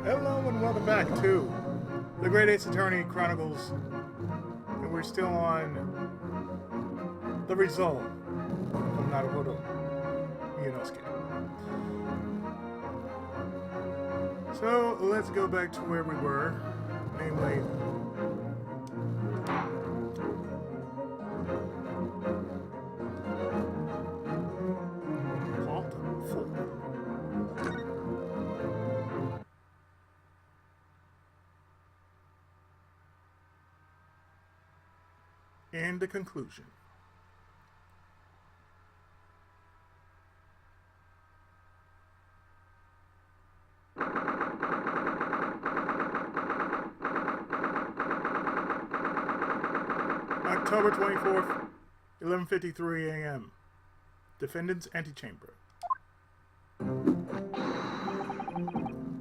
Hello and welcome back to the Great Ace Attorney Chronicles. And we're still on the result from Naruhodo Yunosuke. So let's go back to where we were, namely plot 4. And the conclusion. October 24th, 11:53 a.m. Defendant's antechamber.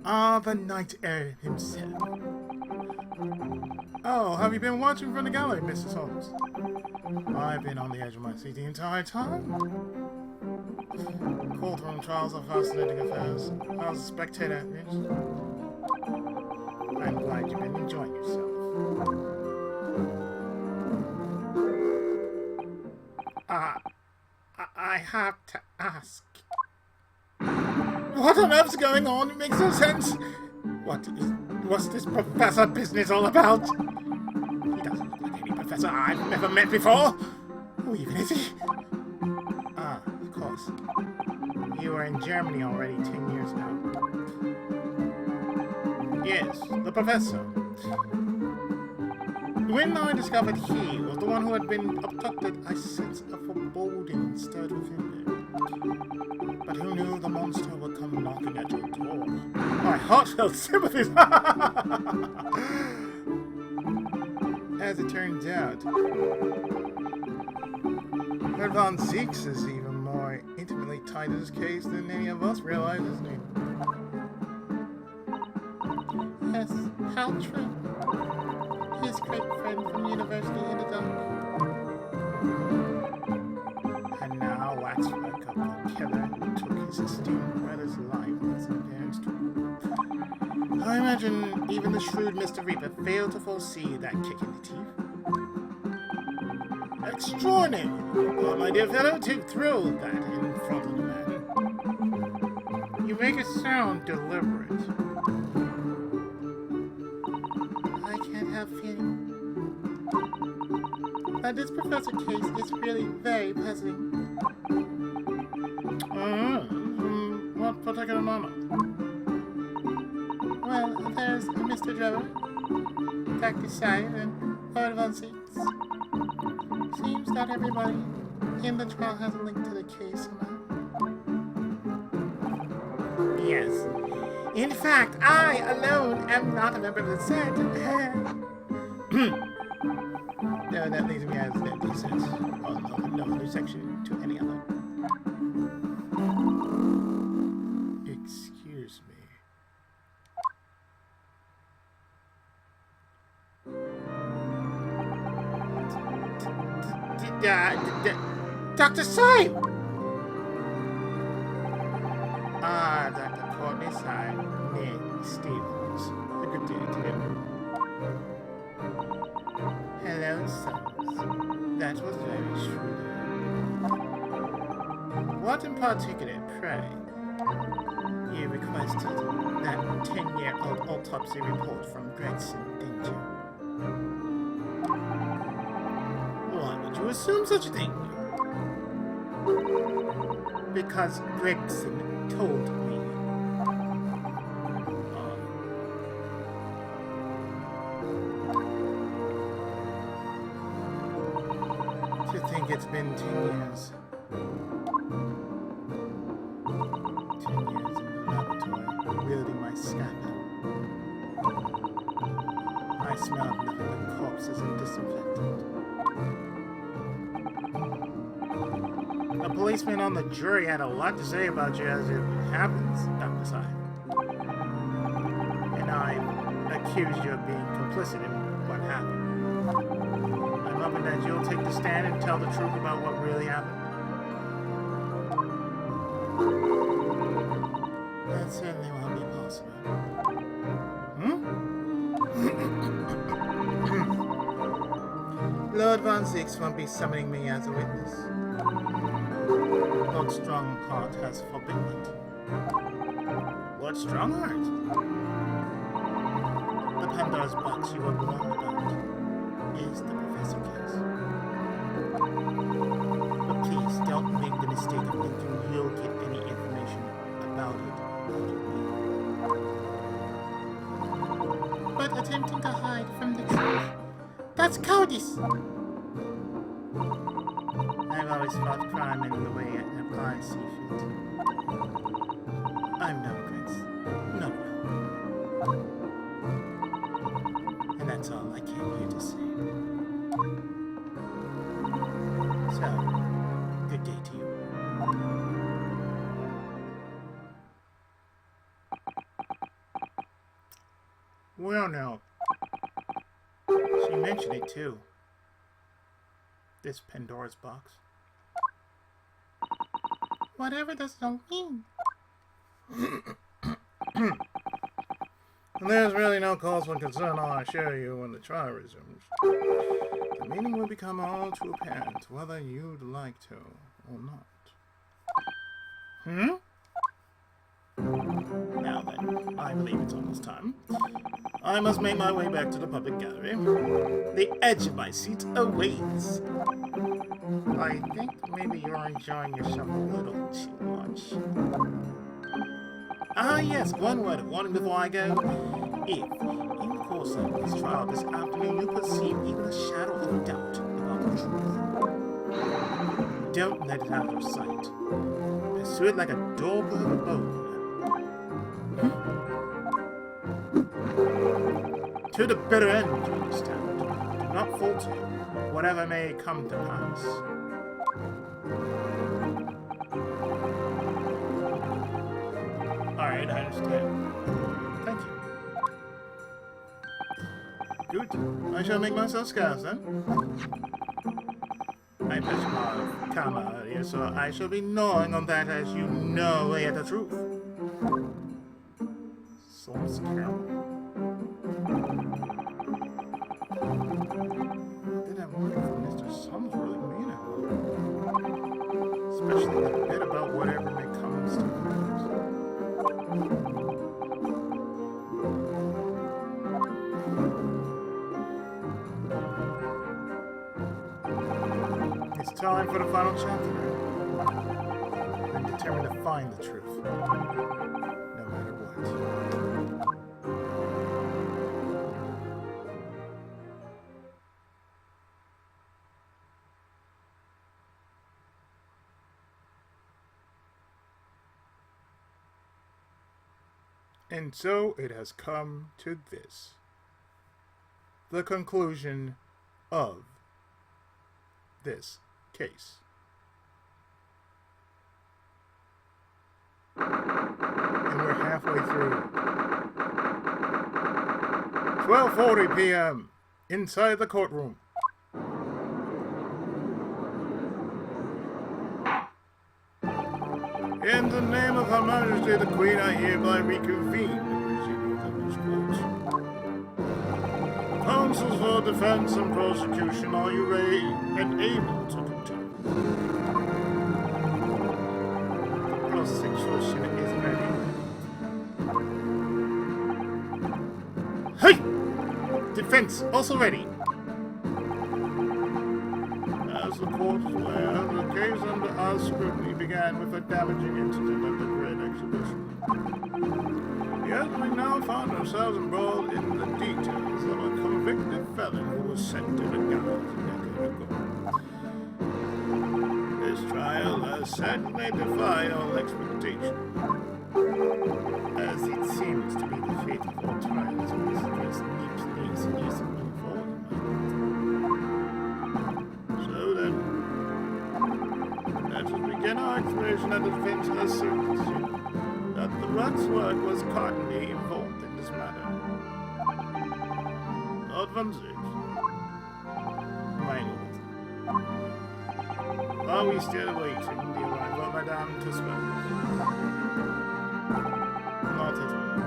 Ah, the night air himself. Oh, have you been watching from the gallery, Mrs. Holmes? I've been on the edge of my seat the entire time. Courtroom trials are fascinating affairs. I was a spectator at this. I'm glad you've been enjoying yourself. I have to ask. What on earth's going on? It makes no sense. What's this professor business all about? He doesn't look like any professor I've never met before. Who even is he? Ah, of course. You were in Germany already 10 years ago. Yes, the professor. When I discovered he was the one who had been abducted, I sensed a foreboding stirred within me. But who knew the monster would come knocking at your door? My heartfelt sympathies! As it turns out, Herr von Zeeks is even more intimately tied to this case than any of us realize, isn't he? Yes, how true. His great friend from university in the dark. And now Waxwork of the killer who took his esteemed brother's life as against him. I imagine even the shrewd Mr. Reaper failed to foresee that kick in the teeth. Extraordinary! Well, my dear fellow, too thrilled that in front of the man. You make it sound deliberate. I can't help feeling that this professor case is really very puzzling. What particular moment? Well, there's Mr. Drebber, Dr. Shire, and Lord Von Zeeks. Seems that everybody in the trial has a link to the case somehow. Yes. In fact, I alone am not a member of the set. No, that leaves me as an empty set. No new section to any other. Excuse me. Dr. Syme! Ah, Dr. Courtney Syme, Nick Stevens. A good day to him. Hello, sons. That was very shrewd. What in particular, pray? You requested that 10-year-old autopsy report from Gregson, didn't you? Why would you assume such a thing? Because Gregson told me. To think it's been 10 years. 10 years in the laboratory, wielding my scalpel. I smell nothing but corpses and disinfectant. The policeman on the jury had a lot to say about you as it happens, Dr. Syme. And I accused you of being complicit in what happened. I'm hoping that you'll take the stand and tell the truth about what really happened. That certainly won't be possible. Lord Von Zix won't be summoning me as a witness. Lord Strongheart has forbidden it. Lord Strongheart? The Pandora's box you wrote along about is the Professor case. But please don't make the mistake of thinking you'll get any information about it out of me. But attempting to hide from the truth, that's cowardice! I've always fought crime in the way I see fit. I'm no prince. No. And that's all I came here to say. So, good day to you. Well, now. She mentioned it too. This Pandora's box. Whatever does it all mean? There's really no cause for concern, I'll assure you, when the trial resumes. The meaning will become all too apparent, whether you'd like to or not. Now then, I believe it's almost time. I must make my way back to the public gallery. The edge of my seat awaits. I think maybe you're enjoying yourself a little too much. Ah yes, one word of warning before I go. If, in the course of this trial this afternoon, you perceive even a shadow of doubt about the truth, don't let it out of sight. Pursue it like a dog with a bone. To the bitter end, you understand. Do not falter, whatever may come to pass. Alright, I understand. Thank you. Good. I shall make myself scarce then. I bet you have karma here, so I shall be gnawing on that as you know yet the truth. Soul's carol. Did that warning from Mr. Sums really mean it? Especially the bit about whatever may come and stuff. It's time for the final chapter. I'm determined to find the truth, no matter what. And so it has come to this. The conclusion of this case. And we're halfway through. 12:40 p.m. inside the courtroom. In the name of Her Majesty the Queen, I hereby reconvene the proceedings of this court. Counsels for defense and prosecution, are you ready and able to continue? The prosecution is ready. Hey! Defense also ready. As the court is aware, the case under our scrutiny began with a damaging incident at the Great Exhibition. Yet we now find ourselves embroiled in the details of a convicted felon who was sent to the gallows a decade ago. This trial has certainly defied all expectation, as it seems to be the fate of all trials in this case needs moving forward. So then, let us begin our exploration of the defense asserts that the Rat's work was cardinally involved in this matter. Lord Von Zix, my lord, are we still awaiting the arrival of Madame Tussauds? Not at all.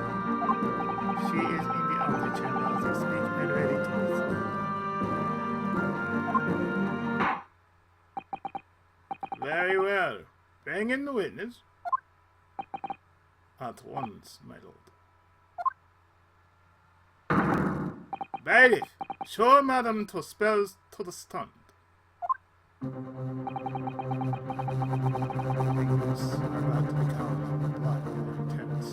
She is in the antechamber as we speak and ready to receive. Very well. Bring in the witness. At once, my lord. Bailiff, show madam to spells to the stand. Things are about to become blood intense.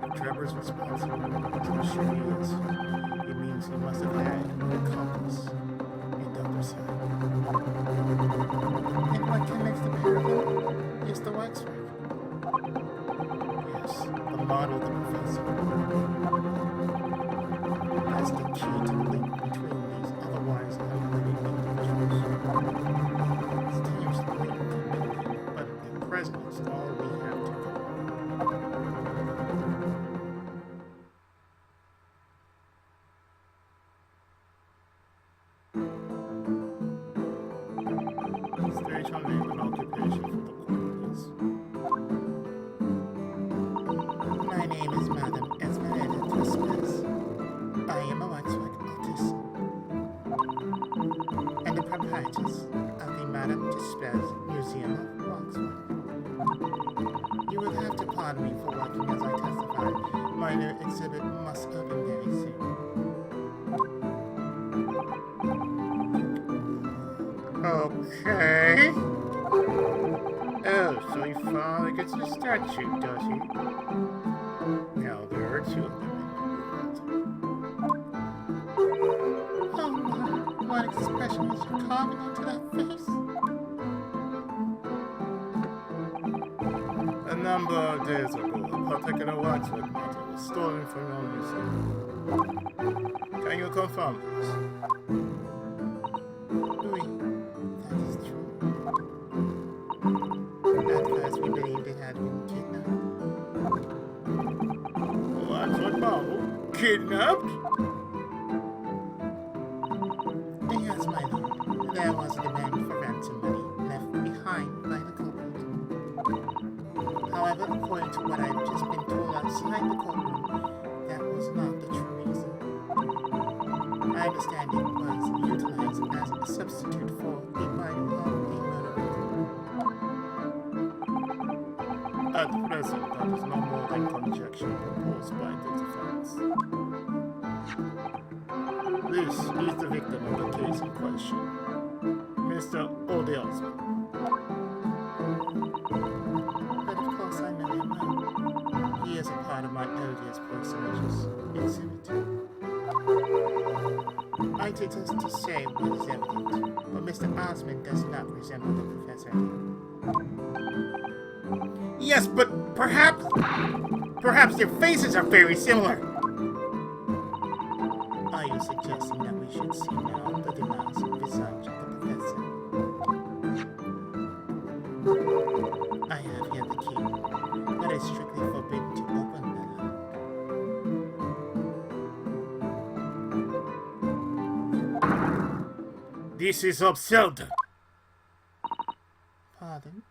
If Trevor's responsible, which I'm sure he is, it means he must have had an accomplice in Dr. Side. And what connects the pair of them is the waxwork. Yes, the model of the professor. That's the key to the link between these otherwise unrelated individuals. It seems to be committed, but at present it's all we have to go. State your name and occupation for the court, please. My name is Madam Esmeralda Trespass. I am a waxwork artist and the proprietress of the Madame Tussauds Museum of Waxwork. You will have to pardon me for walking as I testify. My new exhibit must open very soon. Okay. Oh, so your father gets a statue, does he? Now there are two of them. Oh my, what expression is you carving onto that face? A number of days ago, a particular waxwork matter was stolen from your museum. Can you confirm this? Oui, that is true. At first we believed it had been kidnapped. Waxwork marble? Kidnapped? Yes, my lord. There was a demand for ransom money left behind by the culprit. However, according to what I've just been told outside the courtroom, that was not the true reason. I understand it was utilized as a substitute for the body of a murder victim. At present, that is no more than conjecture proposed by the defense. This is the victim of the case in question, Mr. O'Dellsman. But of course I know him well. He is a part of my odious personage's exhibit. I detest to say what is evident, but Mr. Osmond does not resemble the professor. Yes, but perhaps their faces are very similar. Are you suggesting that we should see now the demands visage of the professor? I have here the key, but it's strictly forbidden to open the lock. This is absurd. Pardon?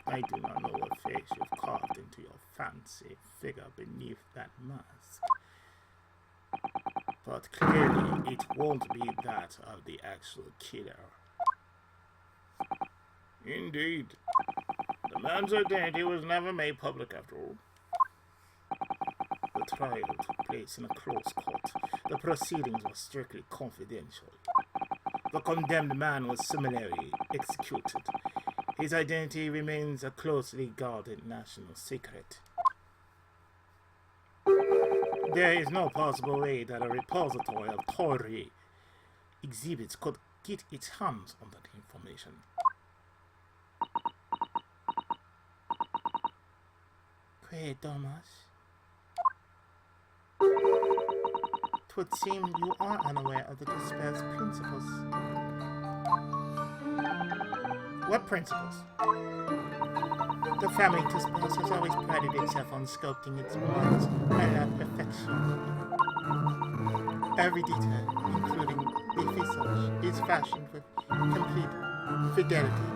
I do not know what face you've carved into your fancy figure beneath that mask. But clearly it won't be that of the actual killer. Indeed. The man's identity was never made public after all. The trial took place in a closed court. The proceedings were strictly confidential. The condemned man was summarily executed. His identity remains a closely guarded national secret. There is no possible way that a repository of Torii exhibits could get its hands on that information. Que Domas? 'Twould seem you are unaware of the Despair's principles. What principles? The family Tussauds has always prided itself on sculpting its models à la perfection. Every detail, including the visage, is fashioned with complete fidelity.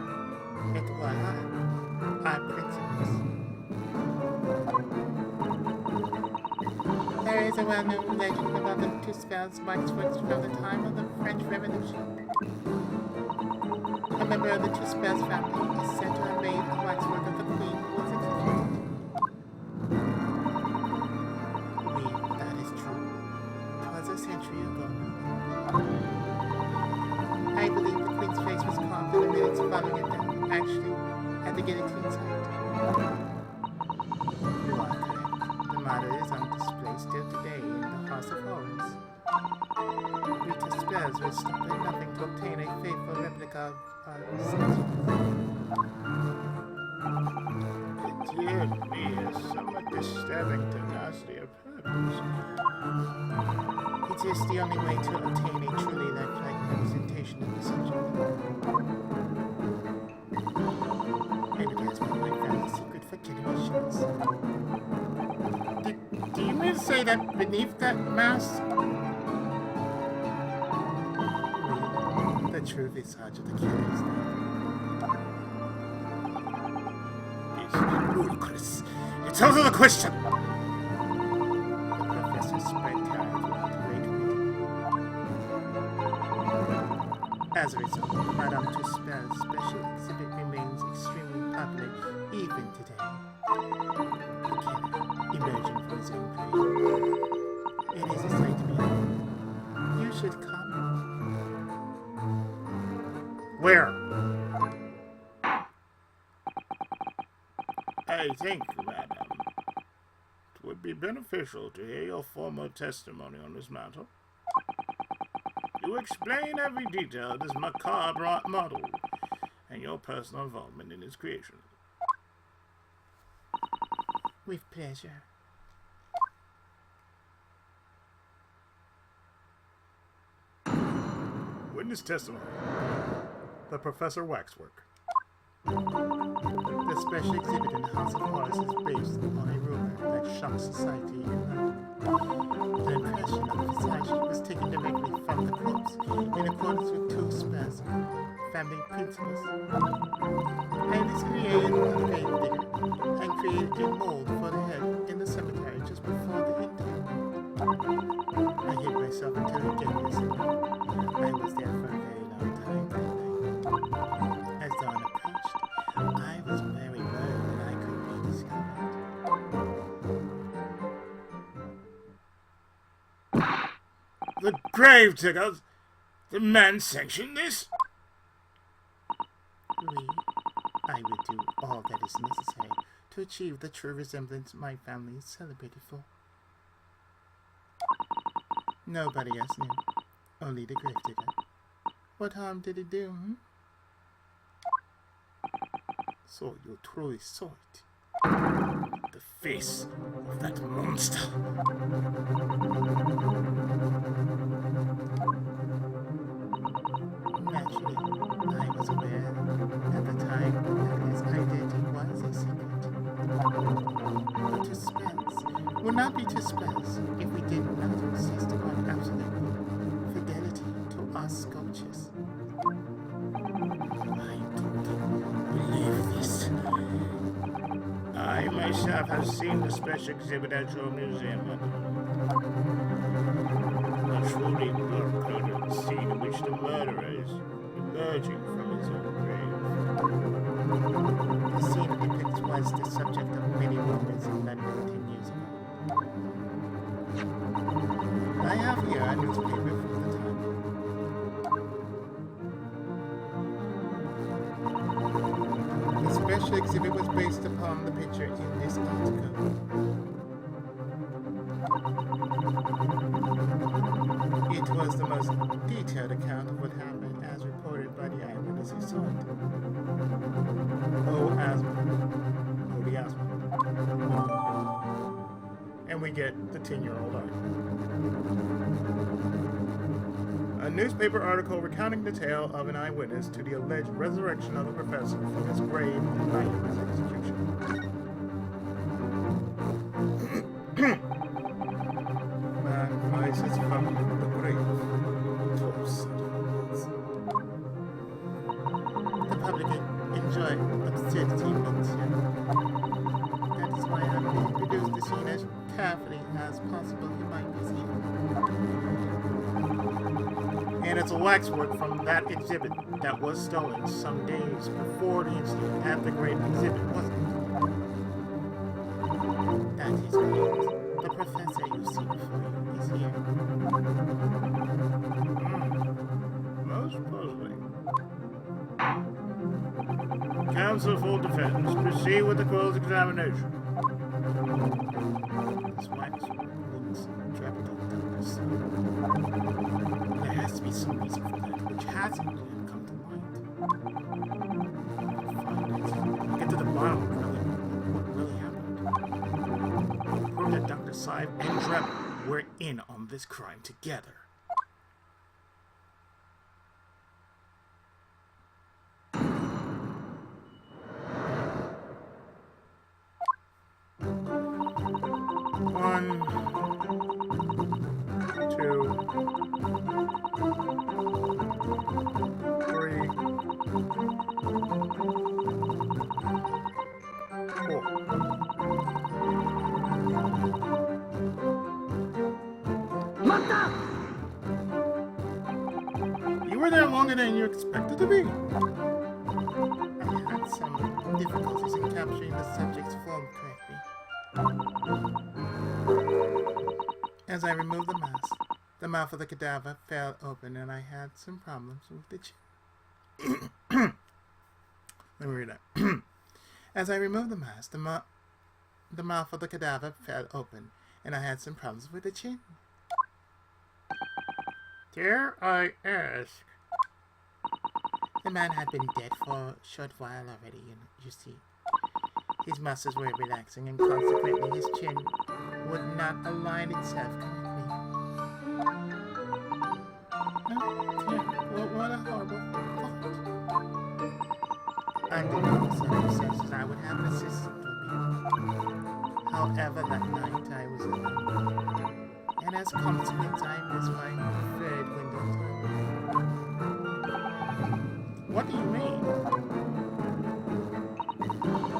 Et voilà, our principles. There is is a well-known legend about the two spells waxworks from the time of the French Revolution. A member of the two spells family is said to have made a waxwork of the queen who was executed. That is true. 'Twas a century ago. I believe the queen's face was carved in the minutes following her death, actually, at the guillotine site. You are correct. The matter is on display still today in the House of Horrors. Rita's spells will stop at nothing to obtain a faithful replica of our statue. It did be a somewhat disturbing tenacity of purpose. It is the only way to obtain a truly lifelike representation of the subject. And it has been my family's secret for generations. Do you mean to say that beneath that mask? The truth is Sergeant the Killer's name. It's ludicrous. It's out of the question! The professor spread terror throughout the great meeting. As a result, Madame Tuspel's special exhibit remains extremely popular even today. The killer, emerging from his own grave. It is a sight to behold. You should come. Where? I think, madam, it would be beneficial to hear your formal testimony on this matter. You explain every detail of this macabre model and your personal involvement in its creation. With pleasure. Witness testimony. The Professor Waxwork. The special exhibit in the House of Horrors is based on a rumor that shocked society in London. The impression of the visage was taken directly from the corpse in accordance with two spells family principles. I created a grave digger and created a mold for the head in the cemetery just before the interment. I hid myself until it gave me a signal. I was there for a very long time that night. As dawn approached, I was very worried that I could be discovered. The grave diggers? The man sanctioned this? I would do all that is necessary to achieve the true resemblance my family is celebrated for. Nobody else knew. Only the gravedigger. What harm did he do, So you truly saw it. The face of that monster. Naturally, I was aware at the time that his identity was a secret. But to spells would not be to spells if we did not insist upon absolute fidelity to our sculptures. I don't believe this. I myself have seen the special exhibit at your museum. A truly blood-curdling scene in which the murderer is emerging from his own grave. The scene it depicts was the subject of many rumors in London 10 years ago. I have here a newspaper from the time. The special exhibit was based upon the picture in this article. It was the most detailed account of what happened as reported by the eyewitness who saw it. Oh, the asthma. And we get the 10-year-old article. A newspaper article recounting the tale of an eyewitness to the alleged resurrection of the professor from his grave on the night of his execution. Man rises from the grave to absurdity. The public enjoy absurdity books here. That is why I reproduced the scene as carefully as possible in my bits of waxwork from that exhibit that was stolen some days before the incident at the great exhibit, wasn't it? That is correct. The professor you see before you is here. Most puzzling. Counsel for defense, proceed with the cross-examination. This waxwork links trapped on Dr. Side. There has to be some reason for that, which hasn't yet come to light. Find it. Get to the bottom of what really happened. Prove that Dr. Side and Trevor were in on this crime together. One, two, three, four. You were there longer than you expected to be. I had some difficulties in capturing the subject's form correctly. As I removed the mask, the mouth of the cadaver fell open and I had some problems with the chin. Let me read that. As I removed the mask, the mouth of the cadaver fell open and I had some problems with the chin. Dare I ask? The man had been dead for a short while already, you see. His muscles were relaxing, and consequently his chin would not align itself correctly. Oh dear, what a horrible thought. Under normal circumstances, I would have an assistant with me. However, that night I was alone, and as a consequence, I missed my third window time. What do you mean?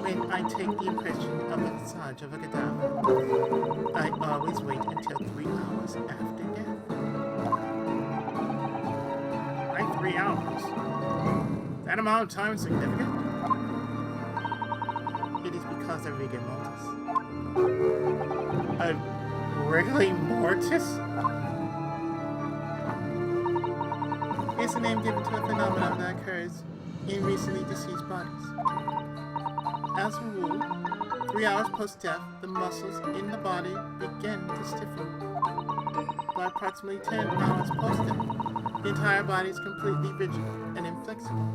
When I take the impression of the visage of a cadaver, I always wait until 3 hours after death. Why 3 hours? That amount of time is significant? It is because of rigor mortis. A rigor mortis? It's a name given to a phenomenon that occurs in recently deceased bodies. As a rule, 3 hours post-death, the muscles in the body begin to stiffen. By approximately 10 hours post-death, the entire body is completely rigid and inflexible.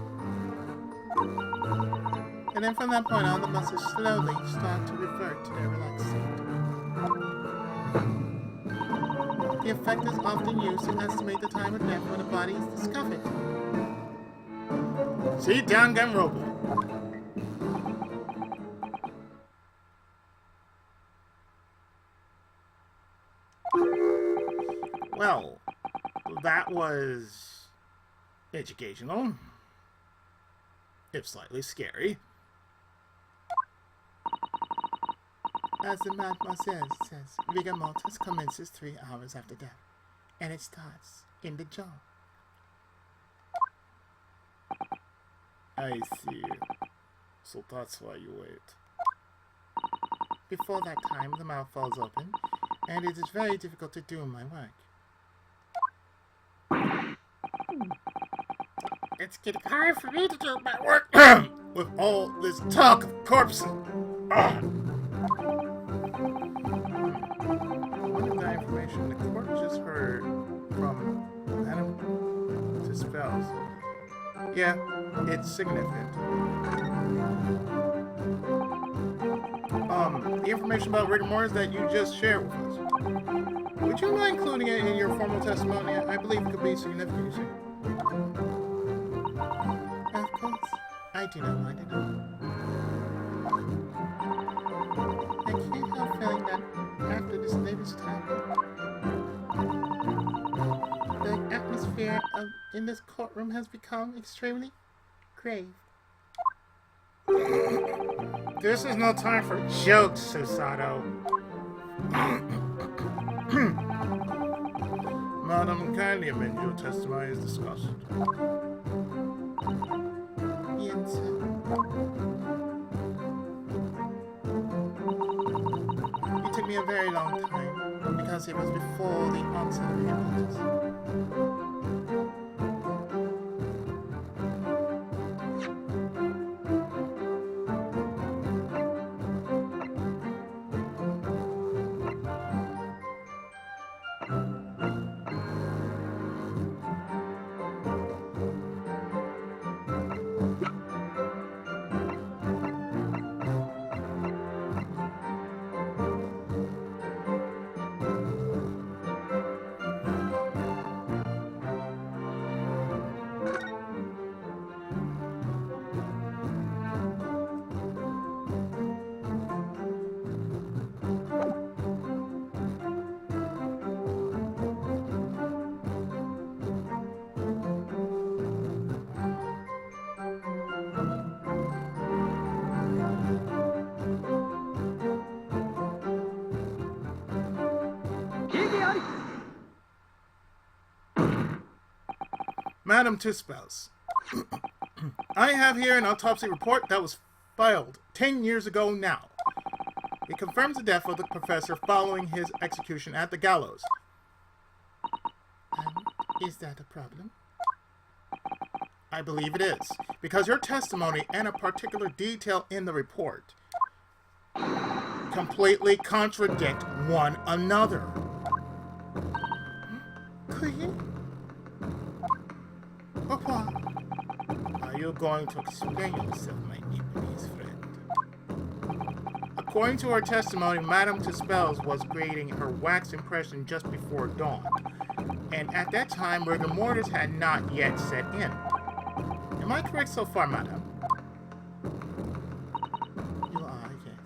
And then from that point on, the muscles slowly start to revert to their relaxed state. The effect is often used to estimate the time of death when a body is discovered. Sit down, gun robot. Well, that was educational, if slightly scary. As the mademoiselle says, rigor mortis commences 3 hours after death, and it starts in the jaw. I see. So that's why you wait. Before that time, the mouth falls open, and it is very difficult to do my work. It's getting hard for me to do my work with all this talk of corpses. What is that information the court just heard from Adam to spells? Yeah, it's significant. The information about rigor mortis that you just shared with us. Would you mind including it in your formal testimony? I believe it could be significant, you see. Of course, I do not mind at all. I can't help feeling that after this latest time, the atmosphere in this courtroom has become extremely grave. This is no time for jokes, Madam, kindly amend your testimony as discussed. Yes, sir. It took me a very long time because it was before the onset of the illness. Madam Tisbels, I have here an autopsy report that was filed 10 years ago now. It confirms the death of the professor following his execution at the gallows. Is that a problem? I believe it is, because your testimony and a particular detail in the report completely contradict one another. Could Papa, are you going to explain yourself, my Nepalese friend? According to her testimony, Madame Tisbels was creating her wax impression just before dawn, and at that time rigor mortis had not yet set in. Am I correct so far, Madame? You are, yes.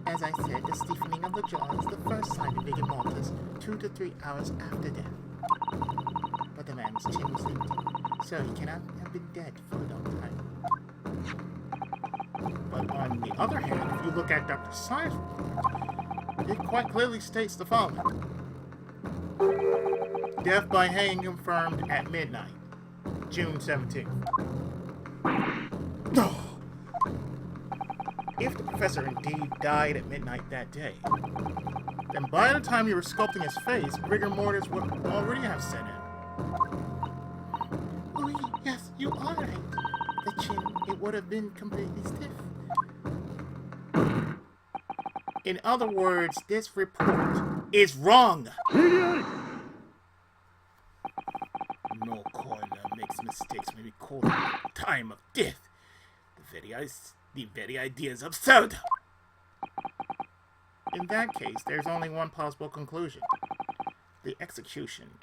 As I said, the stiffening of the jaw is the first sign of rigor mortis 2 to 3 hours after death. But the man's chin was empty, so he cannot have been dead for a long time. But on the other hand, if you look at Dr. Tsai's report, it quite clearly states the following. Death by hanging confirmed at midnight, June 17th. If the professor indeed died at midnight that day, then by the time you were sculpting his face, rigor mortis would already have set in. Oh, yes, you are right. The chin, it would have been completely stiff. In other words, this report is wrong. No coroner makes mistakes when recording the time of death. The very idea is absurd. In that case, there's only one possible conclusion. The execution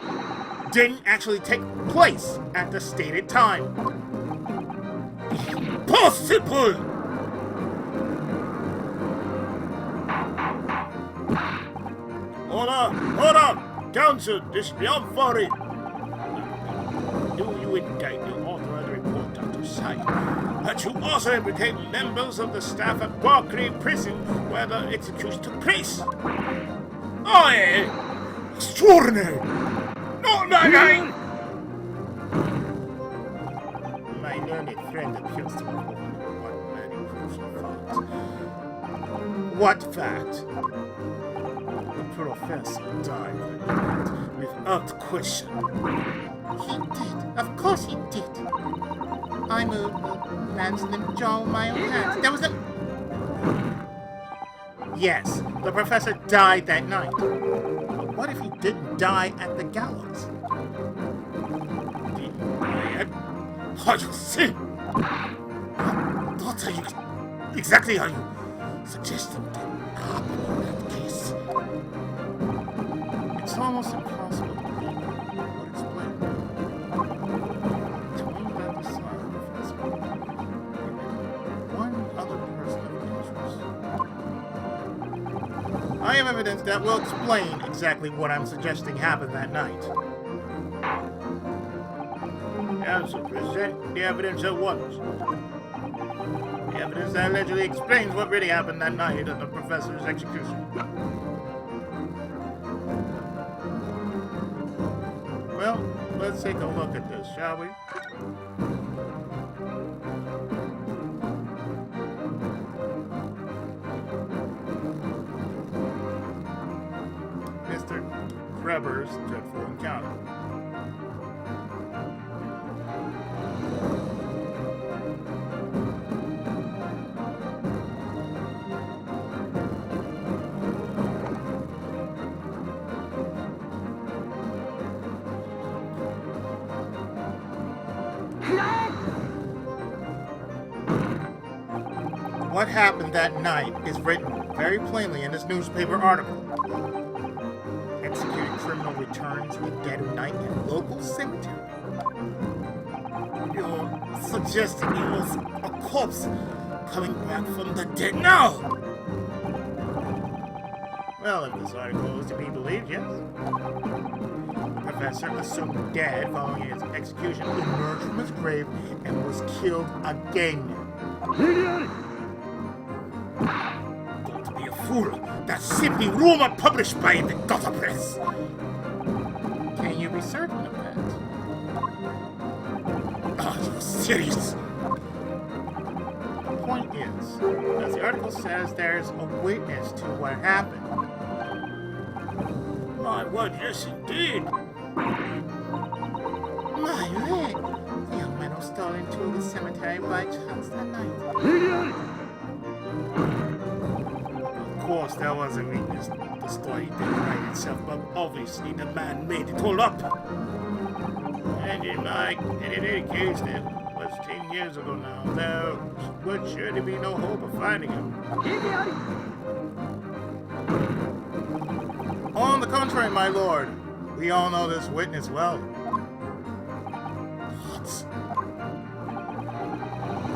didn't actually take place at the stated time. Impossible! Hold up! Counsel, this is beyond folly. Do you indict the author of the report, Dr. Tsai, that you also implicate members of the staff at Berkeley Prison where the execution took place? Aye! Extraordinary! Not that I... My learned friend appears to have overlooked one very crucial fact. What fact? The professor died that night without question. He did. Of course he did. I moved the man's limp jaw with my own hands. There was a... Yes, the professor died that night. But what if he didn't die at the gallows? Didn't die at... How you see? What are you... Exactly how you suggesting didn't happen in that case? It's almost impossible to believe what explained. Between Dr. Tsai and the professor, and one other person of interest. I have evidence that will explain exactly what I'm suggesting happened that night. Counsel, present the evidence at once. The evidence that allegedly explains what really happened that night at the professor's execution. Well, let's take a look at this, shall we? Mr. Kreber's dreadful encounter. What happened that night is written very plainly in this newspaper article. Executed criminal returns in the dead of night at local cemetery. You're suggesting it was a corpse coming back from the dead? No! Well, if this article is to be believed, yes. The professor, assumed dead following his execution, emerged from his grave and was killed again. Don't be a fool. That's simply rumor published by the gutter press. Can you be certain of that? Are you serious? The point is, as the article says, there's a witness to what happened. My word, yes indeed. My leg. The young man was stolen into the cemetery by chance that night. Of course, there was a witness. The story didn't write itself, but obviously the man made it all up. And in any case, it was 10 years ago now. There would surely be no hope of finding him. On the contrary, my lord, we all know this witness well. What?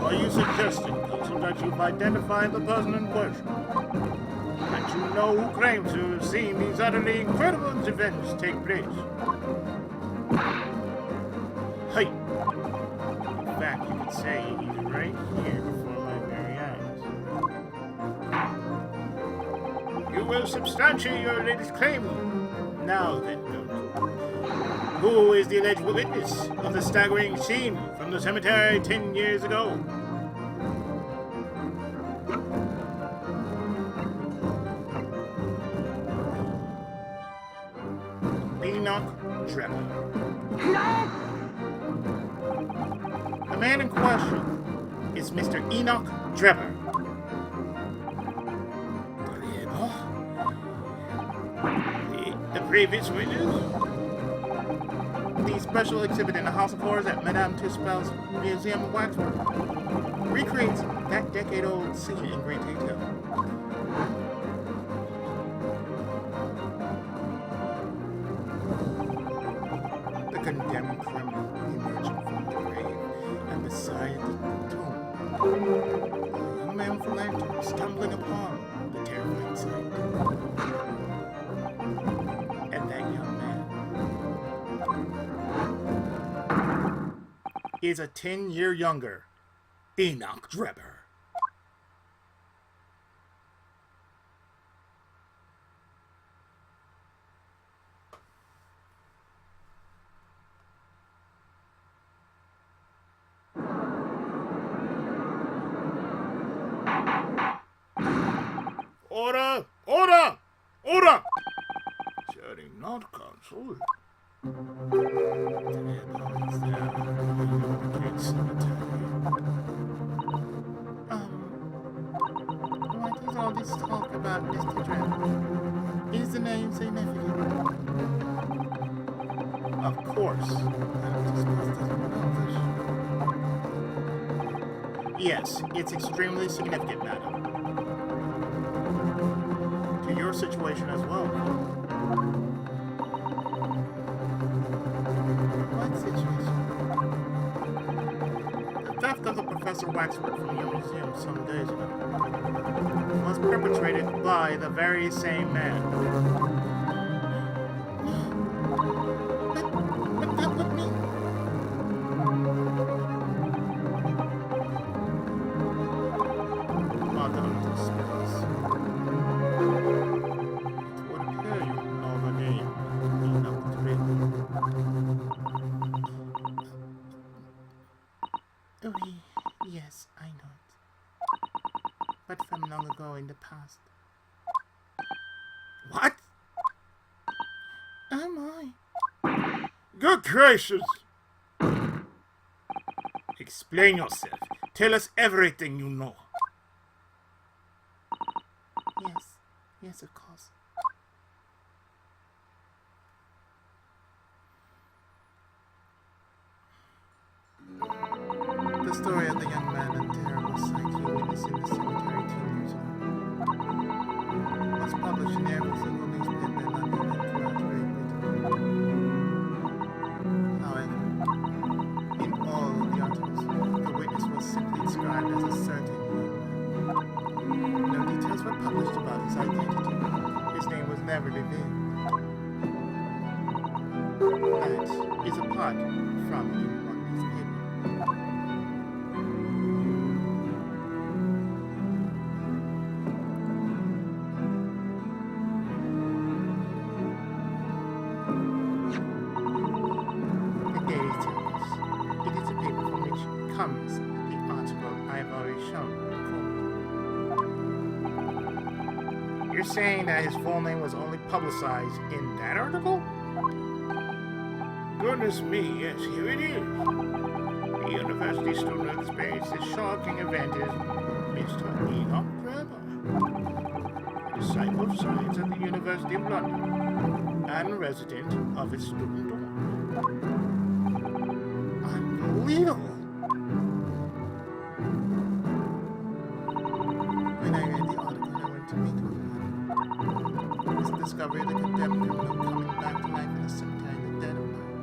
Are you suggesting, Counsel, that you've identified the person in question? That you know who claims to have seen these utterly incredible events take place? Hey! In fact, you could say he's right here before my very eyes. You will substantiate your latest claim. Now then, don't you? Who is the alleged witness of the staggering scene from the cemetery 10 years ago? The man in question is Mr. Enoch Drebber. The previous witness? The special exhibit in the House of Horrors at Madame Tussauds Museum of Waxwork recreates that decade-old scene in great detail. The condemned criminal emerging from the grave and beside the tomb. A young man with a lantern stumbling upon the terrifying sight. And that young man is a 10-year younger Enoch Drebber. Order! Order! Order! Shouting not, Counsel. What is all this talk about, Mr. Drebber? Is the name significant? Of course. Yes, it's extremely significant, madam. To your situation as well. What situation? The theft of the Professor Waxwork from your museum some days ago was perpetrated by the very same man. But that would mean... Madame Tussauds. It would appear you know the name Enoch Drebber. but from long ago in the past. What? Oh my. Good gracious! Explain yourself. Tell us everything you know. Yes, of course. The story of the young man and terrible sight he witnessed in the cemetery 10 years ago was published in every single newspaper in London and throughout Great Britain. However, in all of the articles, the witness was simply described as a certain young man. No details were published about his identity. His name was never revealed. That is apart from in one newspaper. The Daily Times. It is a paper from which comes the article I have already shown. You're saying that his full name was only publicized in that article? Goodness me, yes, here it is. The university student experienced this shocking event is Mr. Enoch Trevor, a disciple of science at the University of London, and a resident of its student dorm. Unbelievable! When I read the article, I went to meet with him. This discovery of the condemned criminal coming back to life in a cemetery in the dead of night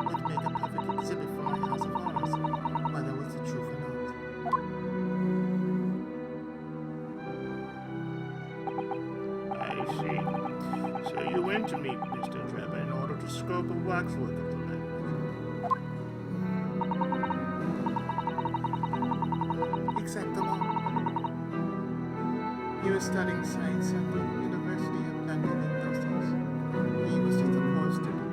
would make a perfect exhibit for my house of horrors, whether it was the truth or not. I see. So you went to meet Mr. Trevor in order to scope the waxwork of the man. Exactement. He was studying science at the University of London in those days. He was just a poor student.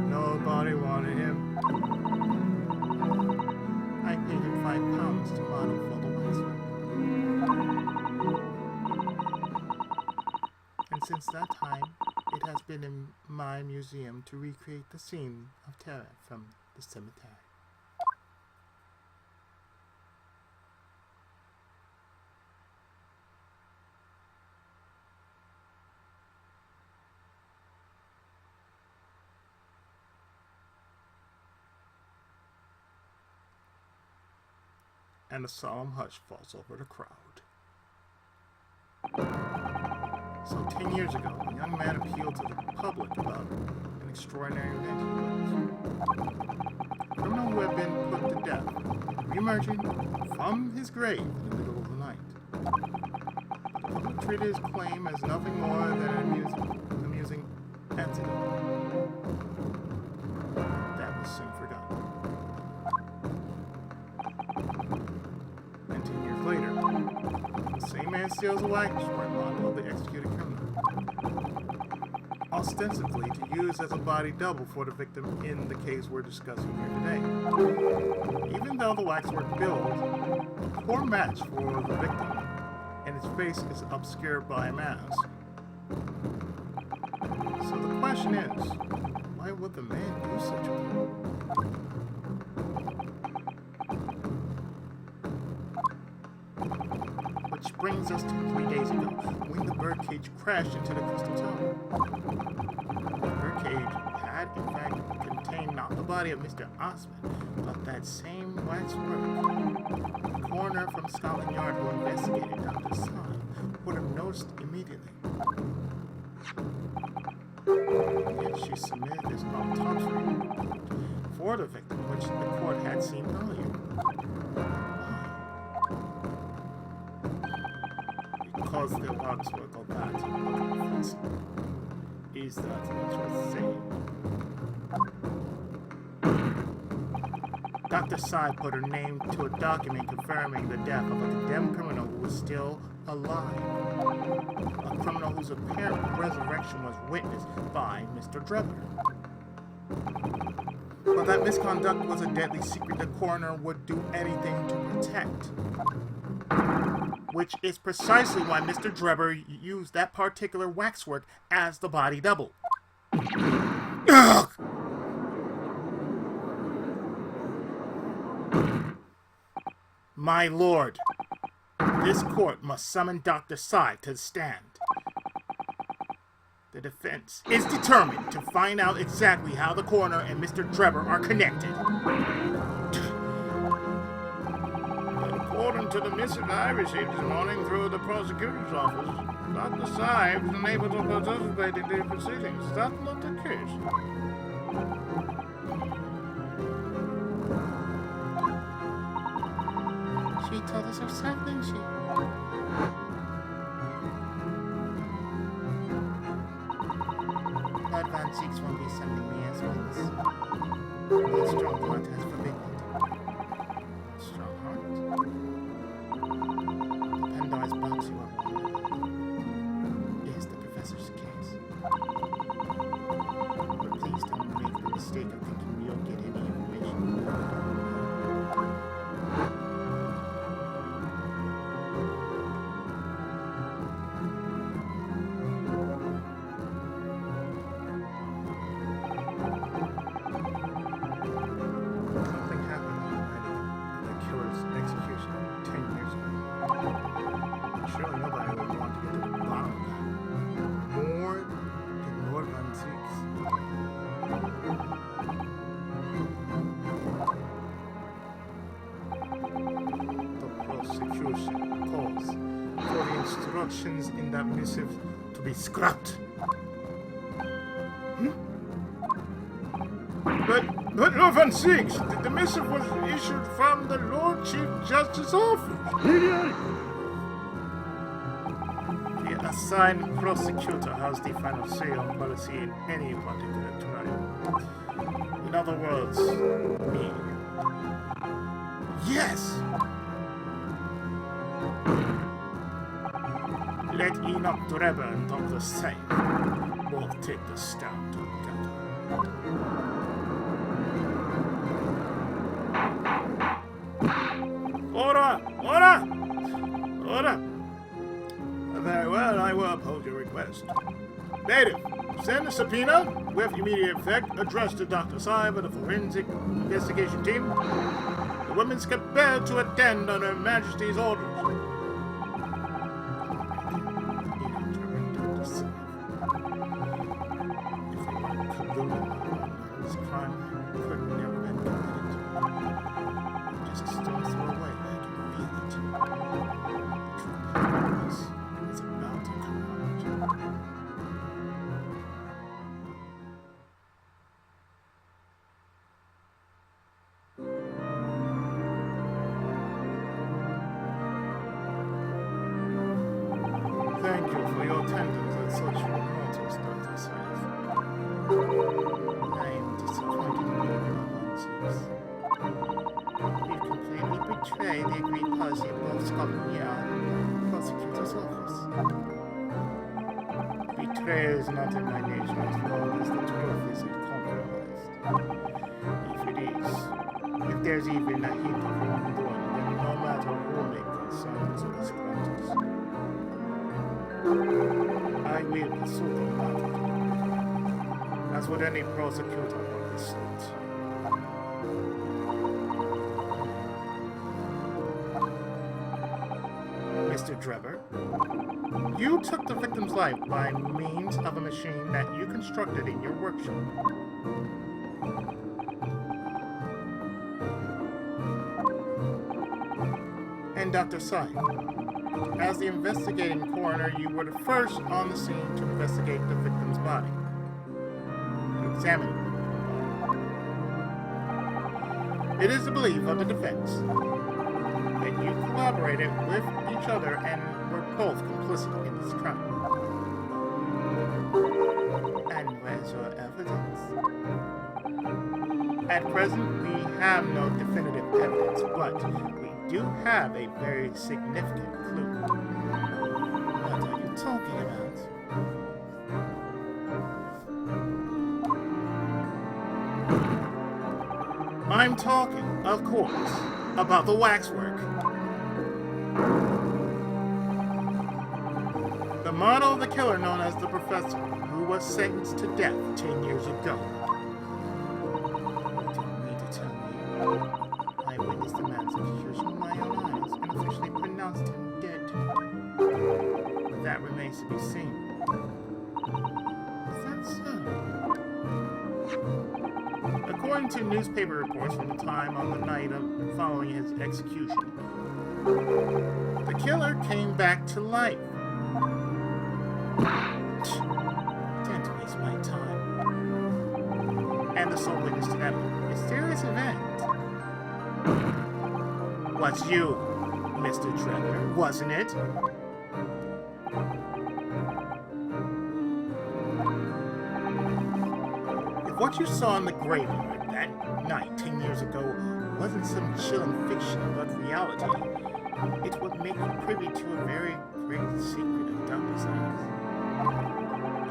Nobody wanted him. I paid him £5 to model for the waxwork. And since that time, it has been in my museum to recreate the scene of terror from the cemetery. And a solemn hush falls over the crowd. So 10 years ago, a young man appealed to the public about an extraordinary event he witnessed. A criminal who had been put to death, re-emerging from his grave in the middle of the night. The public treated his claim as nothing more than an amusing anecdote. That was soon forgotten. And 10 years later, the same man steals a waxwork model of the executed criminal, ostensibly to use as a body double for the victim in the case we're discussing here today. Even though the waxwork build a poor match for the victim, and his face is obscured by a mask. So the question is, why would the man do such a thing? Which brings us to 3 days ago, when the birdcage crashed into the Crystal Tower. The birdcage had, in fact, contained not the body of Mr. Osmond, but that same waxwork. The coroner from Scotland Yard who investigated Dr. Sine would have noticed immediately. Yet she submitted this autopsy report for the victim, which the court had seen earlier. Because the waxwork of that offense is that it was saying. Dr. Sy put her name to a document confirming the death of a condemned criminal who was still alive. A criminal whose apparent resurrection was witnessed by Mr. Drebber. But that misconduct was a deadly secret the coroner would do anything to protect. which is precisely why Mr. Drebber used that particular waxwork as the body double. Ugh! My lord, this court must summon Dr. Sy to the stand. The defense is determined to find out exactly how the coroner and Mr. Drebber are connected. But according to the missive I received this morning through the prosecutor's office, Dr. Sy was unable to participate in the proceedings. Is that not the case? She told us herself, didn't she? Lord Van Zieks won't be sending me as witness. Lord Strongheart has forbidden it. Strongheart? The Pandora's box you are is the professor's case. But please don't make the mistake of thinking we don't get any information. In that missive to be scrapped. But Lord Van Zieks, the missive was issued from the Lord Chief Justice's office. The assigned prosecutor has the final say on policy in any particular trial. In other words, me. Yes! Let Enoch Drebber and Dr. Sy both take the stand together. Order! Order! Order! Very well, I will uphold your request. Native, send a subpoena with immediate effect addressed to Dr. Sy by the forensic investigation team. The woman is compelled to attend on Her Majesty's orders. Thank you for your attendance at such short notice, Dr. Sy. I am disappointed in you, Lord Zieks. You completely betrayed the agreed policy of both Scotland Yard and the prosecutor's office. Betrayal is not in my nature as long as the truth isn't compromised. If it is, if there's even a hint of wrongdoing, then no matter who makes concerns or disclosures, I will pursue the matter. That's what any prosecutor will pursue. Mr. Drebber, you took the victim's life by means of a machine that you constructed in your workshop. And Dr. Sy, as the investigating coroner, you were the first on the scene to investigate the victim's body. To examine it. It is the belief of the defense that you collaborated with each other and were both complicit in this crime. And where's your evidence? At present, we have no definitive evidence, but we do have a very significant clue. What are you talking about? I'm talking, of course, about the waxwork. The model of the killer known as the Professor, who was sentenced to death 10 years ago. You don't need to tell me. I witnessed the man's execution with my own eyes and officially pronounced him dead. That remains to be seen. Is that so? According to newspaper reports from the time on the night following his execution, the killer came back to life. Don't waste my time. And the sole witness to that mysterious event was you, Mr. Trevor, wasn't it? If what you saw in the graveyard that night 10 years ago wasn't some chilling fiction but reality, it would make you privy to a very great secret of darkness.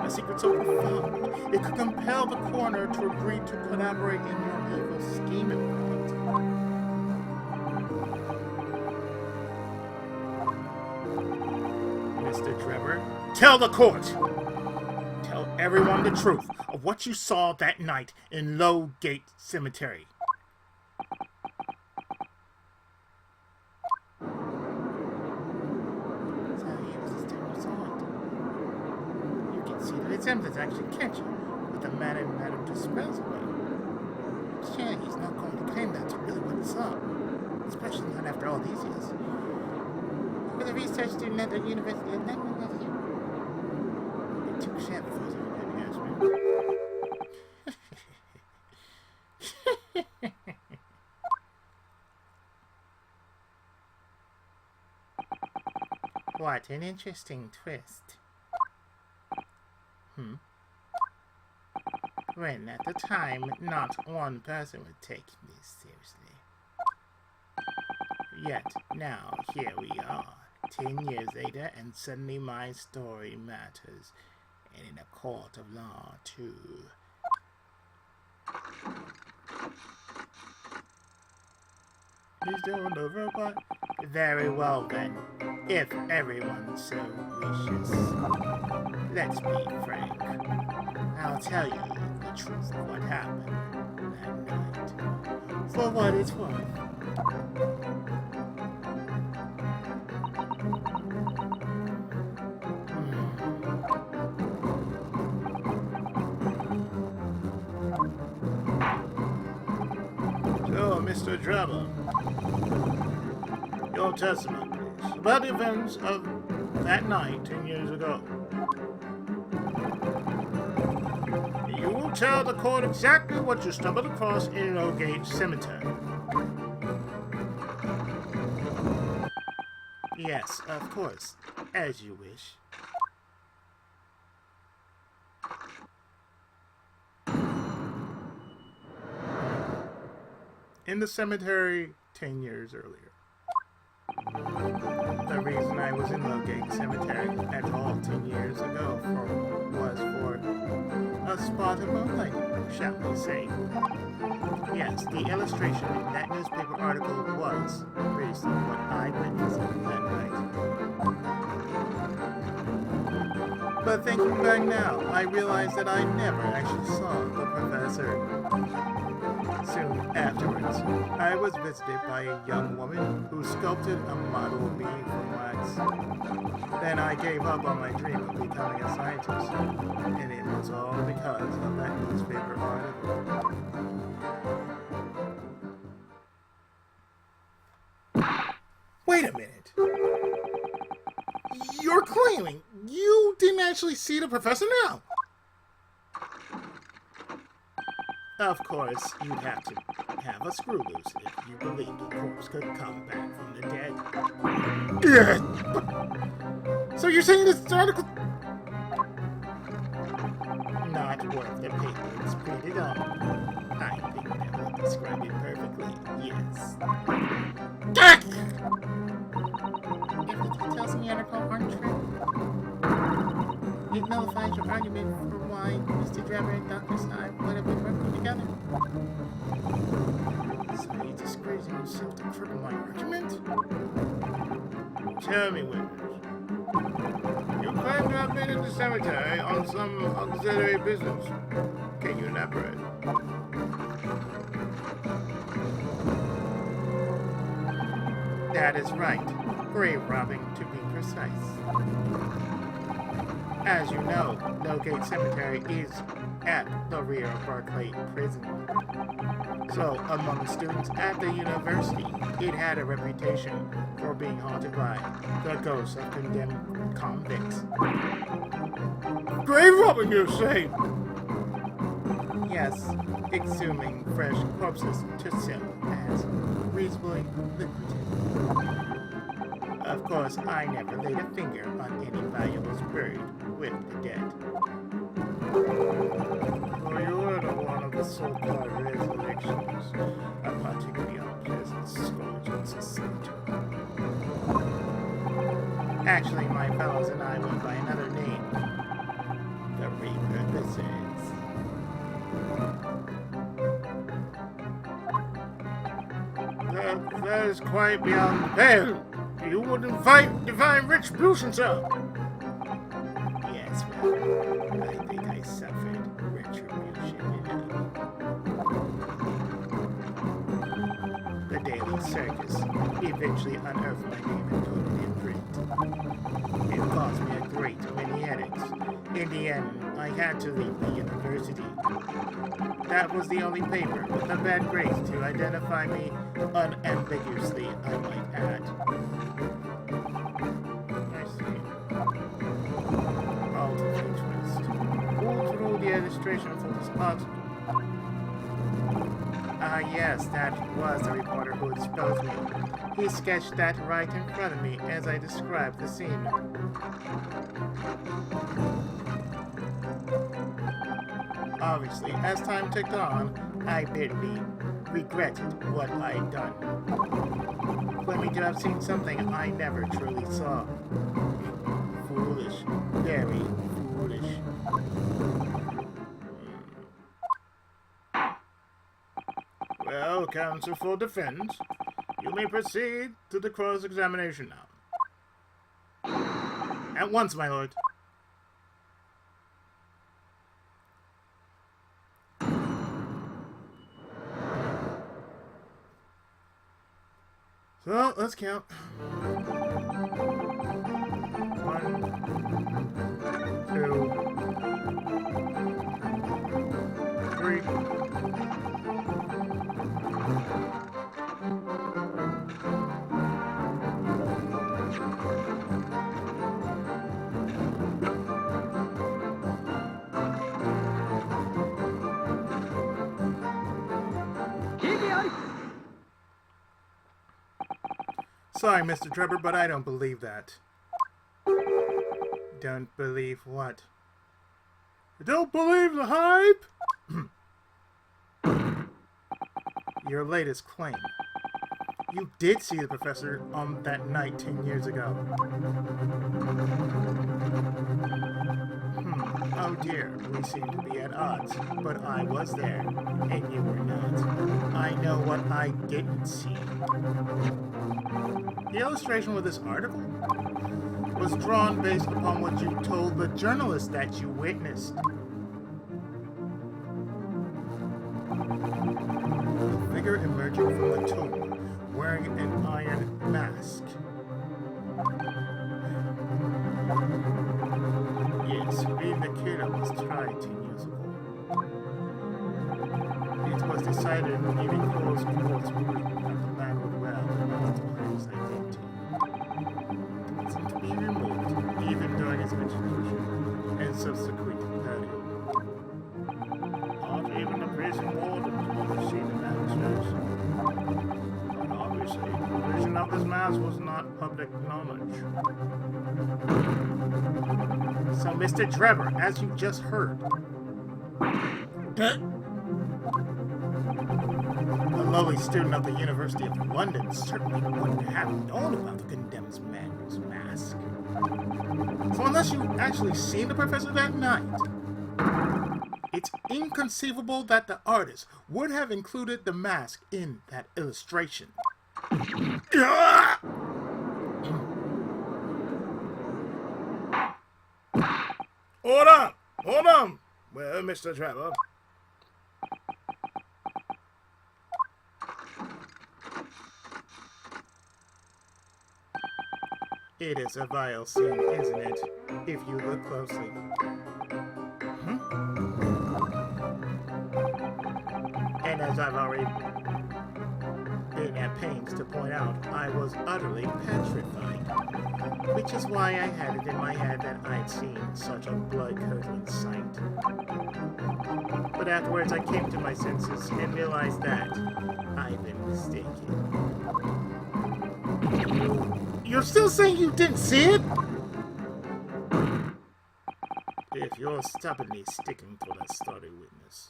A secret so profound, it could compel the coroner to agree to collaborate in your evil scheme and plot. Mr. Trevor, tell the court! Tell everyone the truth of what you saw that night in Low Gate Cemetery. The resemblance actually catch him with the man and Madame Dispense away. Sure, he's not going to claim that's really what he saw, especially not after all these years. With a research student at the University of London, that's you. It took shit before he could ask me. What an interesting twist. When at the time not one person would take this seriously. Yet now here we are, 10 years later, and suddenly my story matters, and in a court of law too. He's doing the robot. Very well then, if everyone so wishes. Let's be frank. I'll tell you the truth of what happened that night. For what it's worth. So, Mr. Trevor, your testimony, please, about the events of that night 10 years ago. You will tell the court exactly what you stumbled across in Lowgate Cemetery. Yes, of course, as you wish. In the cemetery 10 years earlier. The reason I was in Lowgate Cemetery at all 10 years ago was for a spot of moonlight, shall we say. Yes, the illustration in that newspaper article was based on what I witnessed that night. But thinking back now, I realized that I never actually saw the professor. Soon afterwards, I was visited by a young woman who sculpted a model of me from wax. Then I gave up on my dream of becoming a scientist, and it was all because of that newspaper article. Wait a minute. You're claiming you didn't actually see the professor now? Of course, you'd have to have a screw loose if you believed a corpse could come back from the dead. Yeah. So you're saying this article... Not worth the paper it's printed on. I think that will describe it perfectly, yes. If the details in the article aren't true, it nullifies your argument for why Mr. Trevor and Dr. Sy would have been working together. So you're disgracing yourself to cripple my argument? Tell me, witness. You claim to have been in the cemetery on some auxiliary business. Can you elaborate? That is right. Grave robbing, to be precise. As you know, Lowgate Cemetery is at the rear of Barclay Prison. So, among students at the university, it had a reputation for being haunted by the ghosts of condemned convicts. Grave robbing, you say? Yes, exhuming fresh corpses to sell as reasonably lucrative. Of course, I never laid a finger on any valuables buried with the dead. Well, you were the one of the so-called resurrections, a particularly unpleasant scourge in society. Actually, my fellows and I went by another name. The Repurposers. That is quite beyond the pale. You wouldn't fight divine retribution, sir. Yes, well, I think I suffered retribution. The Daily Circus eventually unearthed my name and put it in print. It caused me a great many headaches. In the end, I had to leave the university. That was the only paper with a bad grade to identify me unambiguously, I might add. I see. Out of interest. Who drew the illustration for this article? Ah, yes, that was the reporter who exposed me. He sketched that right in front of me as I described the scene. Obviously, as time ticked on, I bitterly regretted what I'd done. Claiming to have seen something I never truly saw. Foolish. Very foolish. Well, counsel for defense, you may proceed to the cross-examination now. At once, my lord. So, let's count. 1, 2, 3. Sorry, Mr. Trevor, but I don't believe that. Don't believe what? You don't believe the hype? Your latest claim. You did see the professor on that night 10 years ago. Oh dear, we seem to be at odds, but I was there, and you were not. I know what I didn't see. The illustration with this article was drawn based upon what you told the journalist that you witnessed. A figure emerging from a tomb, wearing an iron mask. Yes, being the kid I was tried 10 years ago. It was decided in the close court's ruling that the man would well multiply his identity. It wasn't to be removed, even during his execution and subsequent burial. Not even the prison warden could see the man's face. And obviously, the vision of this mask was not public knowledge. So, Mr. Trevor, as you just heard, a lowly student of the University of London certainly wouldn't have known about the condemned man's mask. So unless you actually seen the professor that night, it's inconceivable that the artist would have included the mask in that illustration. Hold on! Hold on! Well, Mr. Trevor. It is a vile scene, isn't it? If you look closely. And as I've already been at pains to point out, I was utterly petrified. Which is why I had it in my head that I'd seen such a blood-curdling sight. But afterwards I came to my senses and realized that I'd been mistaken. You're still saying you didn't see it? If you're stubbornly sticking to that story, witness,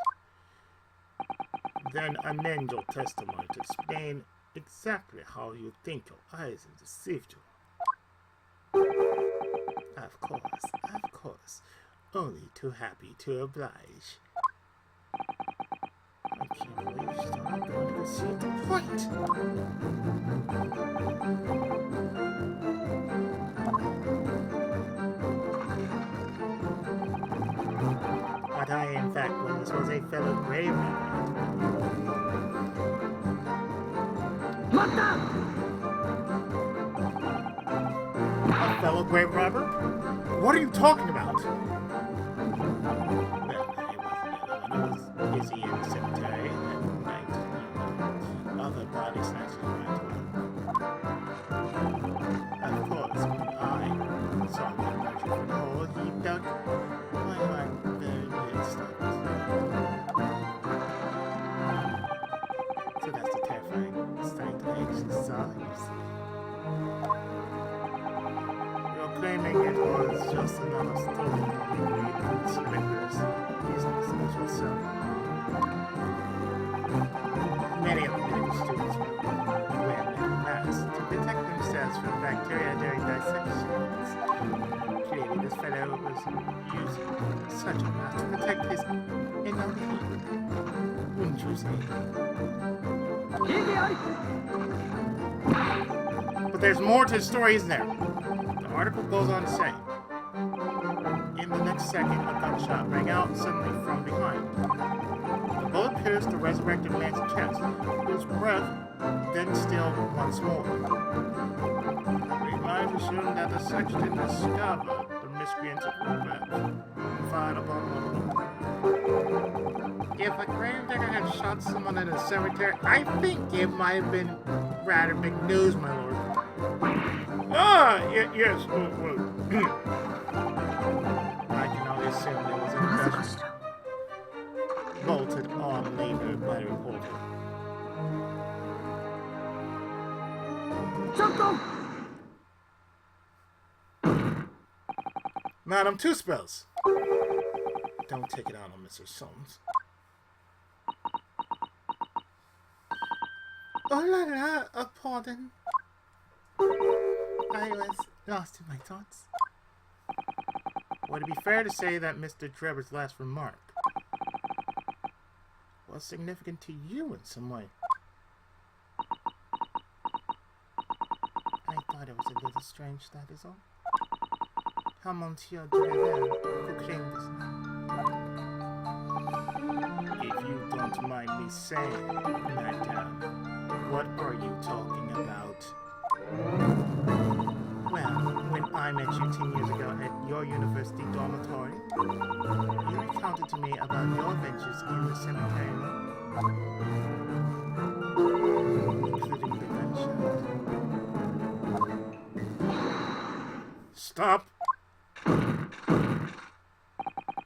then amend your testimony to explain exactly how you think your eyes have deceived you. Of course. Only too happy to oblige. I can't believe you're still not going to see the point. What I in fact was a fellow grave robber. A fellow grave robber? What are you talking about? Well, it was Izzy in the cemetery that night. Other body snatchers went Of course, when I saw him emerge from the hole, he dug my heart very near stopped. So that's the terrifying sight I actually saw, you see. You're claiming it was just another story that we made conspicuous business as yourself. Many of the medical students wear masks to protect themselves from bacteria during dissections. Clearly, this fellow was using such a mask to protect his inner being. Wouldn't you say? But there's more to the story, isn't there? The article goes on to say, in the next second, a gunshot rang out suddenly from behind. The bullet pierced the resurrected man's chest, whose breath then stilled once more. We might assume that the sexton discovered the miscreant's revenge and fired upon one of them. If a gravedigger had shot someone in a cemetery, I think it might have been rather big news, my lord. Yes. I can only assume there was an impression bolted on later by the reporter. Madam, 2 spells. Don't take it out on Mr. Soames. Oh la la, pardon. I was lost in my thoughts. Would it be fair to say that Mr. Trevor's last remark was significant to you in some way? I thought it was a little strange, that is all. How Monsieur de Revere proclaimed this. If you don't mind me saying, madame, what are you talking about? Well, when I met you 10 years ago at your university dormitory, you recounted to me about your adventures in the cemetery, including the gunshot. Stop!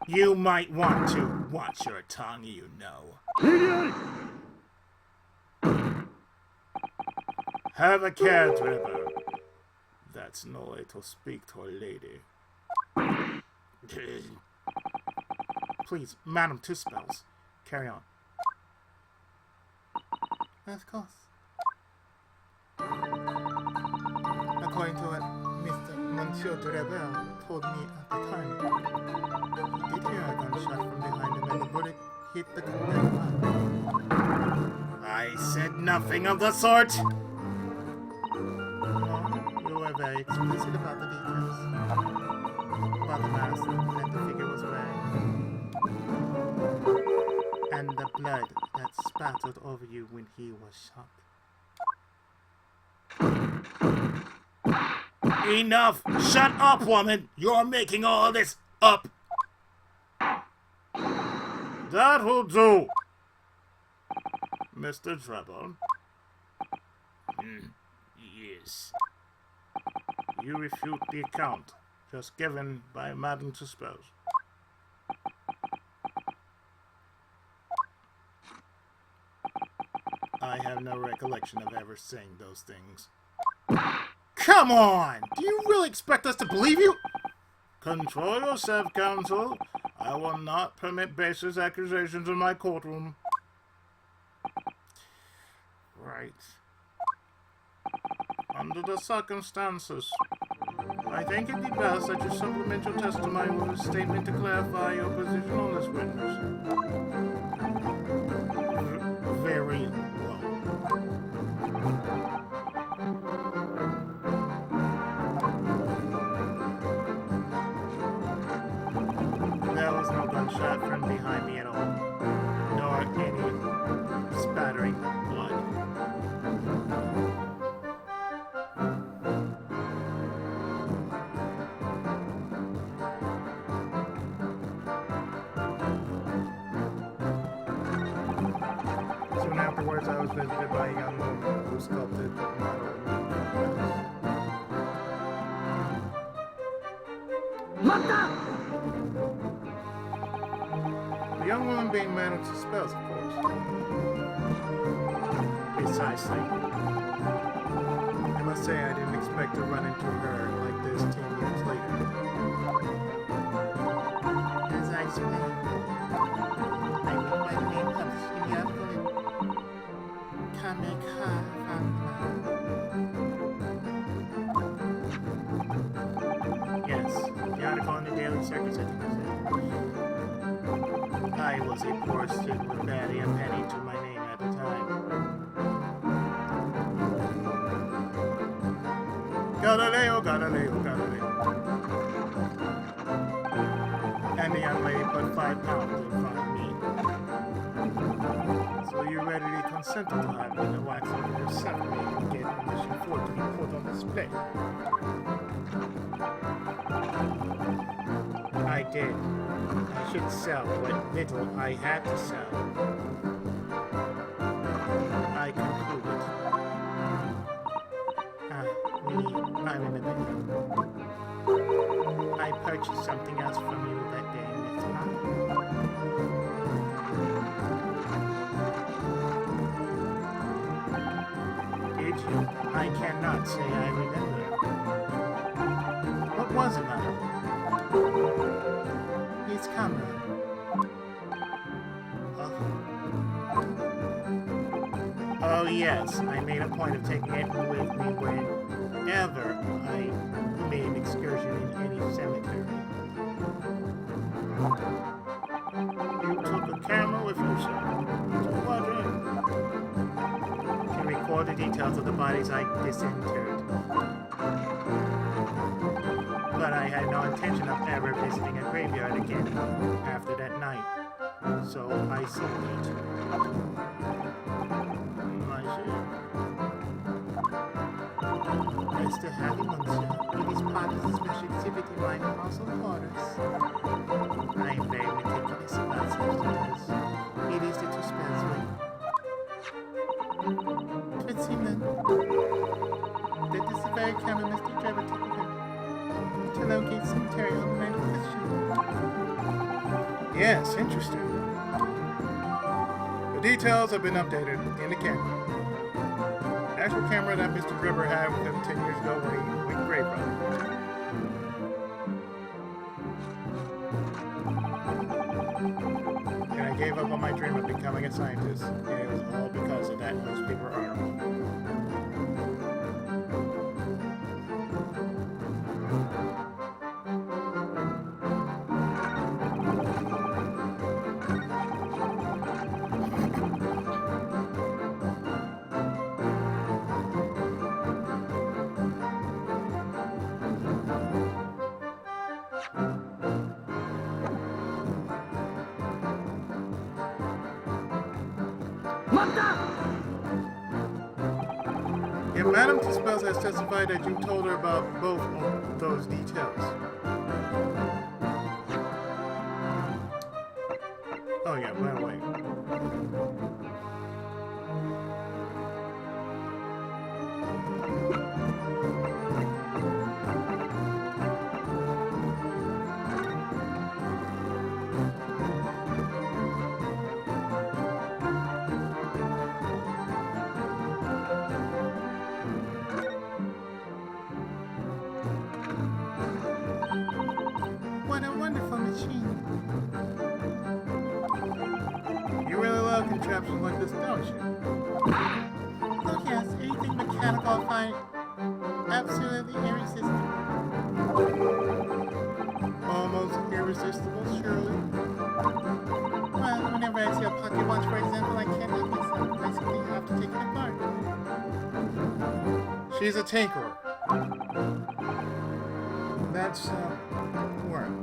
You might want to watch your tongue, you know. Have a care, Trevor. That's no way to speak to a lady. Please, madam, 2 spells. Carry on. Of course. According to what Monsieur de Revere told me at the time, he did hear a gunshot from behind him and the bullet hit the condemned man. I said nothing of the sort! Very explicit about the details. About the mask and the figure blood that spattered over you when he was shot. Enough! Shut up, woman! You're making all this up! That will do! Mr. Treble. Yes. You refute the account just given by Madame Tussauds. I have no recollection of ever saying those things. Come on! Do you really expect us to believe you? Control yourself, counsel. I will not permit baseless accusations in my courtroom. Right. Under the circumstances, I think it'd be best that you supplement your testimony with a statement to clarify your position on this witness. Very well. There was no gunshot from behind me at all, nor any spattering blood. Soon afterwards, I was visited by a young woman who sculpted a model of me. The young woman being Madame Tussauds, of course. Precisely. I must say I didn't expect to run into her like this 10 years later. As I explained, I knew my name of Kunio-kun Yes, the article in the Daily Circus, I think I said. I was a poor student with barely a penny to my name at the time. Galileo, Galileo, Galileo. And the young lady put £5 in front of me. So you readily consented to having the wax on your separate and get permission for it to be put on display. I did. I should sell what little I had to sell. I concluded. I remember. I purchased something else from you that day, Miss Mom. Did you? I cannot say I remember. What was it, Mother? He's coming. Oh yes, I made a point of taking it with me whenever I made an excursion in any cemetery. You took a camera with you, sir. To what end? To record the details of the bodies I disinterred. But I had no intention of ever visiting a graveyard again after that night. So I sold it. Nice to have you, monsieur. It is part of the special exhibit in my household quarters. I am very meticulous about such details. It is the Tussauds way. It seems then that this is the very camera Mr. Trevor took with him to locate some material on the night of question. Yes, interesting. The details have been updated in the camera. The actual camera that Mr. Dribber had with him 10 years ago when he went grave robbing. And I gave up on my dream of becoming a scientist, and it was all because of that newspaper article. Yeah, Madame Tispels has testified that you told her about both of those details. Oh yeah, by the way. What a wonderful machine. You really love contraptions like this, don't you? Oh yes, anything mechanical I find absolutely irresistible. Almost irresistible, surely. Well, whenever I see a pocket watch, for example, I can't help myself. I simply have to take it apart. She's a tinkerer. That's, work.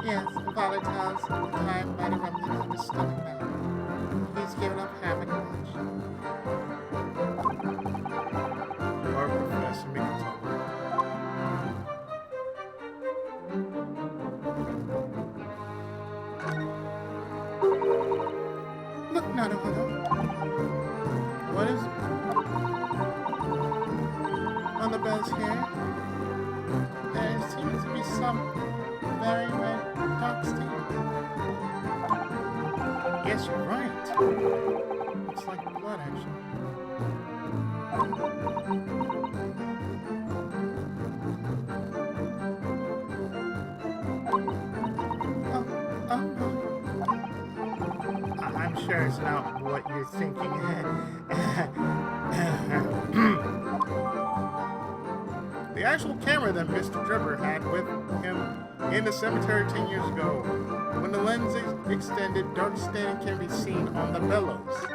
Yes, Father tells the time might have rumbling on his stomach now. He's given up having a watch. Or Professor Mikoto. Look, Naruhodo. What is it? On the bells here, there seems to be some very red dark stains. Yes, you're right. Looks like blood, actually. I'm sure it's not what you're thinking. The actual camera that Mr. Dripper had with him in the cemetery 10 years ago. When the lens is extended, dark staining can be seen on the bellows.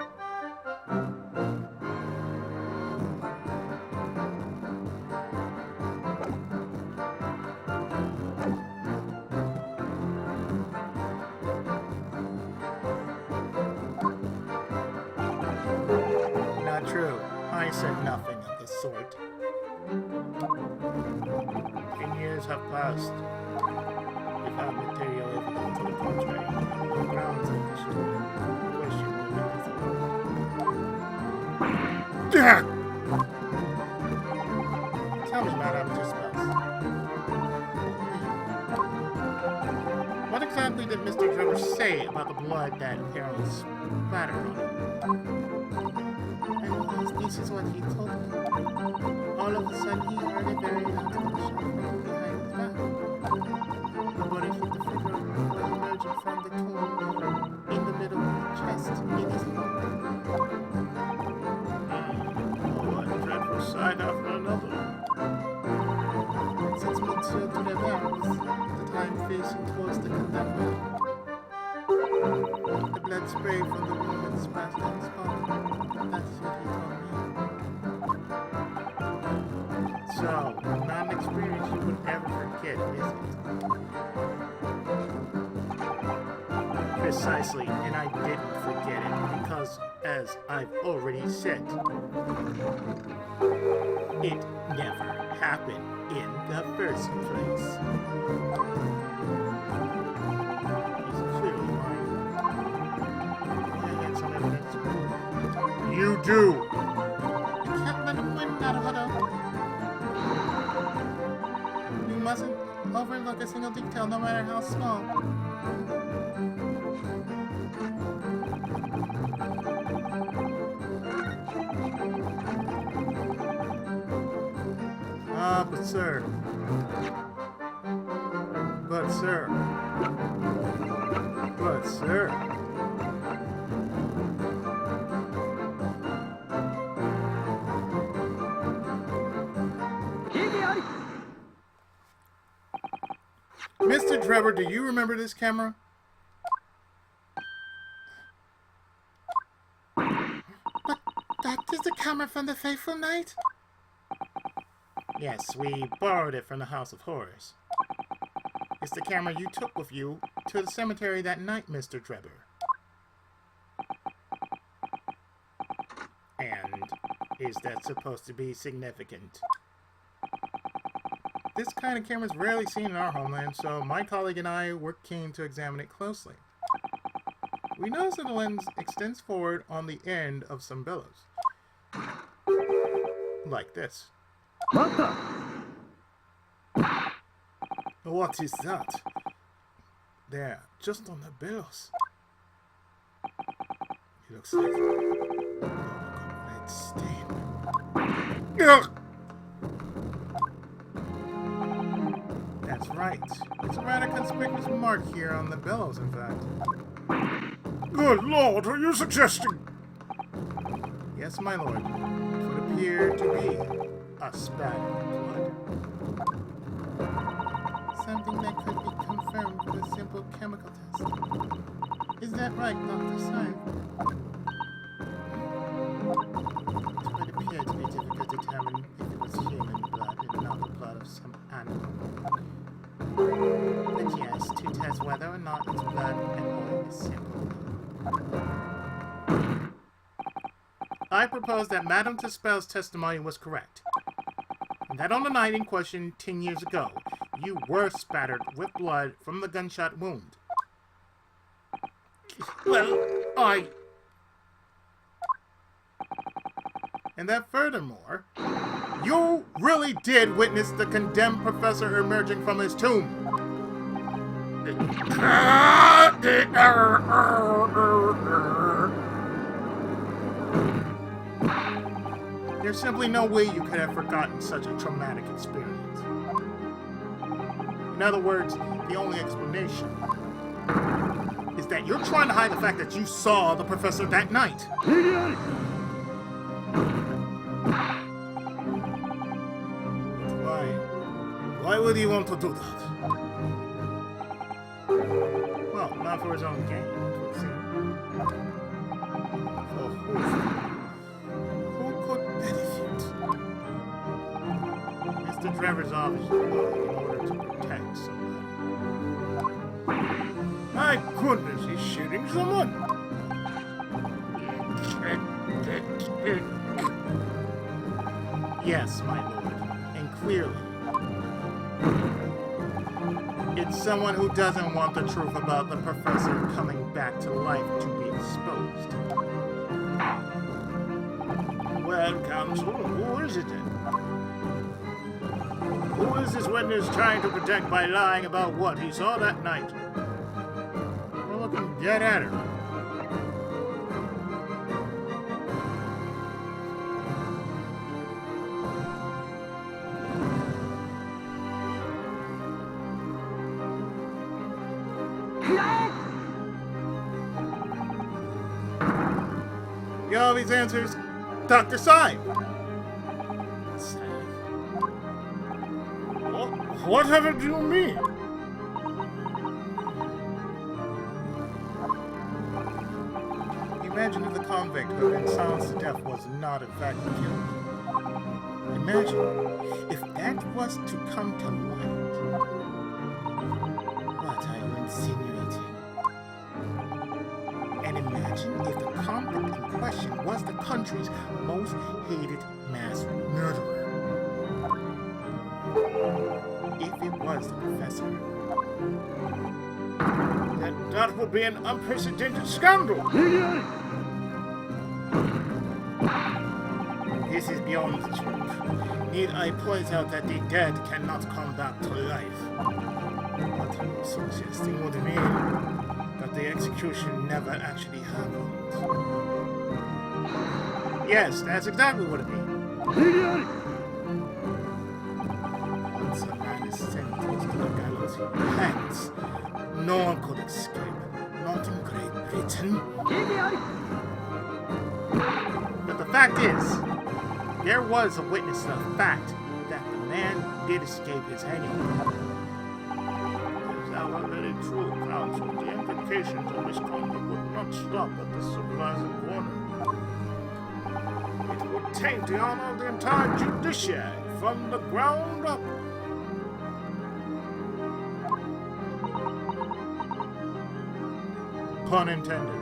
Not true. I said nothing of the sort. 10 years have passed. Without material evidence to the contrary, no grounds of question will Tell me, Madame Tispels. What exactly did Mr. Trevor say about the blood that apparently splattered on him? And this is what he told me. All of a sudden, he heard a very loud gunshot from behind his back. The body hit the figure was emerging from the tomb in the middle of the chest in his lung. One dreadful sight after another. Since Monsieur Trevor was at the time facing towards the condemned man, the blood sprayed from the wound and splashed on his body. That's what he told me. So, not an experience you would ever forget, is it? Precisely, and I didn't forget it, because, as I've already said, it never happened in the first place. He's clearly lying. I had some evidence. You do! You can't let him win, Naruhodo. You mustn't overlook a single detail, no matter how small. Ah, but sir. But sir. But sir. Mr. Trevor, do you remember this camera? But that is the camera from the Faithful Knight? Yes, we borrowed it from the House of Horrors. It's the camera you took with you to the cemetery that night, Mr. Trevor. Is that supposed to be significant? This kind of camera is rarely seen in our homeland, so my colleague and I were keen to examine it closely. We noticed that the lens extends forward on the end of some bellows. Like this. What is that? There, just on the bellows. It looks like a red stain. Ugh! That's right. It's a rather conspicuous mark here on the bellows, in fact. Good Lord, are you suggesting? Yes, my lord. It would appear to be a spatter of blood. Something that could be confirmed with a simple chemical test. Is that right, Dr. Stein? It would appear to be difficult to determine if it was human blood and not the blood of some animal. But yes, to test whether or not it's blood and oil is simple. I propose that Madame Dispel's testimony was correct. And that on the night in question 10 years ago, you were spattered with blood from the gunshot wound. Well, And that furthermore, you really did witness the condemned professor emerging from his tomb. There's simply no way you could have forgotten such a traumatic experience. In other words, the only explanation is that you're trying to hide the fact that you saw the professor that night. Why would he want to do that? Well, not for his own gain, it would seem. For who could benefit? Mr. Trevor's obviously lying in order to protect somebody. My goodness, he's shooting someone! Yes, my lord, and clearly. It's someone who doesn't want the truth about the professor coming back to life to be exposed. Well, counsel, who is it then? Who is this witness trying to protect by lying about what he saw that night? We're looking dead at her. You have these answers, Dr. Syme. Whatever do you mean? Imagine if the convict who had been silenced to death was not in fact killed. Imagine if that was to come to light. What are you insinuating? And imagine if the convict in question was the country's most hated mass murderer. If it was the professor, that would be an unprecedented scandal. This is beyond the truth. Need I point out that the dead cannot come back to life? What are you suggesting would mean that the execution never actually happened? Yes, that's exactly what it means. Once a man is sentenced to the gallows, he hangs. No one could escape, not in Great Britain. But the fact is, there was a witness to the fact that the man did escape his hanging. Is that very true, counsel? The implications of misconduct would not stop at the surprising corner. It would taint the honor of the entire judiciary from the ground up. Pun intended.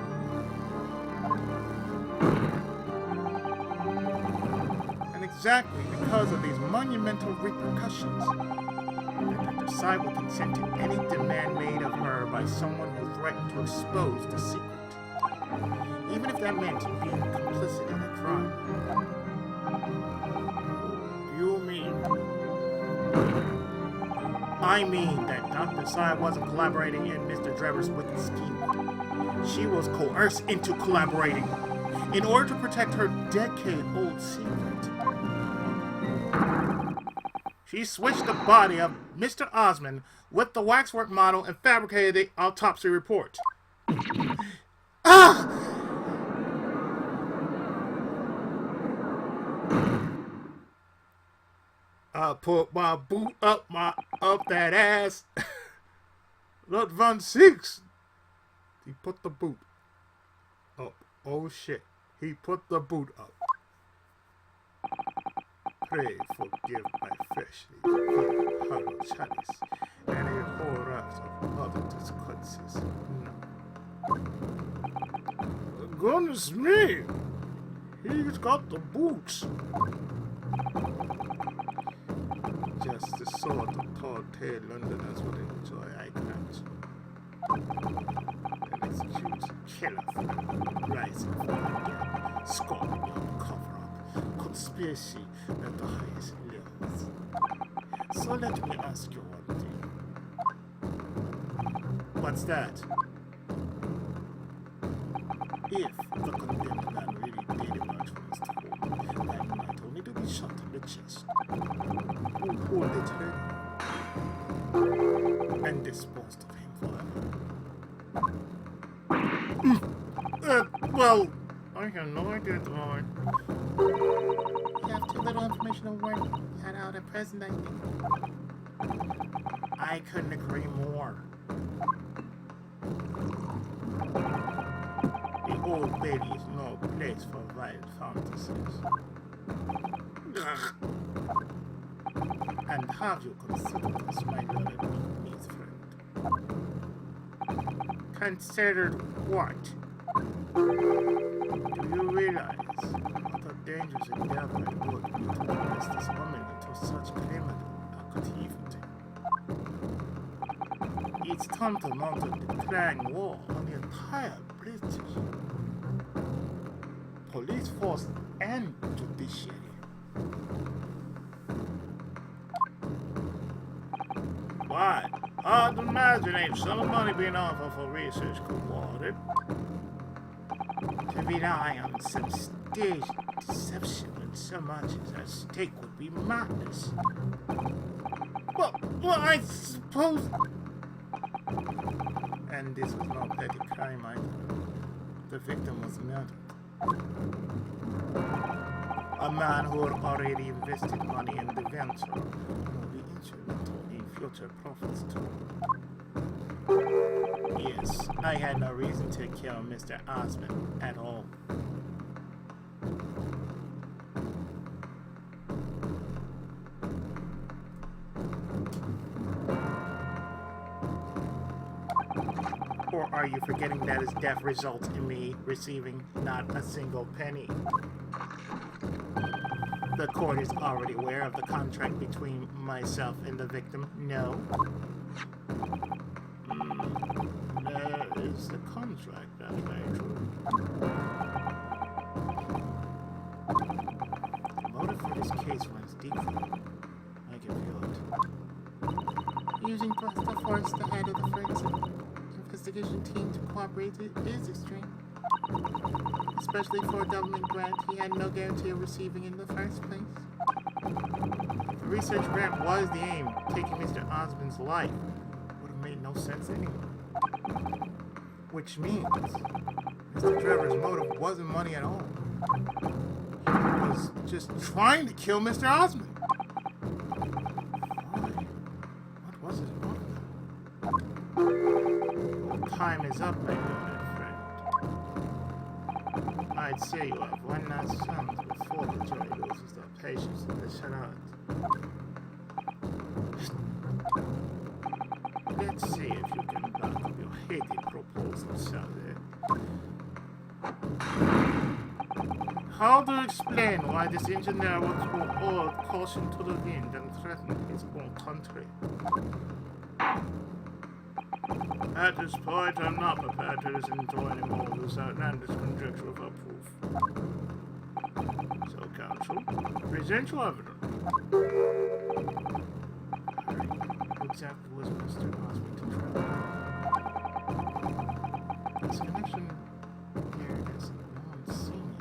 exactly because of these monumental repercussions that Dr. Sai will consent to any demand made of her by someone who threatened to expose the secret, even if that meant being complicit in a crime. You mean? I mean that Dr. Sai wasn't collaborating in Mr. Drever's wicked scheme. She was coerced into collaborating in order to protect her decade-old secret. She switched the body of Mr. Osmond with the waxwork model and fabricated the autopsy report. Ah! I put my boot up that ass. Lot Van Six. He put the boot up. Oh shit. He put the boot up. Pray forgive my freshly hollow chalice and a whole raft of other discourses. No. Goodness me! He's got the boots. Just the sort of tall-tale Londoners would enjoy, I grant you. An executed killer from rising from again, scorpion cover-up, conspiracy at the highest levels. So let me ask you one thing. What's that? If the condemned man really did emerge from his tomb, that might only to be shot in the chest. Who pulled it in and disposed of him forever? Well, I have no idea at the moment. You have too little information to work that out at present, I think. I couldn't agree more. The old lady is no place for violent fantasies. And have you considered this, my learned Vietnamese friend? Considered what? Do you realize what a dangerous endeavor it would be to press this woman into such criminal activity? It's tantamount to declaring war on the entire British police force and judiciary. Why, I'd imagine ain't some money being offered for research rewarded. To rely on some stage deception when so much is at stake would be madness. Well, I suppose... And this was no petty crime either. The victim was murdered. A man who had already invested money in the venture will be instrumental in future profits too. Yes, I had no reason to kill Mr. Osmond at all. Or are you forgetting that his death results in me receiving not a single penny? The court is already aware of the contract between myself and the victim. No. There is the contract, that's very true. The motive for this case runs deep. I can feel it. Using the force the head of the forensic investigation team to cooperate is extreme. Especially for a government grant he had no guarantee of receiving in the first place. The research grant was the aim. Taking Mr. Osmond's life would have made no sense anyway. Which means Mr. Trevor's motive wasn't money at all. He was just trying to kill Mr. Osmond. Why? What was it about that? Time is up, my learned friend. I'd say you have one last chance before the jury loses their patience and they shut out. Let's see if you can back up your hated proposal, shall we? How to explain why this engineer would throw all caution to the wind and threaten his own country? At this point, I'm not prepared to listen to any more of this outlandish conjecture without proof. So, counsel, present your evidence. Who exactly was Mr. Osmond to travel? His connection here is no one's seen it.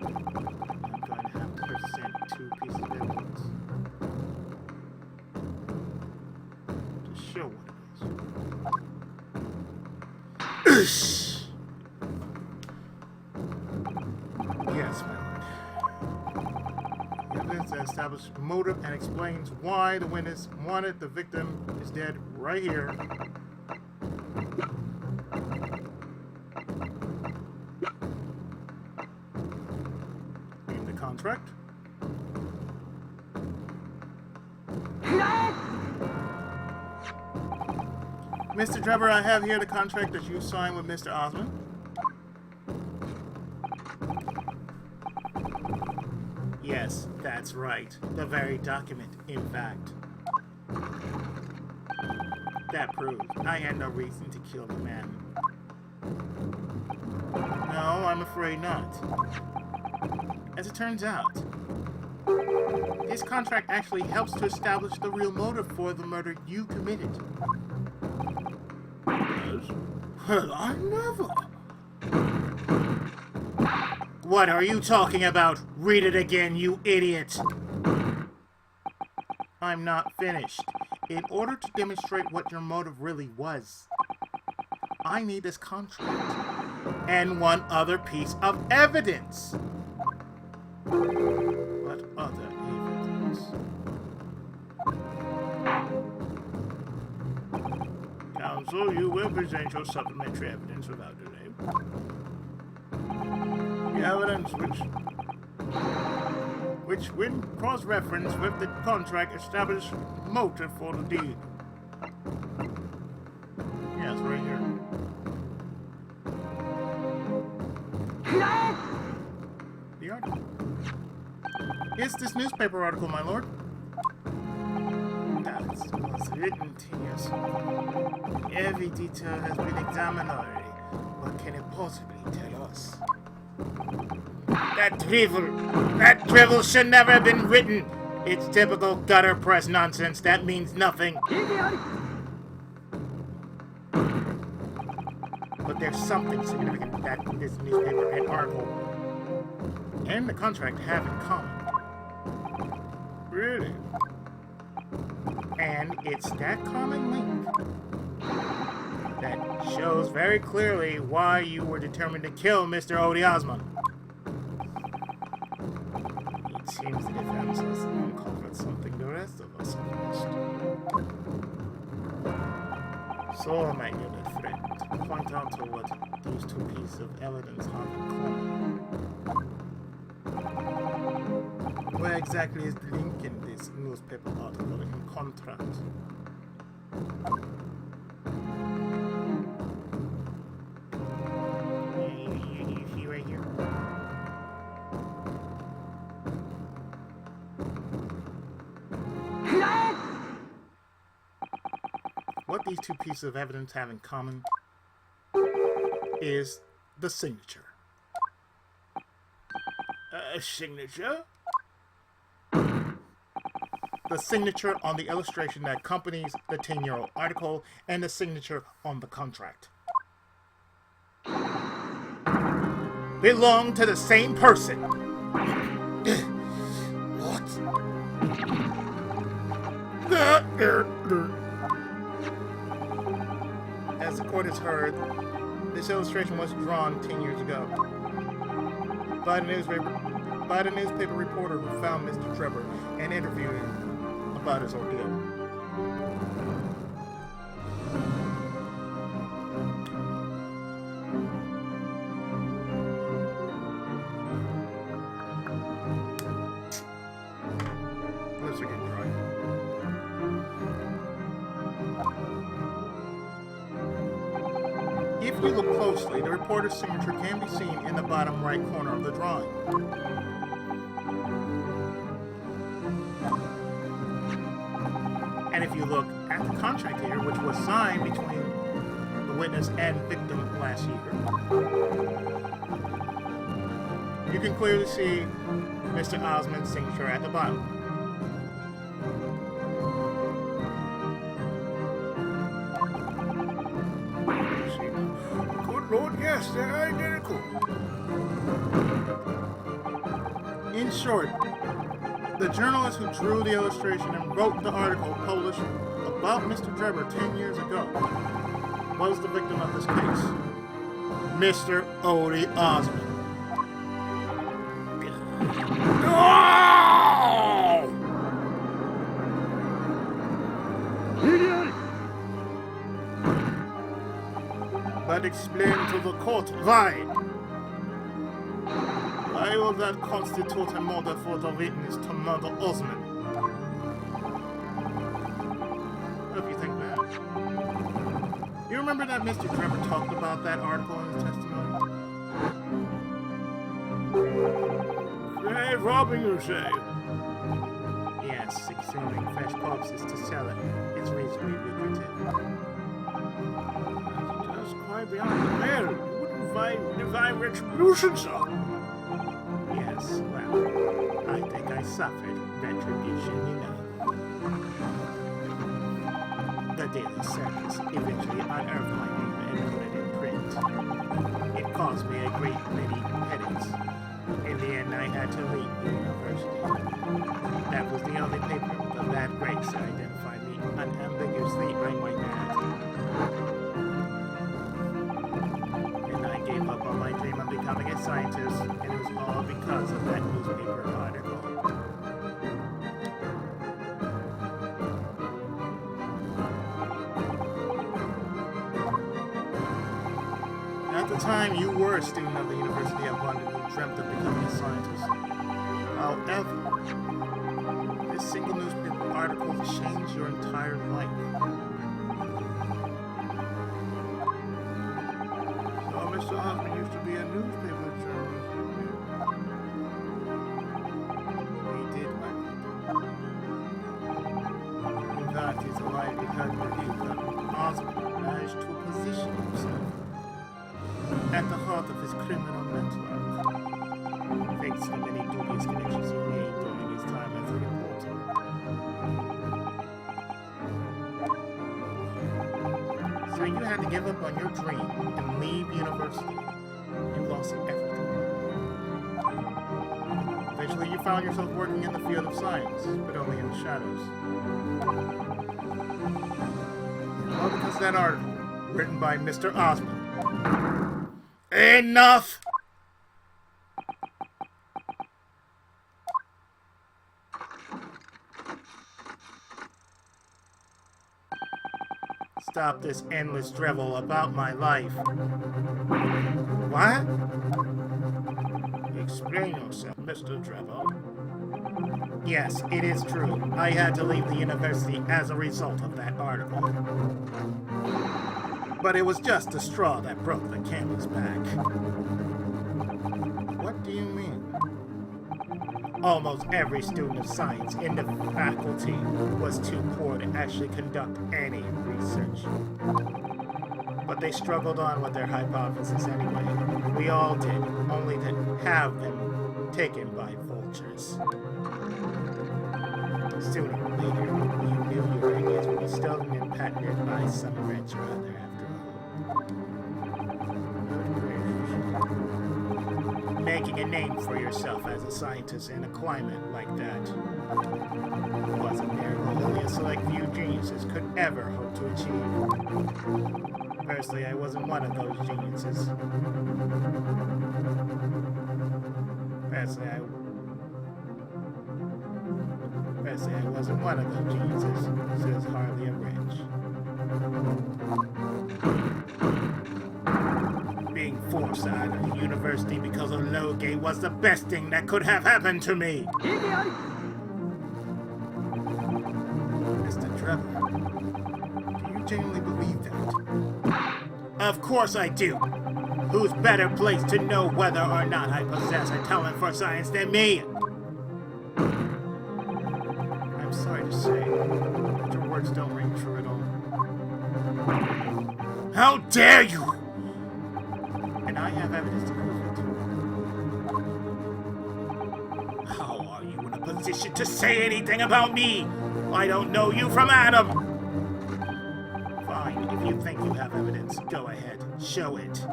I'm going to have to present 2 pieces of evidence to show what it is. Yes, my lord. The evidence that establishes motive and explains why the witness wanted the victim is dead right here. In the contract. Mr. Trevor, I have here the contract that you signed with Mr. Osmond. Yes, that's right. The very document, in fact. That proves I had no reason to kill the man. No, I'm afraid not. As it turns out, this contract actually helps to establish the real motive for the murder you committed. Well, I never. What are you talking about? Read it again, you idiot. I'm not finished. In order to demonstrate what your motive really was, I need this contract and one other piece of evidence. What other evidence? Counsel, you will present your supplementary evidence without delay. The evidence which when cross-referenced with the contract, established motive for the deed. Yes, right here. The article. It's this newspaper article, my lord. That was written 10 years ago. Every detail has been examined already. What can it possibly tell us? That drivel should never have been written. It's typical gutter press nonsense. That means nothing. But there's something significant that this newspaper and article and the contract have in common. Really? And it's that common link that shows very clearly why you were determined to kill Mr. Odie Osmond. It seems that if Amsa's uncovered something the rest of us missed. So, my good friend, point out to what these 2 pieces of evidence have in common. Where exactly is the link in this newspaper article in contract? You see right here? What these 2 pieces of evidence have in common is the signature. A signature? The signature on the illustration that accompanies the 10-year-old article and the signature on the contract belong to the same person. What? As the court has heard, this illustration was drawn 10 years ago by the newspaper reporter who found Mr. Trevor and interviewed him about his ordeal. Lips are getting dry. If you look closely, the reporter's signature can be seen in the bottom right corner of the drawing. And if you look at the contract here, which was signed between the witness and victim last year, you can clearly see Mr. Osmond's signature at the bottom. Good Lord, yes, they're identical. In short, the journalist who drew the illustration and wrote the article published about Mr. Drebber 10 years ago was the victim of this case, Mr. Odie Osmond. No! But explain to the court why. Why will that constitute a murder for the witness to murder Osmond? What do you think that? You remember that Mr. Drebber talked about that article in his testimony? Grave robbing, you say? Yes, exhuming fresh corpses to sell it. It's reasonably lucrative. That's quite beyond the pale. You wouldn't find divine retribution, sir. Yes, well, I think I suffered retribution, you know. The Daily Service eventually unearthed my name and put it in print. It caused me a great many headaches. In the end, I had to leave the university. That was the only paper with a bad grace that identified me unambiguously, I might add. And I gave up on my dream of becoming a scientist, and it was all because of that newspaper article. At the time, you were a student of the University of London who dreamt of becoming a scientist. However, this single newspaper article changed your entire life. So Mr. Osmond used to be a newspaper journalist. He did well. In fact, his livelihood revealed that Osmond managed to position himself at the heart of his criminal network, thanks to many dubious connections he made during his time as a reporter. So you had to give up on your dream and leave university. You lost everything. Eventually you found yourself working in the field of science, but only in the shadows. All because of that article, written by Mr. Osmond. Enough! Stop this endless drivel about my life. What? Explain yourself, Mr. Drebber. Yes, it is true. I had to leave the university as a result of that article. But it was just the straw that broke the camel's back. What do you mean? Almost every student of science in the faculty was too poor to actually conduct any research. But they struggled on with their hypothesis anyway. We all did, only to have them taken by vultures. Sooner or later, you knew your ideas would be stolen and patented by some wretch or other after all. Making a name for yourself as a scientist in a climate like that was a miracle only a select few geniuses could ever hope to achieve. Personally, I wasn't one of those geniuses. Personally, I wasn't one of those geniuses, says hardly a wretch. Being forced out of the university because of Logate was the best thing that could have happened to me. Mr. Drebber, do you genuinely believe that? Of course I do. Who's better placed to know whether or not I possess a talent for science than me? I'm sorry to say, but your words don't ring true at all. How dare you! And I have evidence to prove it. How are you in a position to say anything about me? I don't know you from Adam. Fine, if you think you have evidence, go ahead, show it.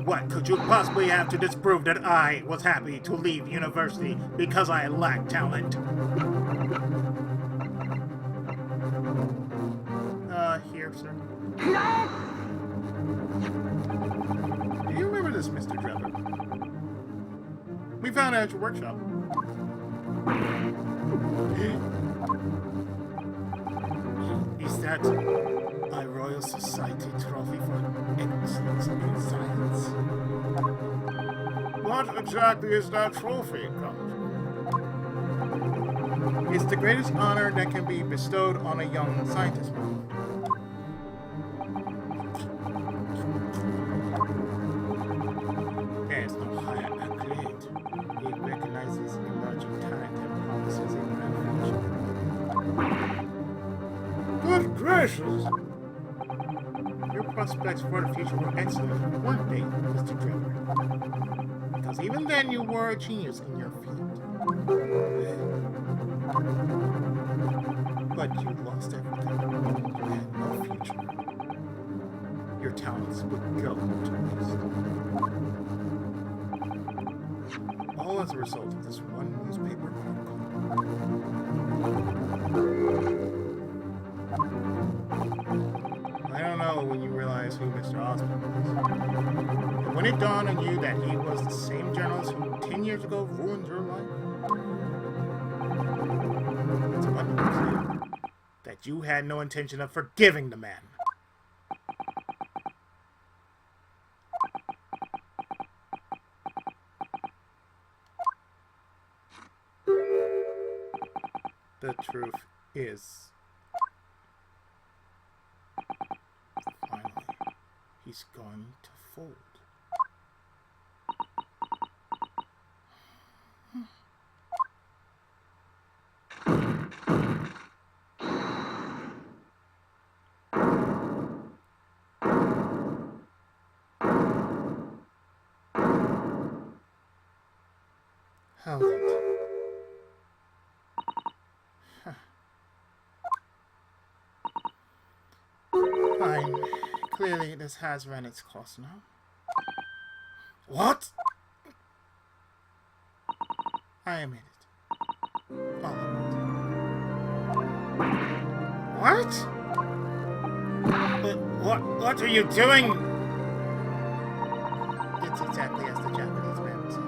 What could you possibly have to disprove that I was happy to leave university because I lacked talent? Here, sir. Do you remember this, Mr. Drebber? We found it at your workshop. Is that a Royal Society trophy for excellence in science? What exactly is that trophy, Count? It's the greatest honor that can be bestowed on a young scientist. There is no higher accolade. It recognizes emerging talent and promises a bright future. Good gracious! Your prospects for the future were excellent, weren't they, Mr. Drebber? Because even then you were a genius in your field. But you lost everything. You had no future. Your talents would go to waste. All as a result of this one newspaper article. I don't know when you realize who Mr. Osborne was. And when it dawned on you that he was the same journalist who 10 years ago ruined your life. It's abundantly clear that you had no intention of forgiving the man. The truth is, finally, he's going to fold. How late? Fine. Clearly, this has run its course now. What? I admit it. All of it. What? What are you doing? It's exactly as the Japanese man said.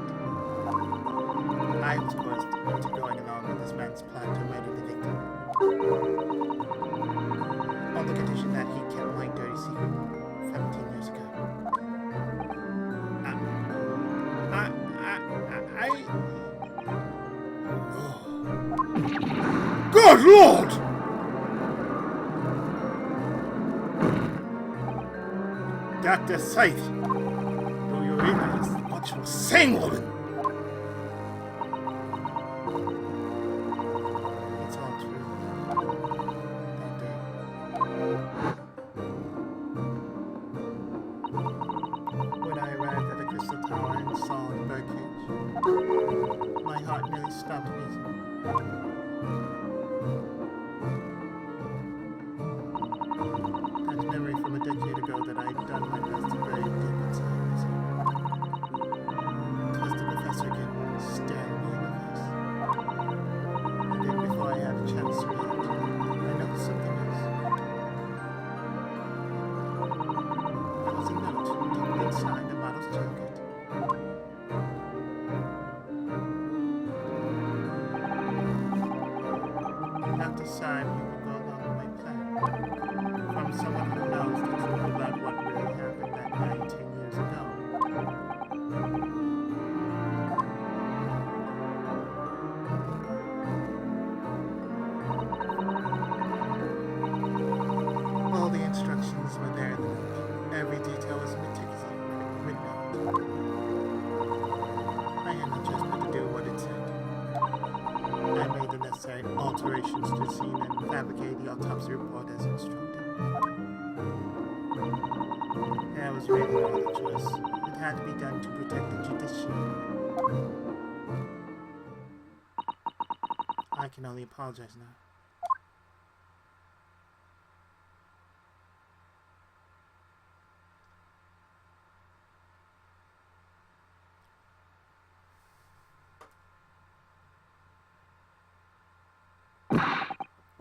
I was coerced into going along with this man's plan to murder the victim. On the condition that he kept my dirty secret 17 years ago. Good Lord! Dr. Scythe, do you realize what you're saying, woman? It's all true. That day. When I arrived at the Crystal Tower and saw the birdcage, my heart nearly stopped beating. That memory from a decade ago that I had done my best to bury deep inside myself. It was the professor again, staring me in the face. And then before I had a chance to react, I noticed something else. There was a note tucked inside the model's jacket. After Simon, we will go along with my plan. From someone who knows the truth about what really happened that 19 years ago. All fabricate the autopsy report as instructed. There was really no other choice. It had to be done to protect the judiciary. I can only apologize now.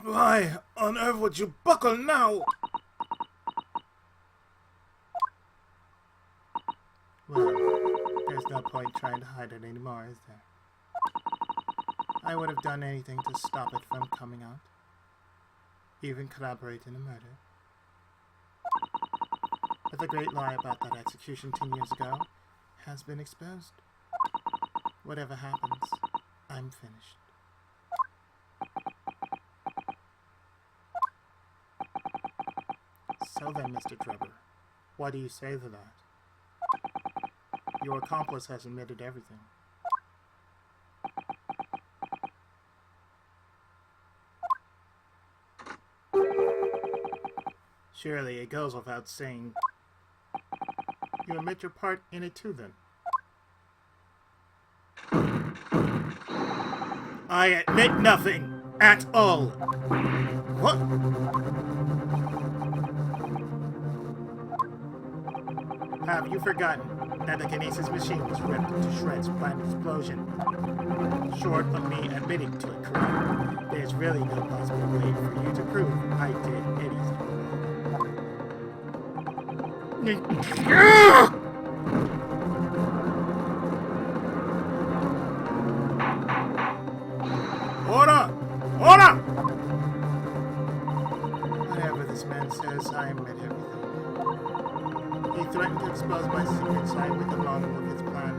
Why on earth would you buckle now? Well, there's no point trying to hide it anymore, is there? I would have done anything to stop it from coming out. Even collaborate in a murder. But the great lie about that execution 10 years ago has been exposed. Whatever happens, I'm finished. So then, Mr. Trevor, what do you say to that? Your accomplice has admitted everything. Surely it goes without saying. You admit your part in it too, then? I admit nothing at all. What? Have you forgotten that the kinesis machine was ripped to shreds by an explosion? Short of me admitting to it correctly, there's really no possible way for you to prove I did anything. Order! Order! Whatever this man says, I admit everything. He threatened to expose my secret side with along with his plan.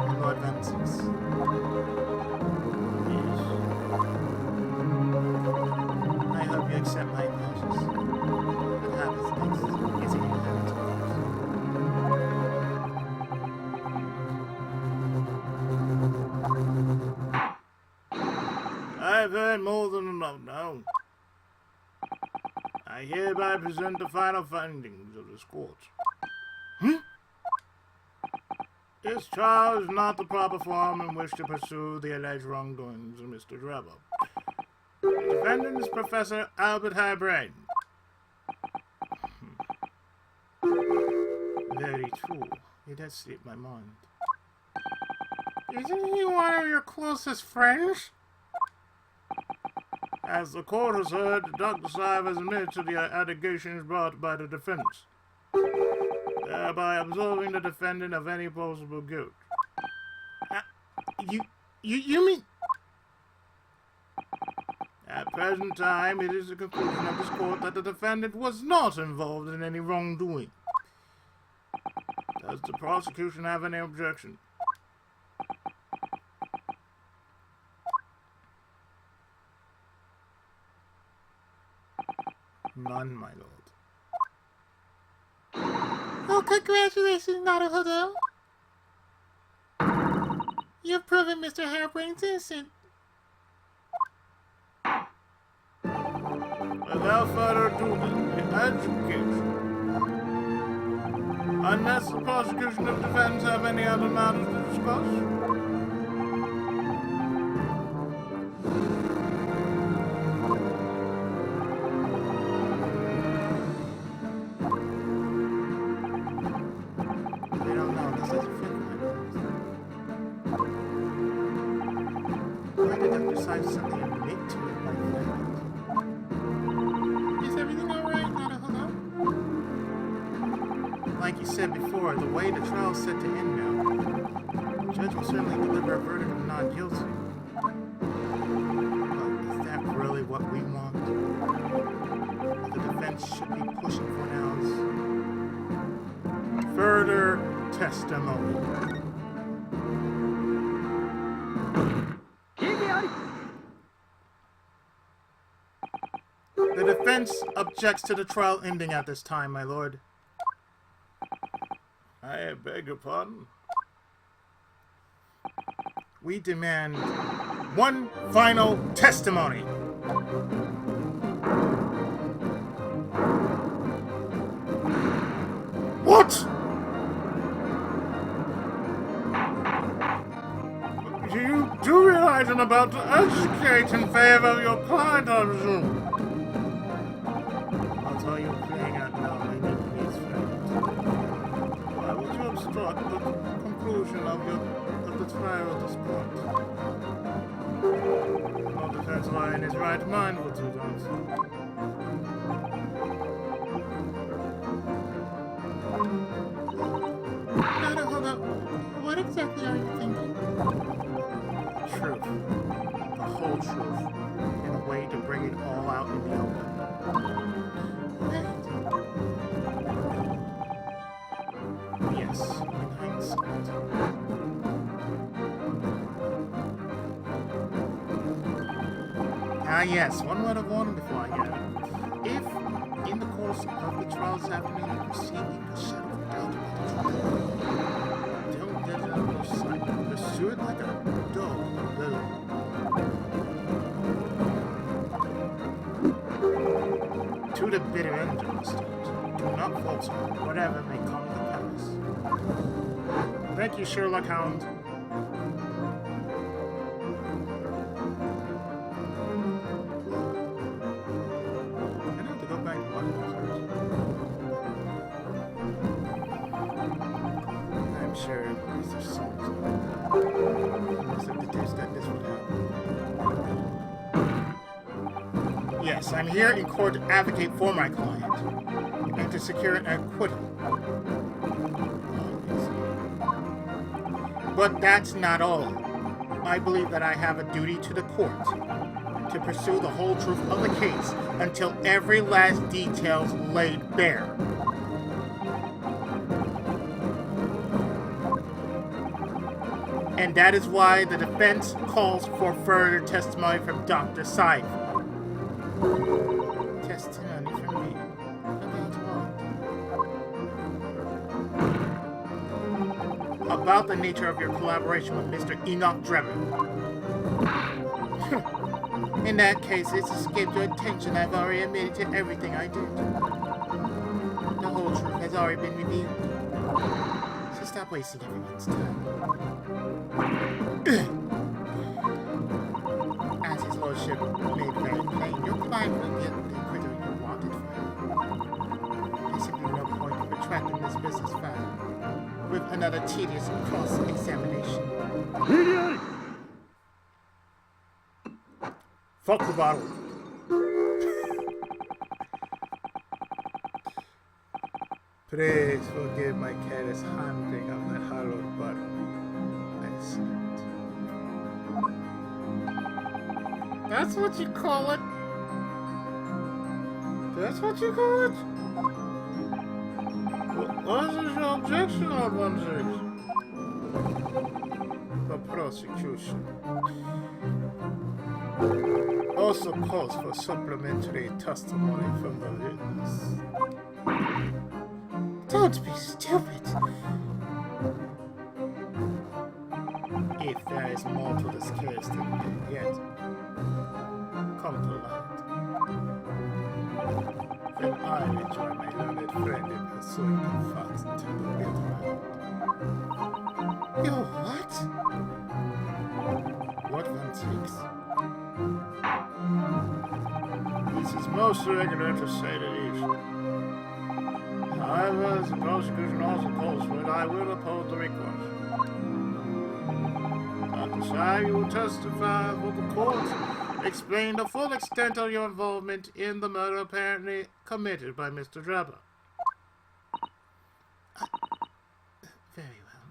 And Lord Vincent's. Yes. I hope you accept my apologies. What happens next is in your hands. I've heard more than enough now. I hereby present the final findings of this court. This trial is not the proper forum in which to pursue the alleged wrongdoings of Mr. Trevor. The defendant is Professor Albert Highbrain. Very true. It has slipped my mind. Isn't he one of your closest friends? As the court has heard, Dr. Sive has admitted to the allegations brought by the defense, thereby absolving the defendant of any possible guilt. You mean... At present time, it is the conclusion of this court that the defendant was not involved in any wrongdoing. Does the prosecution have any objection? None, my lord. Oh, congratulations, Naruhodo. You've proven Mr. Hairbrain's innocent. Without further ado, the adjudication. Unless the prosecution of defense have any other matters to discuss. Suddenly admit to it like that. Is everything alright, Naruhodo? Like you said before, the way the trial's set to end now, the judge will certainly deliver a verdict of not guilty. But is that really what we want? What the defense should be pushing for now is further testimony. The defense objects to the trial ending at this time, my lord. I beg your pardon? We demand one final testimony. What? You do realize I'm about to educate in favor of your client, I presume? I'll tell you playing out now, my nephew friend. Why would you obstruct the conclusion of the trial at this point? No defense lawyer in his right mind would do that. No, hold up. What exactly are you thinking? Truth. The whole truth. In a way to bring it all out in the open. Yes, in hindsight. Ah, yes, one word of warning before I get it. If, in the course of the trial this afternoon, you perceive even a shadow of doubt about the truth, don't let it out of your sight. Pursue it like a dog a bone. To the bitter end, understand. Do not falter, whatever may come to pass. Thank you, Sherlock Hound. I have to go back and watch this. I'm sure these are songs. I must have deduced that this would happen. Yes, I'm here in court to advocate for my client and to secure an acquittal. But that's not all. I believe that I have a duty to the court to pursue the whole truth of the case until every last detail is laid bare. And that is why the defense calls for further testimony from Dr. Seif. Testimony from me? About what? About the nature of your collaboration with Mr. Enoch Drebin. In that case, it's escaped your attention. I've already admitted to everything I did. The whole truth has already been revealed. So stop wasting everyone's time. As his lordship made very plain, your client will get the acquittal you wanted for him. There should be no point in retracting this business file with another tedious cross-examination. Fuck the bottle. Please forgive my careless handling of that hallowed bottle. Excellent. That's what you call it? That's what you call it? What is your objection on 1-6? The prosecution also calls for supplementary testimony from the witness. Don't be stupid. If there is more to this case than yet come to light, then I will join my learned friend in pursuing the facts until the bitter end. Yo, what? What 1-6? This is most irregular to say the least. However, as the prosecution also calls for it, I will oppose the request. Dr. Shai, you will testify for the court. Explain the full extent of your involvement in the murder apparently committed by Mr. Drebber. Very well.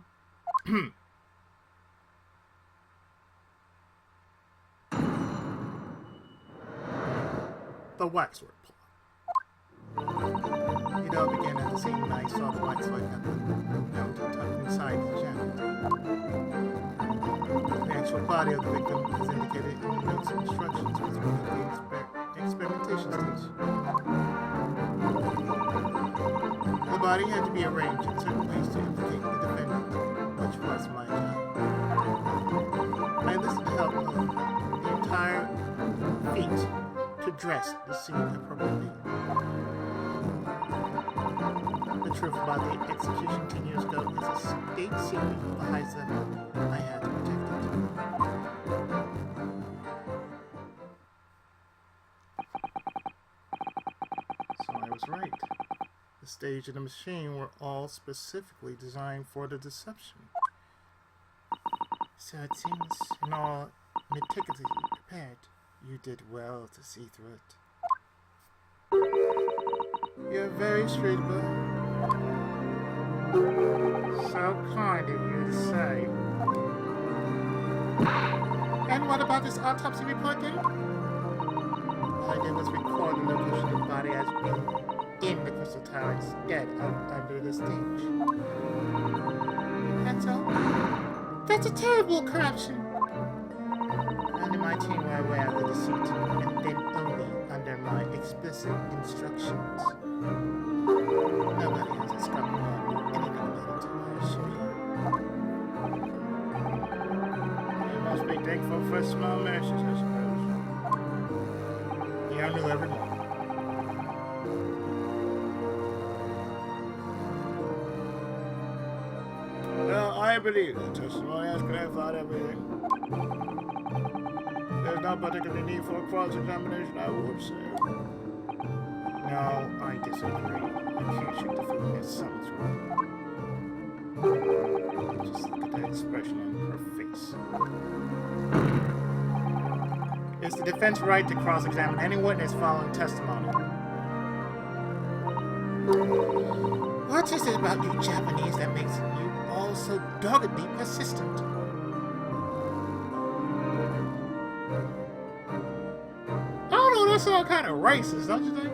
The waxwork plot. It all began at the scene when I saw the waxwork at the mountain tucked inside the jacket. The actual body of the victim is indicated in the notes and instructions with the experimentation stage. The body had to be arranged in certain ways to implicate the defendant, which was my job. I enlisted the help of address the scene appropriately. The truth about the execution 10 years ago is a state secret of the highest level. I had to protect it. So I was right. The stage and the machine were all specifically designed for the deception. So it seems, in all meticulously prepared, you did well to see through it. You're very straight, boy. So kind of you to say. And what about this autopsy report then? All I did was record the location of the body as being in the Crystal Tower instead of under the stage. That's all. That's a terrible corruption. Only my team were aware of the deceit, and then only under my explicit instructions. Nobody has a scruple on anything about it to my shooting. You must be thankful for small mercies, I suppose. Yeah, I knew everyone. Well, I believe that testimony has clarified everything. There's no particular need for a cross-examination, I would say. No, I disagree. Accuse you of this sounds wrong. Just look at that expression on her face. It's the defense right to cross-examine any witness following testimony. What is it about you Japanese that makes you all so doggedly persistent? I don't know, that sounds kind of racist, don't you think?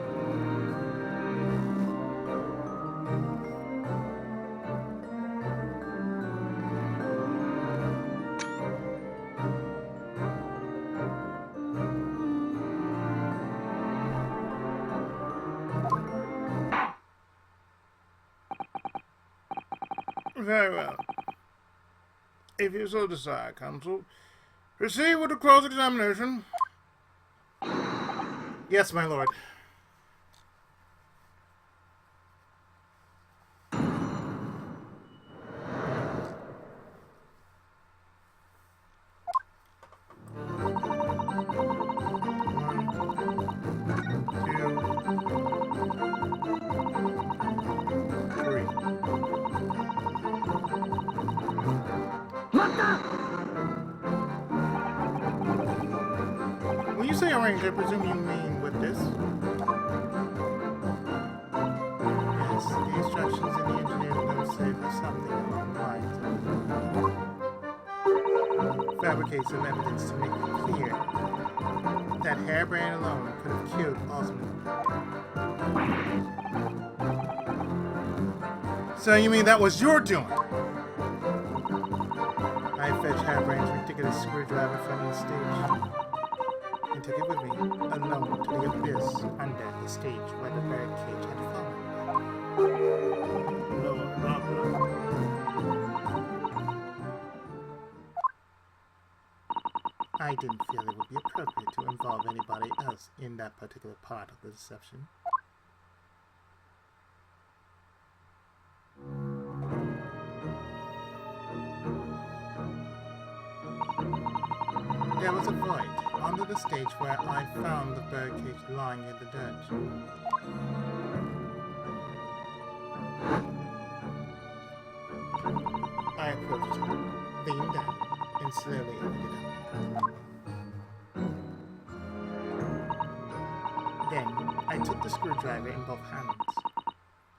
Very well. If you so desire, counsel, proceed with the cross-examination. Yes, my lord. When you say arrange, I presume you mean with this? Yes, the instructions in the engineer's notes say there's something along the lines. Fabricate some evidence to make it clear that hairbrand alone could have killed Osmond. So you mean that was your doing? I fetched Hairbrain's ridiculous screwdriver from the stage and took it with me, alone, to the abyss under the stage where the bird cage had fallen. No problem. I didn't feel it would be appropriate to involve anybody else in that particular part of the deception. There was a void under the stage where I found the birdcage lying in the dirt. I approached it, leaned down, and slowly opened it up. Then I took the screwdriver in both hands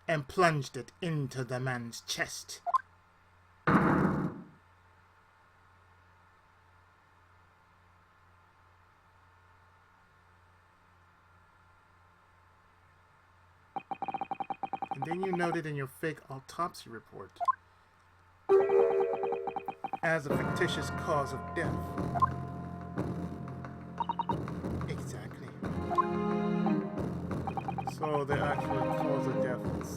and plunged it into the man's chest. And then you noted in your fake autopsy report as a fictitious cause of death. Exactly. So the actual cause of death is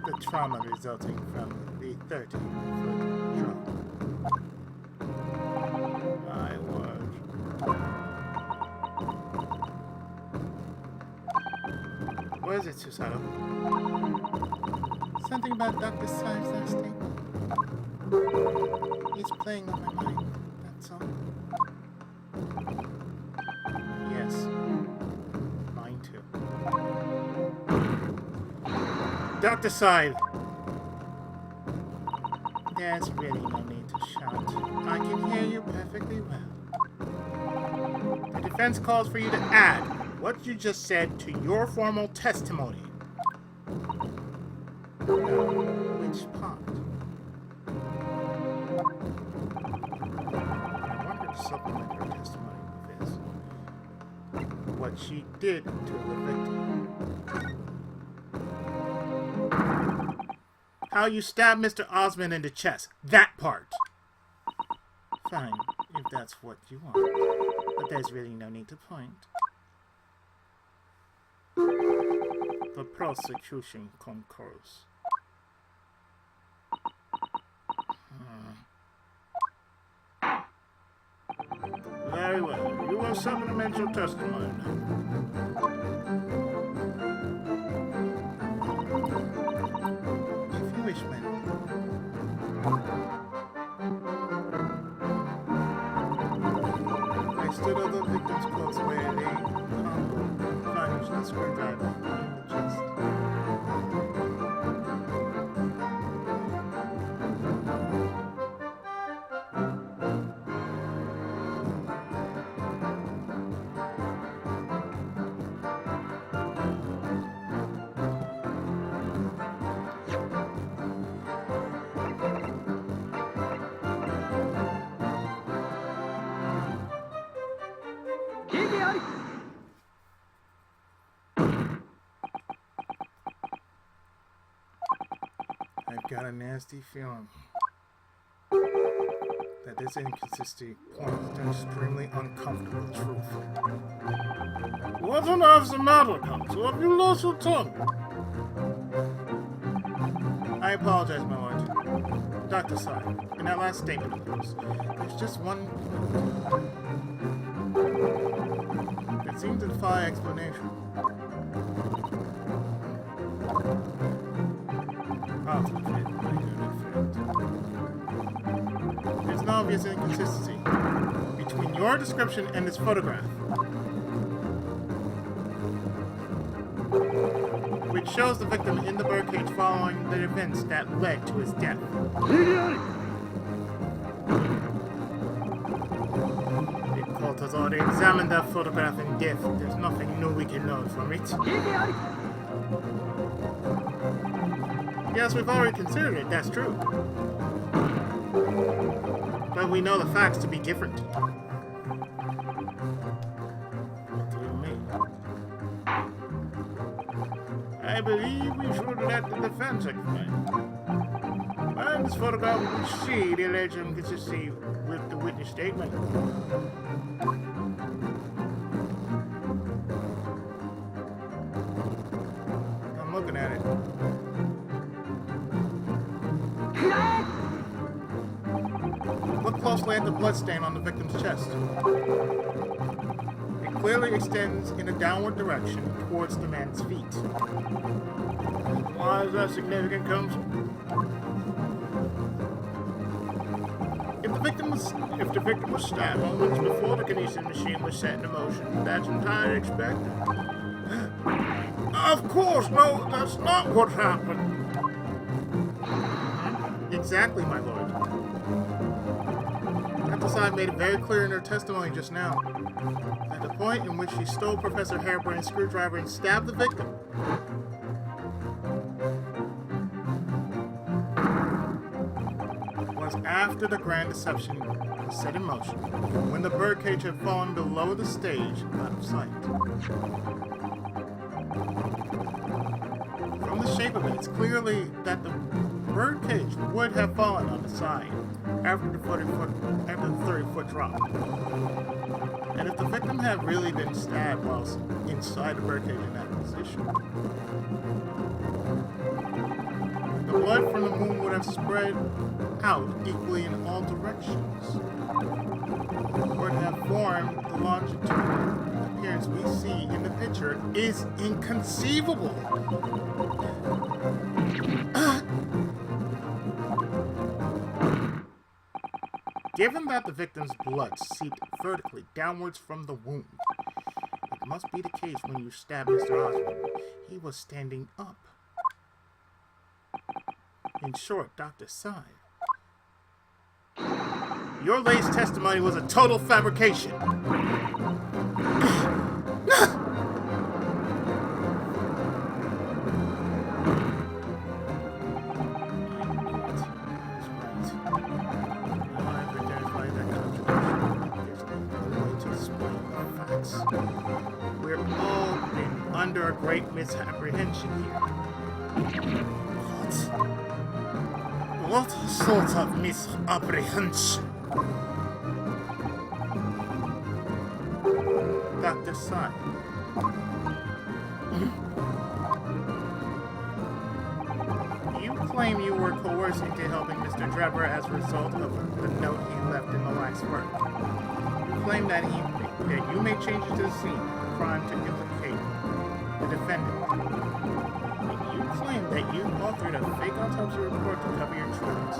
The trauma resulting from the 30-foot drop. my word. is it, Susato? Something about Dr. Syme's last statement. He's playing on my mind, that's all. Yes. Mine too. Dr. Syme! There's really no need to shout. I can hear you perfectly well. The defense calls for you to add what you just said to your formal testimony. Which part? I want her to supplement her testimony with this. What she did to the victim. How you stabbed Mr. Osmond in the chest. That part. Fine, if that's what you want. But there's really no need to point. The prosecution concurs. Very well. You will supplement your testimony. If you wish, madam. I stood at the victim's clothes where they plunged the screwdriver in the chest. I've got a nasty feeling that this inconsistency points to extremely uncomfortable truth. What on earth's the matter, Counsel? Have you lost your tongue? I apologize, my lord. Dr. Syme, in that last statement of yours, there's just one point that seems to defy explanation. There's an obvious inconsistency between your description and this photograph, which shows the victim in the birdcage following the events that led to his death. The court has already examined that photograph in depth. There's nothing new we can learn from it. Yes, we've already considered it, that's true. But we know the facts to be different. What do you mean? I believe we should let the defense explain. And this photograph will see the alleged inconsistency with the witness statement. I'm looking at it. Look closely at the bloodstain on the victim's chest. It clearly extends in a downward direction towards the man's feet. Why is that significant, Combs? If the victim was stabbed moments before the kinesis machine was set into motion, that's entirely expected. Of course, no, that's not what happened. Exactly, my lord. Dr. Syme made it very clear in her testimony just now. At the point in which she stole Professor Harebrain's screwdriver and stabbed the victim, was after the grand deception was set in motion, when the birdcage had fallen below the stage out of sight. From the shape of it, it's clearly that the birdcage would have fallen on the side after the 30-foot drop. And if the victim had really been stabbed whilst inside the birdcage in that position, the blood from the wound would have spread out equally in all directions, or it have formed the longitude appearance we see in the picture is inconceivable. Given that the victim's blood seeped vertically downwards from the wound, it must be the case when you stabbed Mr. Osmond. He was standing up. In short, Dr. Sy, your latest testimony was a total fabrication. We're all under a great misapprehension here. What sort of misapprehension? Dr. Sy. You claim you were coerced into helping Mr. Trevor as a result of the note he left in the last work. You claim that you made changes to the scene of the crime to implicate the defendant. And you claim that you authored a fake autopsy report to cover your tracks.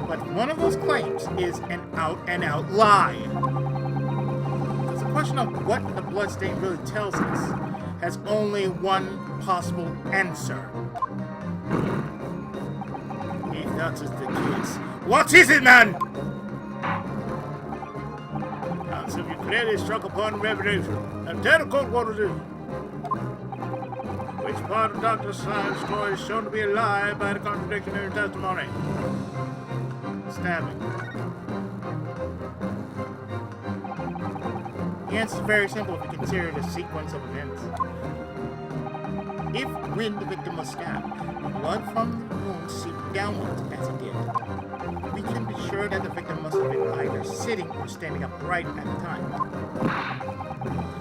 But one of those claims is an out-and-out lie. Because the question of what the bloodstain really tells us has only one possible answer. If that is the case, what is it, man? So you clearly struck upon revelation. And tell the court what it is. Which part of Dr. Sy's story is shown to be a lie by the contradiction in her testimony? Stabbing. The answer is very simple if you consider the sequence of events. If, when the victim was stabbed, blood from the wound seeped downwards as it did, we can be sure that the victim must have been either sitting or standing upright at the time.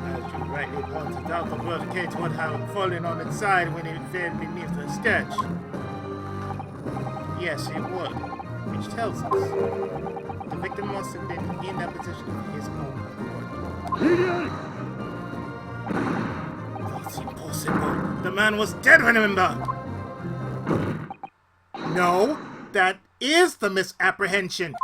As you rightly pointed out, the blood cage would have fallen on its side when it fell beneath the sketch. Yes, it would, which tells us the victim must have been in that position of his own accord. That's impossible. The man was dead, remember? No, that is the misapprehension.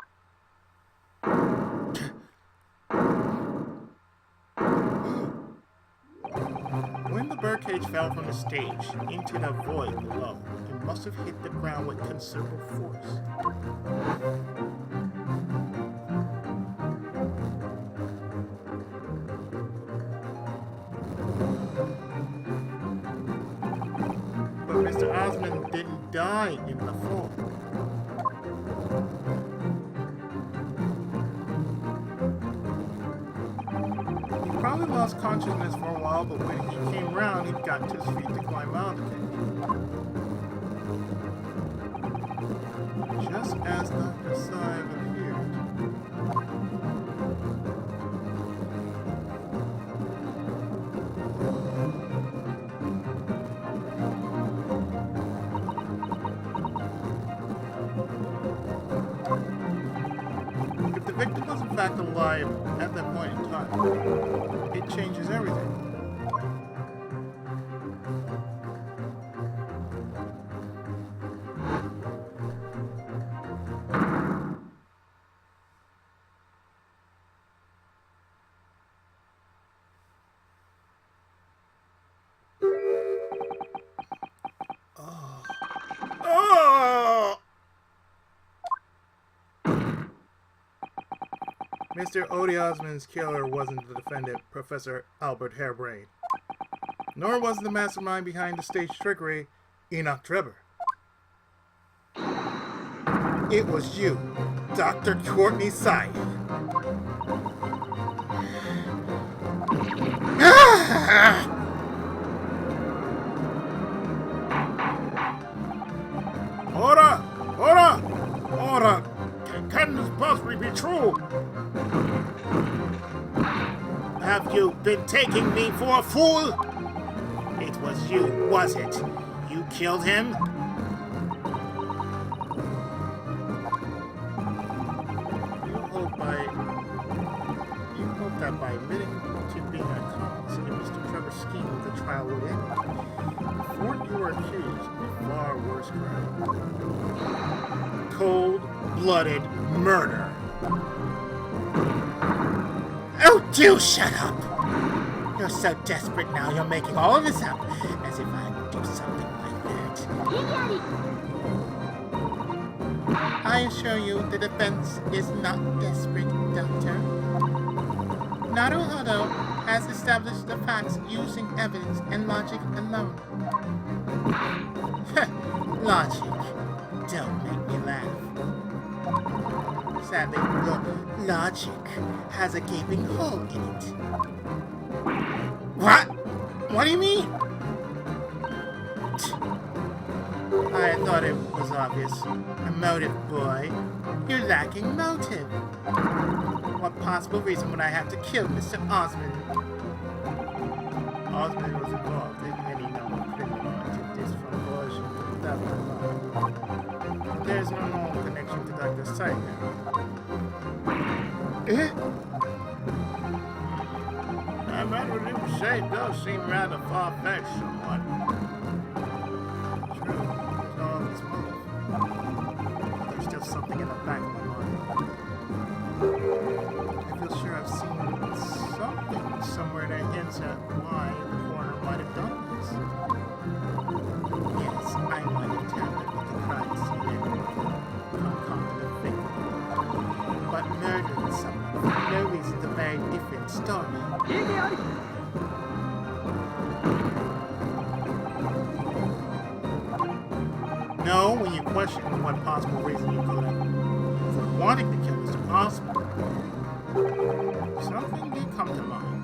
When the birdcage fell from the stage into the void below, it must have hit the ground with considerable force. But Mr. Osmond didn't die in the fall. He probably lost consciousness for a while, but when he came round, he got to his feet to climb out again. Just as Dr. Sy appeared. If the victim was in fact alive at that point in time, it changes everything. Mr. Odie Osmond's killer wasn't the defendant, Professor Albert Harebrain. Nor was the mastermind behind the stage trickery, Enoch Trevor. It was you, Dr. Courtney Sy. Order! Order! Order! Can this possibly be true? Have you been taking me for a fool? It was you, was it? You killed him? You hope that by admitting to being an accomplice in Mr. Trevor's scheme, the trial would end. Before you were accused of a far worse crime. Cold-blooded murder. Oh, do shut up! You're so desperate now, you're making all of this up, as if I would do something like that. I assure you, the defense is not desperate, Doctor. Naruhodo has established the facts using evidence and logic alone. Logic. Don't make me laugh. Sadly, logic has a gaping hole in it. What? What do you mean? I thought it was obvious. A motive, boy. You're lacking motive. What possible reason would I have to kill Mr. Osmond? Osmond was involved in any number of criminal activities from coercion to theft and lying. There's no known connection to Dr. Simon. That matter you say does seem rather far-fetched somewhat. True, there's no obvious motive. There's still something in the back of my mind. I feel sure I've seen something somewhere that hints at why the coroner might have done this. Yes, I might have tampered with the crime scene and concocted a victim. But murdering someone for no reason is a very different story. No, when you question what possible reason you could have for wanting to kill Mr. Osmond, something did come to mind.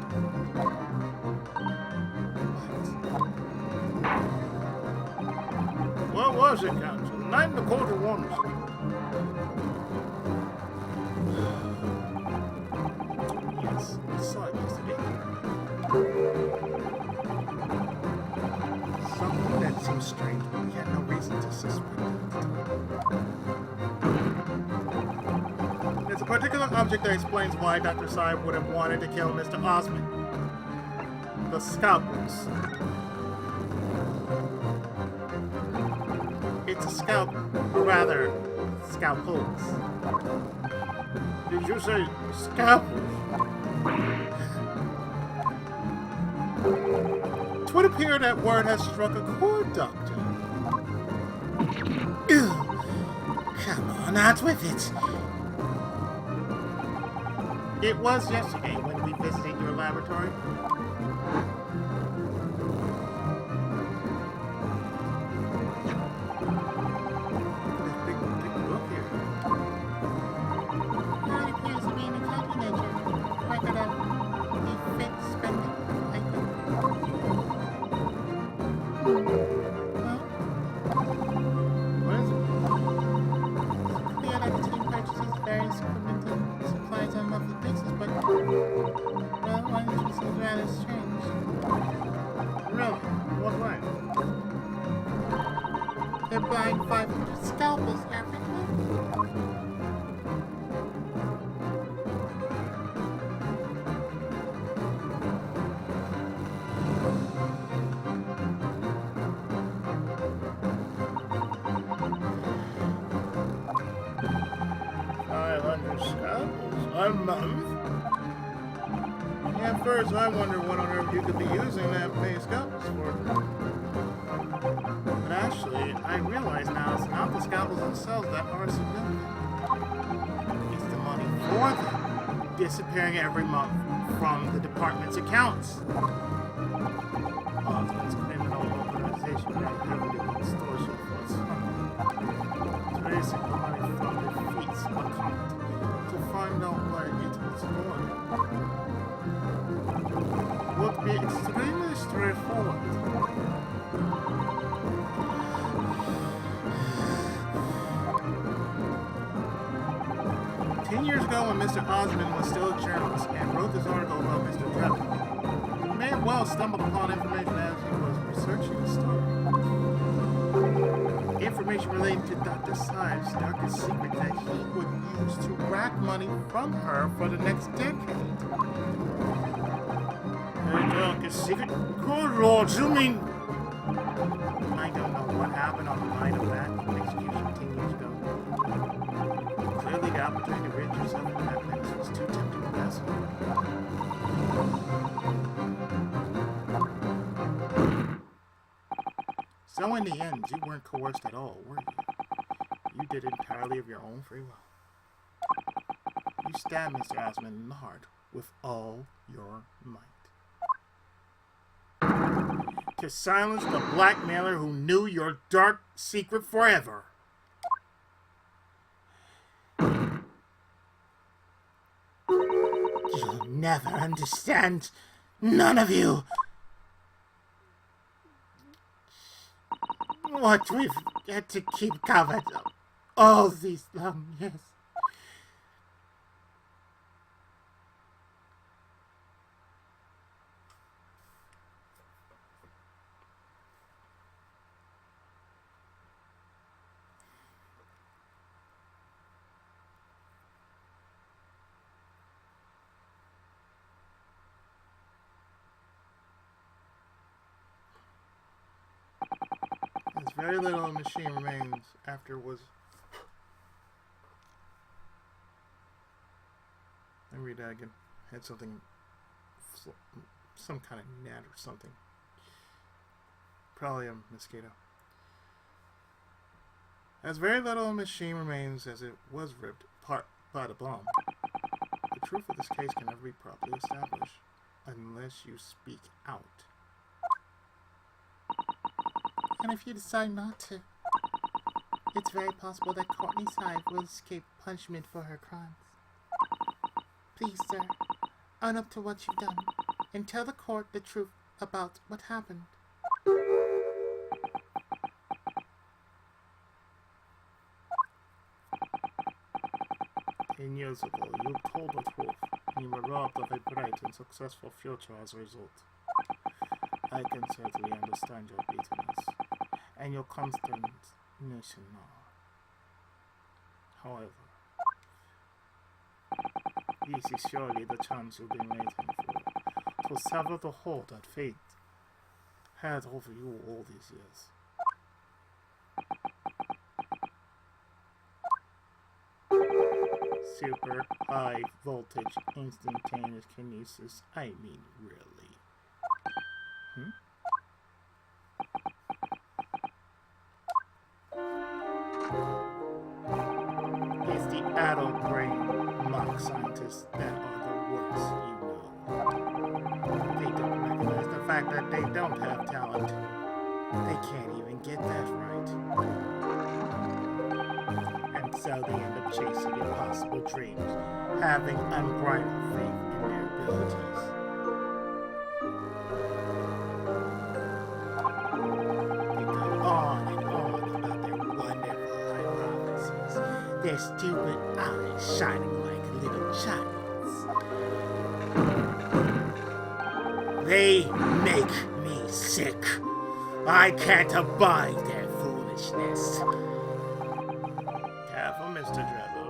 What was it, Counsel? The night in the court of wonders. Yes, we saw it yesterday. Something that seems strange, but we had no reason to suspect it. There's a particular object that explains why Dr. Sai would have wanted to kill Mr. Osmond. The scalpels. It's a scalp, or rather, scalpels. Did you say scalpels? It would appear that word has struck a chord, Doctor. Ew. Come on, out with it. It was yesterday when we visited your laboratory. This big book here. It appears to be in a copy ledger. Record of defense spending, I think. What is it? Clear that the team purchases various equipment and supplies on monthly basis, but well, one entry seems rather strange. Really? What way? They're buying 500 scalpels every month. Scalpels a month? At first, I wonder what on earth you could be using that many scalpels for. But actually, I realize now it's not the scalpels themselves that are significant. It's the money for them disappearing every month from the department's accounts. Osmond's criminal organization that heavily extortion for its funding. Tracing the money from the fees account to find out where it was going. Would be extremely straightforward. Years ago, when Mr. Osmond was still a journalist and wrote this article about Mr. Trevor, he may have well stumbled upon information as he was researching the story. Information relating to Dr. Syve's darkest secret that he would use to rack money from her for the next decade. darkest secret? Good lord, you mean... I don't know what happened on the night of that execution 10 years ago. Clearly the opportunity to rid yourself of that menace was too tempting to pass up. So in the end, you weren't coerced at all, were you? You did it entirely of your own free will. You stabbed Mr. Osmond in the heart with all your might. To silence the blackmailer who knew your dark secret forever. You'll never understand. None of you. What we've had to keep covered all these long years. As very little of the machine remains after it was... Let me read that again. Had something... some kind of gnat or something. Probably a mosquito. As very little of the machine remains as it was ripped apart by the bomb. The truth of this case can never be properly established unless you speak out. And if you decide not to, it's very possible that Courtney Side will escape punishment for her crimes. Please, sir, own up to what you've done and tell the court the truth about what happened. "10 years ago, you told the truth, and you were robbed of a bright and successful future as a result. I can certainly understand your bitterness and your consternation now. However, this is surely the chance you've been waiting for, to sever the hold that fate had over you all these years. Super high voltage instantaneous kinesis. I mean, really. It's the adult brain mock scientists that are the worst, you know. They don't recognize the fact that they don't have talent. They can't even get that right. And so they end up chasing impossible dreams, having unbridled faith in their abilities. They go on and on about their wonderful hypotheses, their stupid eyes shining like little giants. They make me sick. I can't abide their foolishness. Careful, Mr. Drebber.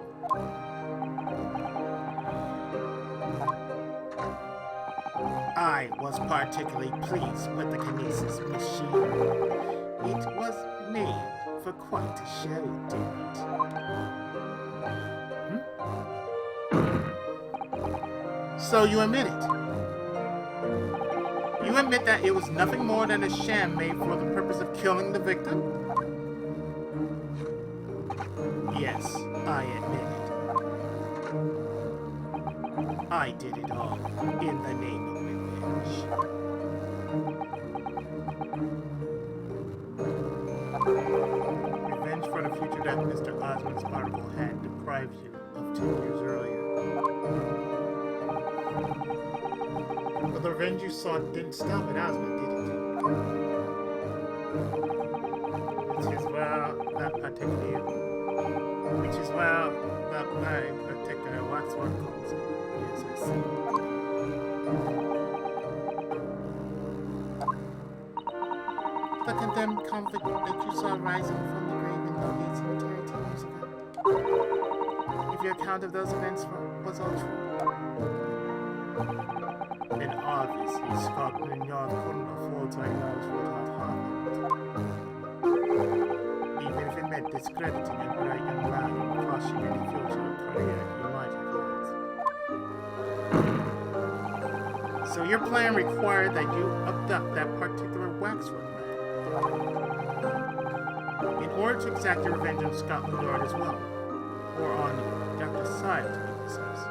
I was particularly pleased with the kinesis machine. It was made for quite a show, didn't it? So you admit it? You admit that it was nothing more than a sham made for the purpose of killing the victim? Yes, I admit it. I did it all in the name of revenge. Revenge for the future that Mr. Osmond's article had deprived you of 10 years earlier. But the revenge you sought didn't stop at Osmond, did it? Which is well that particular waxwork calls it. Yes, I see. The condemned convict that you saw rising from the grave in Newgate Cemetery 10 years ago. If your account of those events was all true. Then obviously Scotland Yard couldn't afford to acknowledge what had happened. Even if it meant discrediting a bright young man and crushing any future career he might have had. So your plan required that you abduct that particular waxwork man in order to exact your revenge on Scotland Yard as well, or on Dr. Side, to be precise.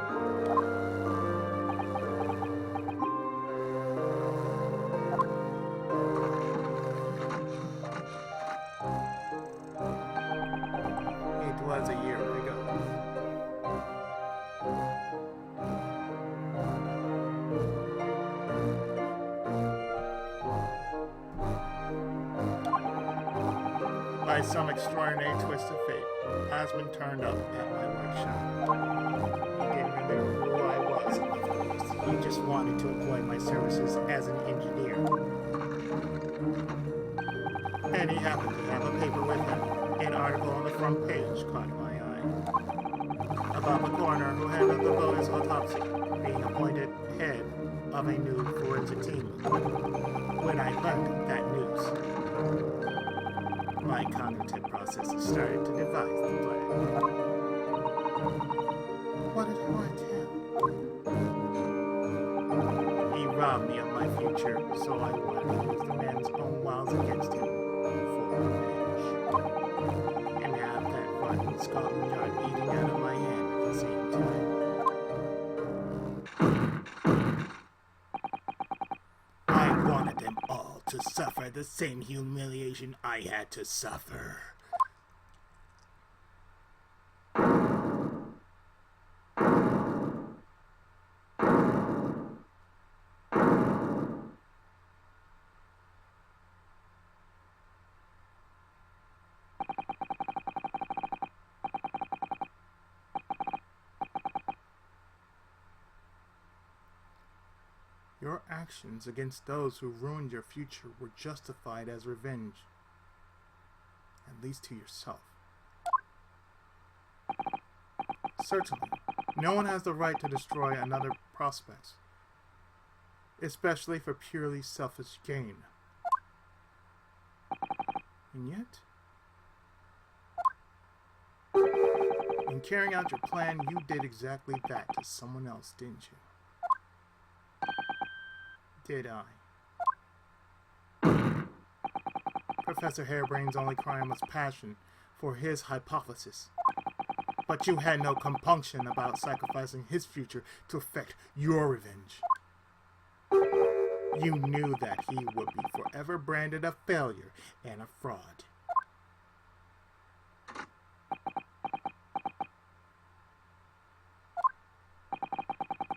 It was a year ago. By some extraordinary twist of fate, Osmond turned up at my workshop. He didn't remember who I was, of course. He just wanted to employ my services as an engineer. And he happened to have a paper with him. An article on the front page caught my eye. About the coroner who handled the bogus autopsy, being appointed head of a new forensic team. When I learned that news, my cognitive processes started to devise the plan. What did Hart have? He robbed me of my future, so I wanted to use the man's own wiles against him for revenge. And have that rotten Scotland Yard eating out of my hand at the same time. I wanted them all to suffer the same humiliation I had to suffer. Your actions against those who ruined your future were justified as revenge, at least to yourself. Certainly, no one has the right to destroy another prospects, especially for purely selfish gain. And yet, in carrying out your plan, you did exactly that to someone else, didn't you? Did I? Professor Harebrain's only crime was passion for his hypothesis. But you had no compunction about sacrificing his future to effect your revenge. You knew that he would be forever branded a failure and a fraud.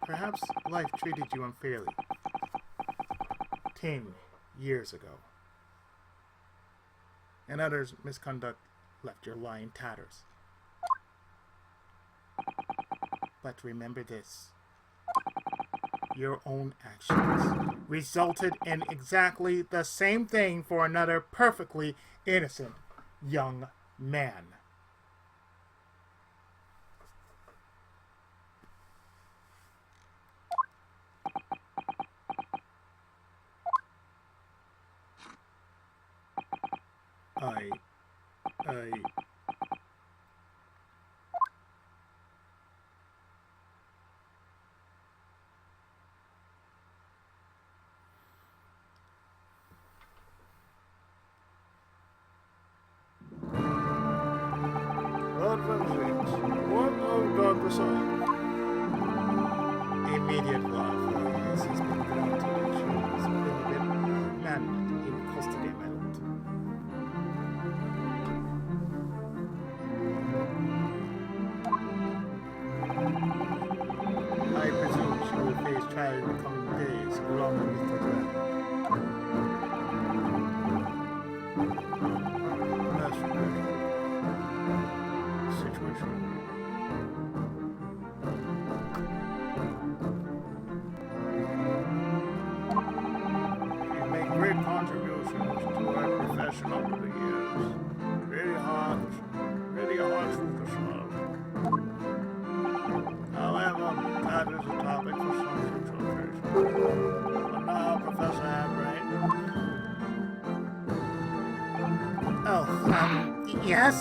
Perhaps life treated you unfairly. 10 years ago. And others' misconduct left your lie in tatters. But remember this. Your own actions resulted in exactly the same thing for another perfectly innocent young man. Lord Vanzwit, what of God beside? Immediate love has been granted and she has been landed in custody, my lord. I presume she will face trial in the coming days, along with Mr. Grant. That's regretting situation. She made great contributions to our profession over the years. Really hard truth to swallow. However, that is a topic for some future occasion. Yes?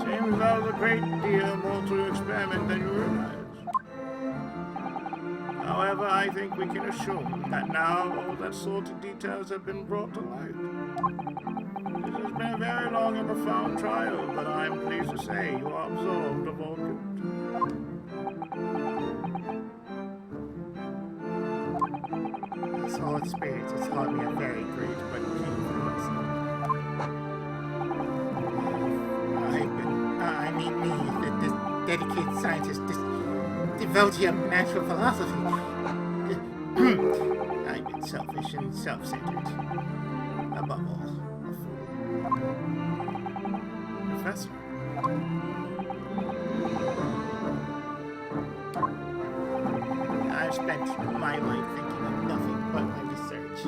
Seems there was a great deal more to the experiment than you realize. However, I think we can assume that now all that sort of details have been brought to light. This has been a very long and profound trial, but I am pleased to say you are absolved of all guilt. This whole experience has taught me a very great but painful lesson. This dedicated scientist, this devotee of natural philosophy. I've been selfish and self-centered. Above all, a fool. Professor, I've spent my life thinking of nothing but my research.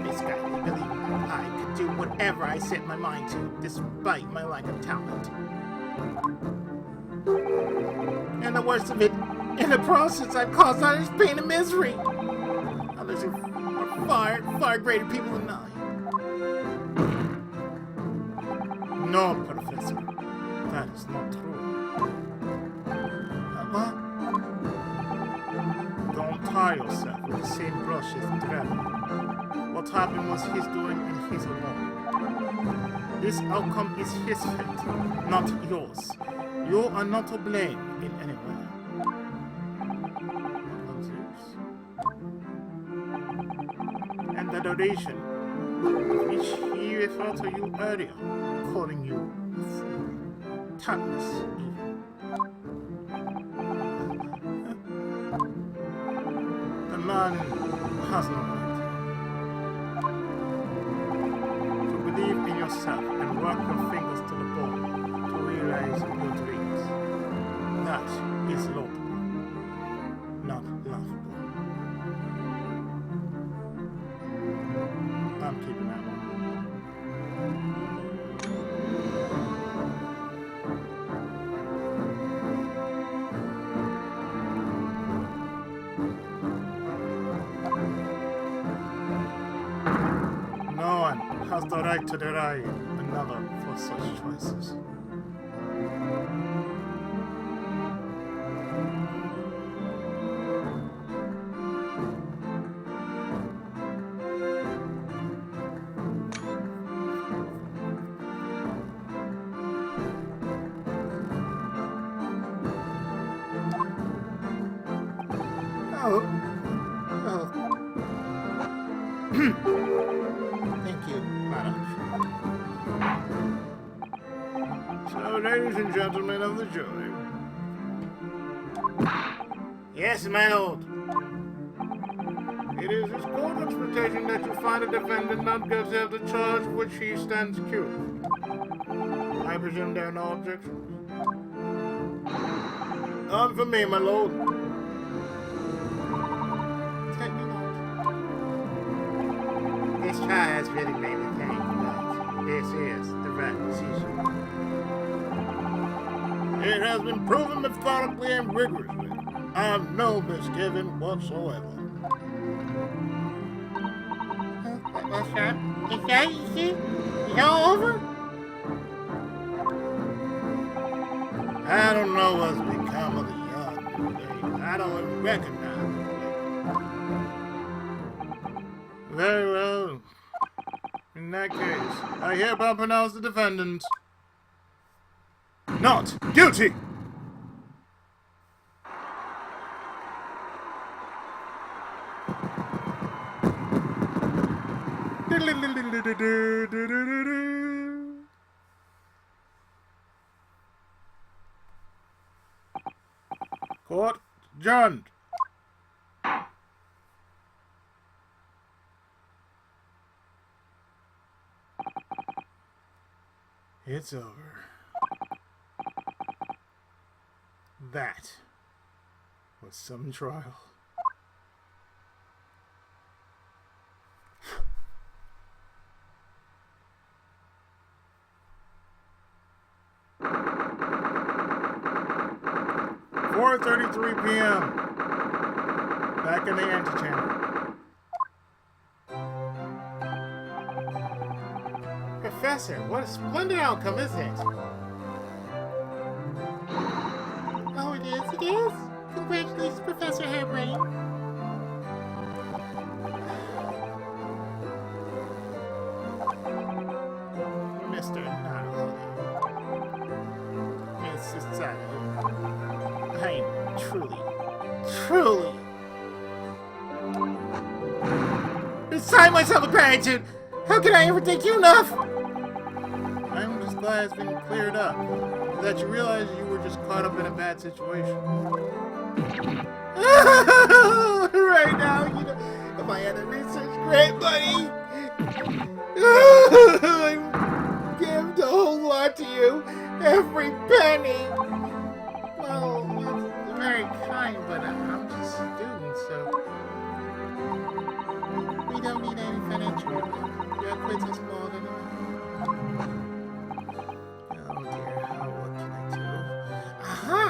This guy believed I could do whatever I set my mind to, despite my lack of talent. And the worst of it, in the process, I've caused others pain and misery. Others are far greater people than I. no, Professor. That is not true. What? Don't tie yourself with the same brush as Trevor. What happened was his doing and his alone. This outcome is his fate, not yours. You are not to blame in any way. What was yours? And the donation, which he referred to you earlier, calling you a fool, thoughtless even. The man has no right. To believe in yourself and work your fingers to the bone to realize your dreams. That is laudable, not laughable. I'm keeping that one. No one has the right to deny another for such choices. Oh. Thank you, Madam. So, ladies and gentlemen of the jury. Yes, my lord. It is this court expectation that you find a defendant not guilty of the charge of which he stands accused. I presume there are no objections. None for me, my lord. Certainly not. This trial has really made me think that this is the right decision. It has been proven methodically and rigorously. I have no misgiving whatsoever. What's that? Is that easy? Is all over? I don't know what's become of the young these days. I don't even recognize them. Very well. In that case, I hereby pronounce the defendant not guilty. Court adjourned. It's over. That was some trial. (4:33 p.m.) Back in the antechamber. professor. What a splendid outcome, isn't it? Oh, it is, it is. Congratulations, Professor Hairbrain. Mr. Narrow. Mrs. Sato. I am truly beside myself with gratitude. How can I ever thank you enough? I'm just glad it's been cleared up. That you realize you were just caught up in a bad situation. Right now, you know, if I had a research grant money, I'd give the whole lot to you, every penny. Well, that's very kind, but I'm just a student, so we don't need any financial help. Your quiz is more than enough. Oh dear, what can I do? Aha!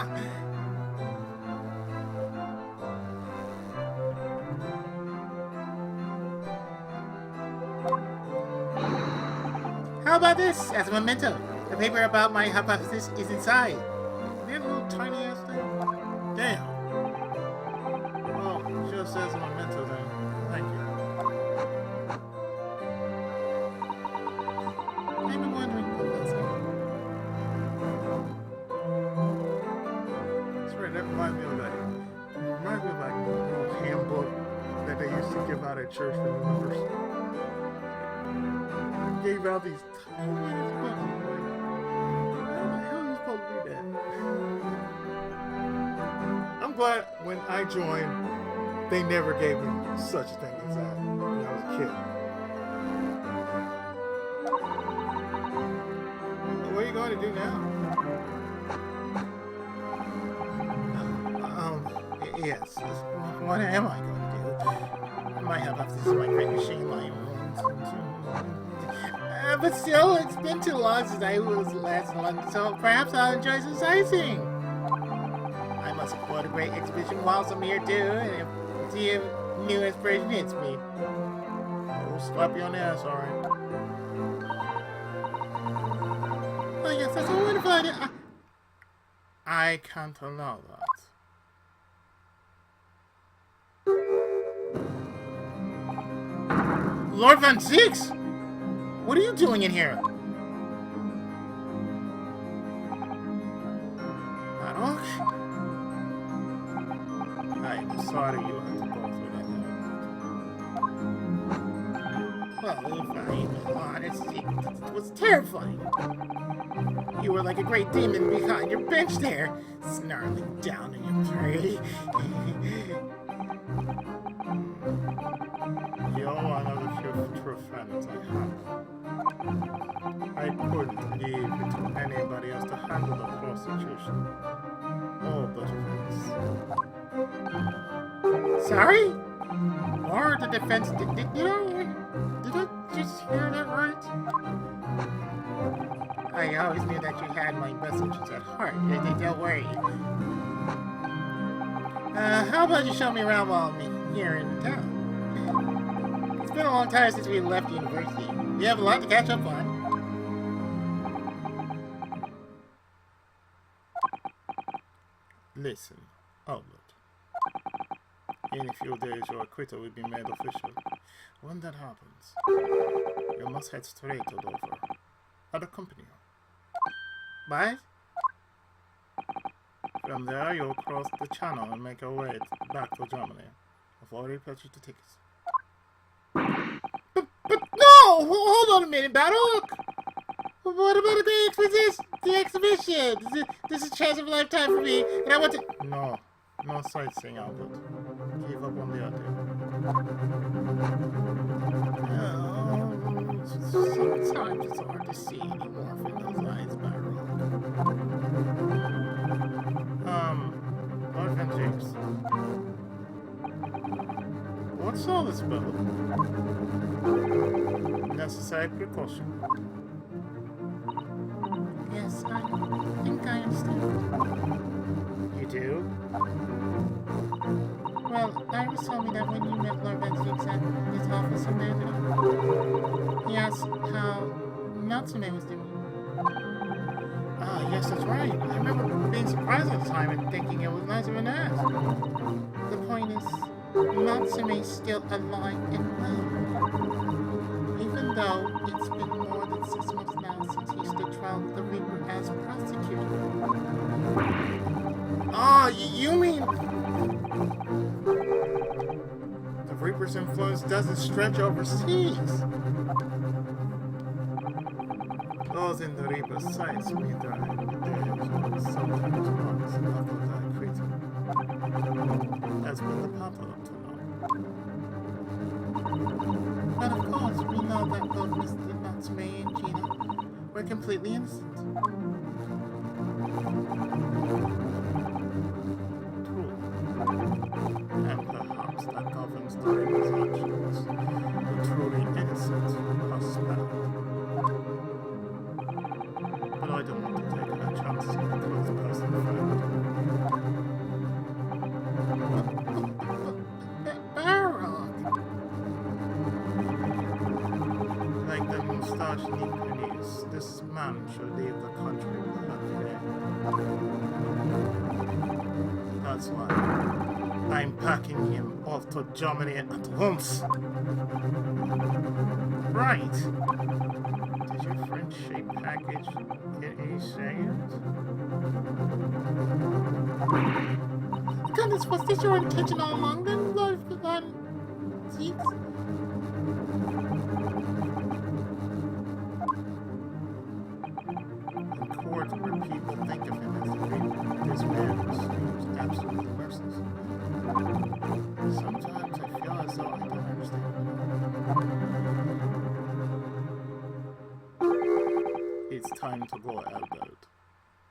How about this as a memento? The paper about my hypothesis is inside. That little tiny ass thing? Damn. Well, just as a memento then. Thank you. I've been wondering, Professor. That's right, that reminds me of that. Reminds me of like a little handbook that they used to give out at church for new members. Gave out these tiny ass books. I'm like, how the hell are you supposed to read that? I'm glad when I joined, they never gave me such a thing as that when I was a kid. What are you going to do now? Yes. What am I going to do? My hypothesis is my great machine line. But still, it's been too long since I was last in London, so perhaps I'll enjoy some sightseeing. I must afford a great exhibition whilst I'm here too, and see if new inspiration hits me. I'll slap you on the ass, alright? Oh yes, that's a wonderful idea. I can't allow that. Lord Van Six! What are you doing in here? Marok? I'm sorry you had to go through that. Well, if I'm honest, it was terrifying. You were like a great demon behind your bench there, snarling down at your prey. You're one of the few true friends I have. I couldn't leave it to anybody else to handle the prostitution. Oh, but friends. Sorry? Or the defense. Did I just hear that right? I always knew that you had my best interests at heart. Don't worry. How about you show me around while I'm here in town? It's been a long time since we left university. We have a lot to catch up on. Listen, Outlet. In a few days, your acquittal will be made official. When that happens, you must head straight to Dover. I'll accompany you. What? From there, you'll cross the channel and make your way back to Germany. I've already purchased the tickets. But no! Hold on a minute, Battle! What about the exhibition? This is a chance of a lifetime for me, and I want to... No sightseeing, Albert. Give up on the idea. Sometimes it's hard to see anymore from those eyes, Battle. Lord Van Jakes. What's all this about? Necessary precaution. Yes, I think I understand. You do? Well, Iris told me that when you met Lord Van Six at his office in Mandarin, he asked how Natsume was doing. Ah, yes, that's right. I remember being surprised at the time and thinking it was nice of an ass. The point is, Natsume's still alive and well. Even though it's been more than 6 months now since he stood trial with the Reaper as prosecutor. Ah, you mean... The Reaper's influence doesn't stretch overseas. Those in the Reaper's sights may die, but there is sometimes monks after that creature. That's been the pattern up to now. But of course, we know that both Mr. Natsume and Gina were completely innocent. True. And perhaps that governs the Reaper's actions. The truly innocent are spared. But I don't want to take any chances with a close personal friend. Like the moustache Nipponies, this man should leave the country without delay. That's why I'm packing him off to Germany at once. Right. Did your French-shaped package get any seconds? Goodness, was this your intention all along then, Lord Von Zeeks? In court where people think of him as the Reaper, this man seems absolutely merciless. Sometimes I feel as though I don't understand. It's time to go, Albert.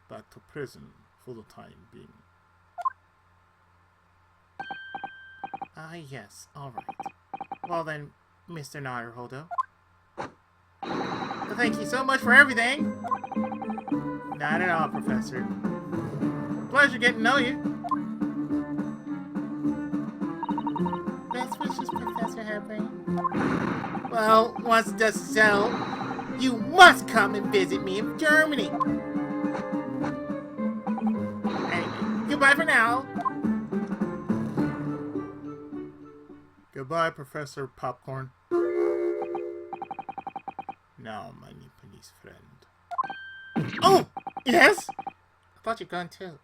Back to prison for the time being. Ah, yes, alright. Well then, Mr. Naruhodo. Thank you so much for everything! Not at all, Professor. Pleasure getting to know you. Best wishes, Professor Hairbrain. Well, once the dust settles, you must come and visit me in Germany. Anyway, goodbye for now. Goodbye, Professor Popcorn. Now, my Nipponese friend. Oh! Yes? I thought you were going too.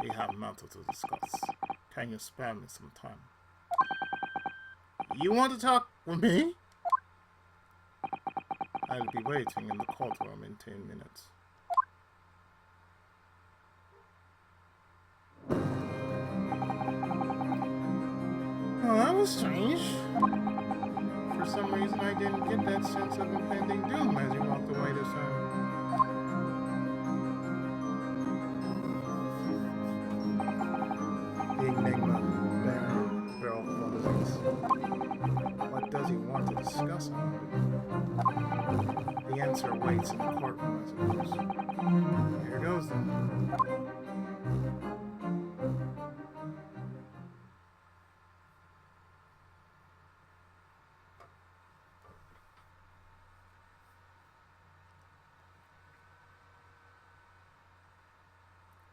We have matter to discuss. Can you spare me some time? You want to talk with me? I'll be waiting in the courtroom in 10 minutes. Oh, that was strange. For some reason, I didn't get that sense of impending doom as you walked away this time. The enigma, there, Beryl Flores. What does he want to discuss? The answer waits in the courtroom, I suppose. Here goes then.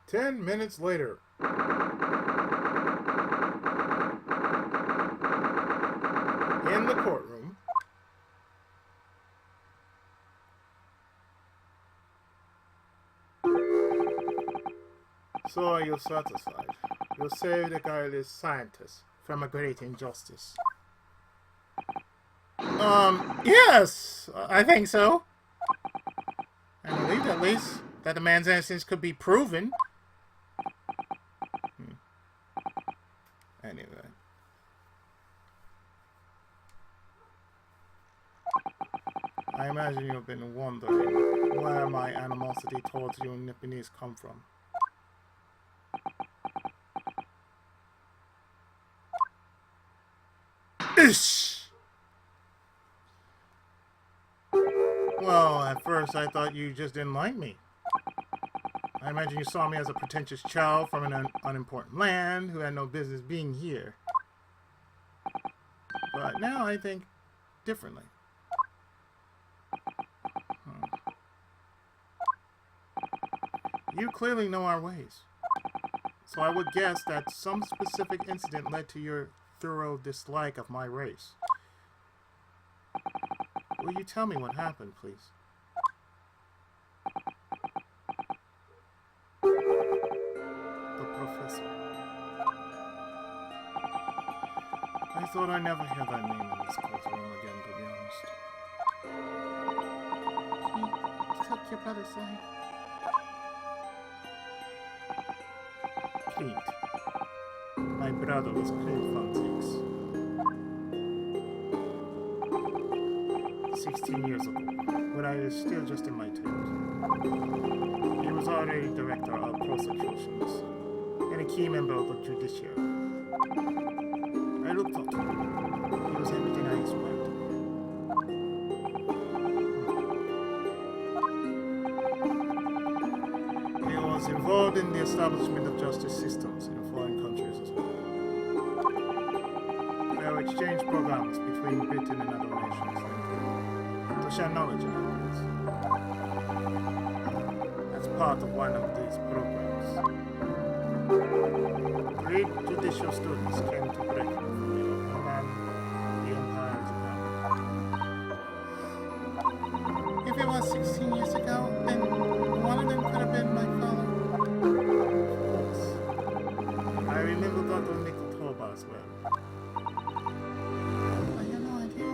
"10 minutes later. In the courtroom. So are you satisfied? You saved a guileless scientist from a great injustice. Yes, I think so. I believe at least that the man's innocence could be proven. Anyway. I imagine you've been wondering where my animosity towards you Nipponese come from. Ish! Well, at first I thought you just didn't like me. I imagine you saw me as a pretentious child from an unimportant land who had no business being here. But now I think differently. You clearly know our ways. So I would guess that some specific incident led to your thorough dislike of my race. Will you tell me what happened, please? The professor. I thought I'd never hear that name in this courtroom again, to be honest. He took your brother's life. Clint. My brother was Clint Von Six. 16 years ago, when I was still just in my teens. He was already director of prosecutions and a key member of the judiciary. I looked up to him. He was everything I expected. He was involved in the establishment of justice systems in foreign countries as well. There were exchange programs between Britain and other nations to share knowledge and ideas. As part of one of these programs, great judicial students came to Britain from Europe and the Empire of Japan. If it was 16 years ago, then one of them could have been my father. Of course. I remember Dr. Nickel Torba as well. I have no idea.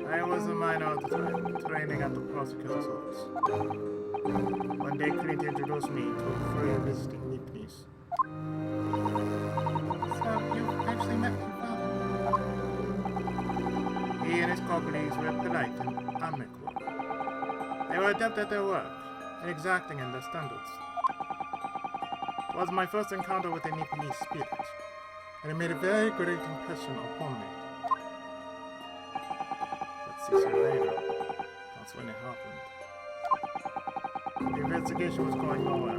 I was a minor at the time, training at the prosecutor's office. One day, Clint introduced me to three visiting Nipponese. So you actually met my father? He and his colleagues were polite and amicable. They were adept at their work and exacting in their standards. It was my first encounter with the Nipponese spirit, and it made a very great impression upon me. But 6 years later, that's when it happened. The investigation was going nowhere.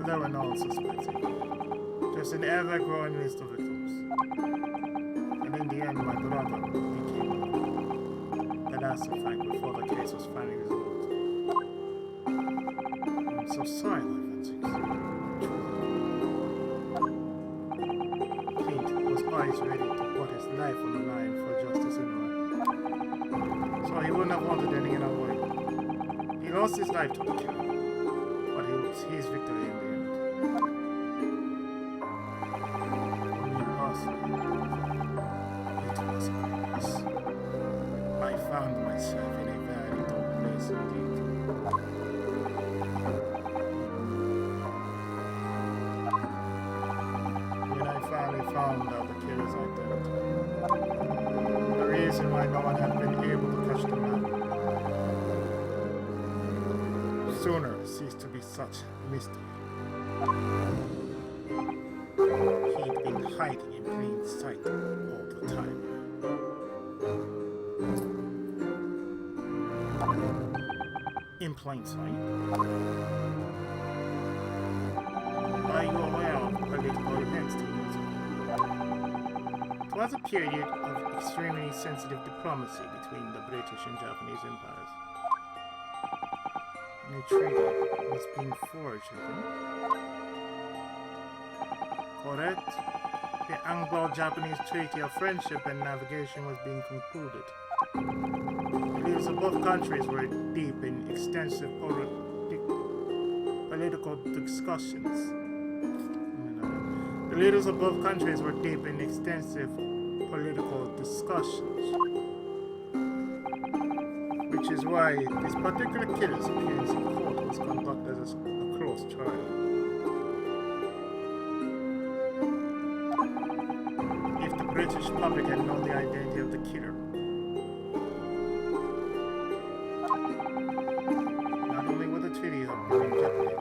There were no suspects. Just an ever-growing list of victims. And in the end, my brother became the last fact before the case was finally resolved. I'm so sorry, Life Clint was always ready to put his life on the line for justice anyway. So he wouldn't have wanted any other way. He lost his life to the killer, but it was his victory in the end. For me personally, it was a grace. I found myself in a very dark place indeed. When I finally found out the killer's identity, the reason why no one had been able to catch the man, sooner ceased to be such a mystery. He'd been hiding in plain sight all the time. In plain sight? Are you aware of political events 2 years ago? It was a period of extremely sensitive diplomacy between the British and Japanese empires. A treaty was being forged, I think. Correct. The Anglo-Japanese Treaty of Friendship and Navigation was being concluded. The leaders of both countries were deep in extensive political discussions. The leaders of both countries were deep in extensive political discussions. Which is why this particular killer's appearance in court was conducted as a close trial. If the British public had known the identity of the killer, not only would the treaty have been in jeopardy,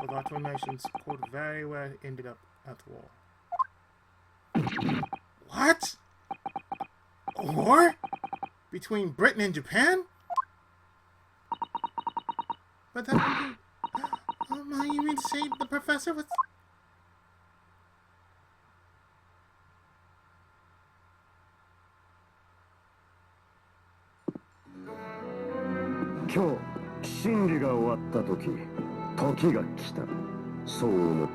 but our two nations could very well ended up at war. What? A war? Between Britain and Japan? But that would be... you mean to say the professor was... 今日審理が終わった。った時、時が来た。そう思った。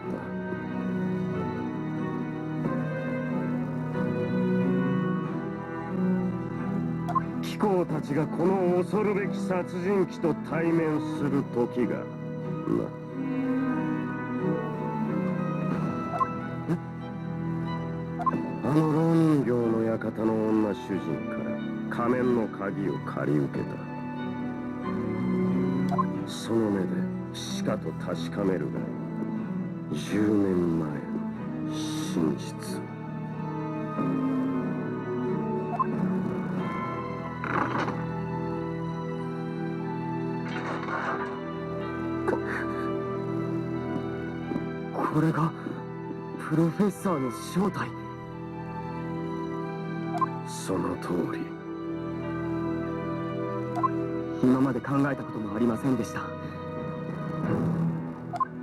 貴公たちがこの恐るべき殺人鬼と対面する時がな。あの老人形の館の女主人から仮面の鍵を借り受けた。その目でしかと確かめるが、10年前の真実。これがプロフェッサーの正体。その通り。今まで考えたこともありませんでした。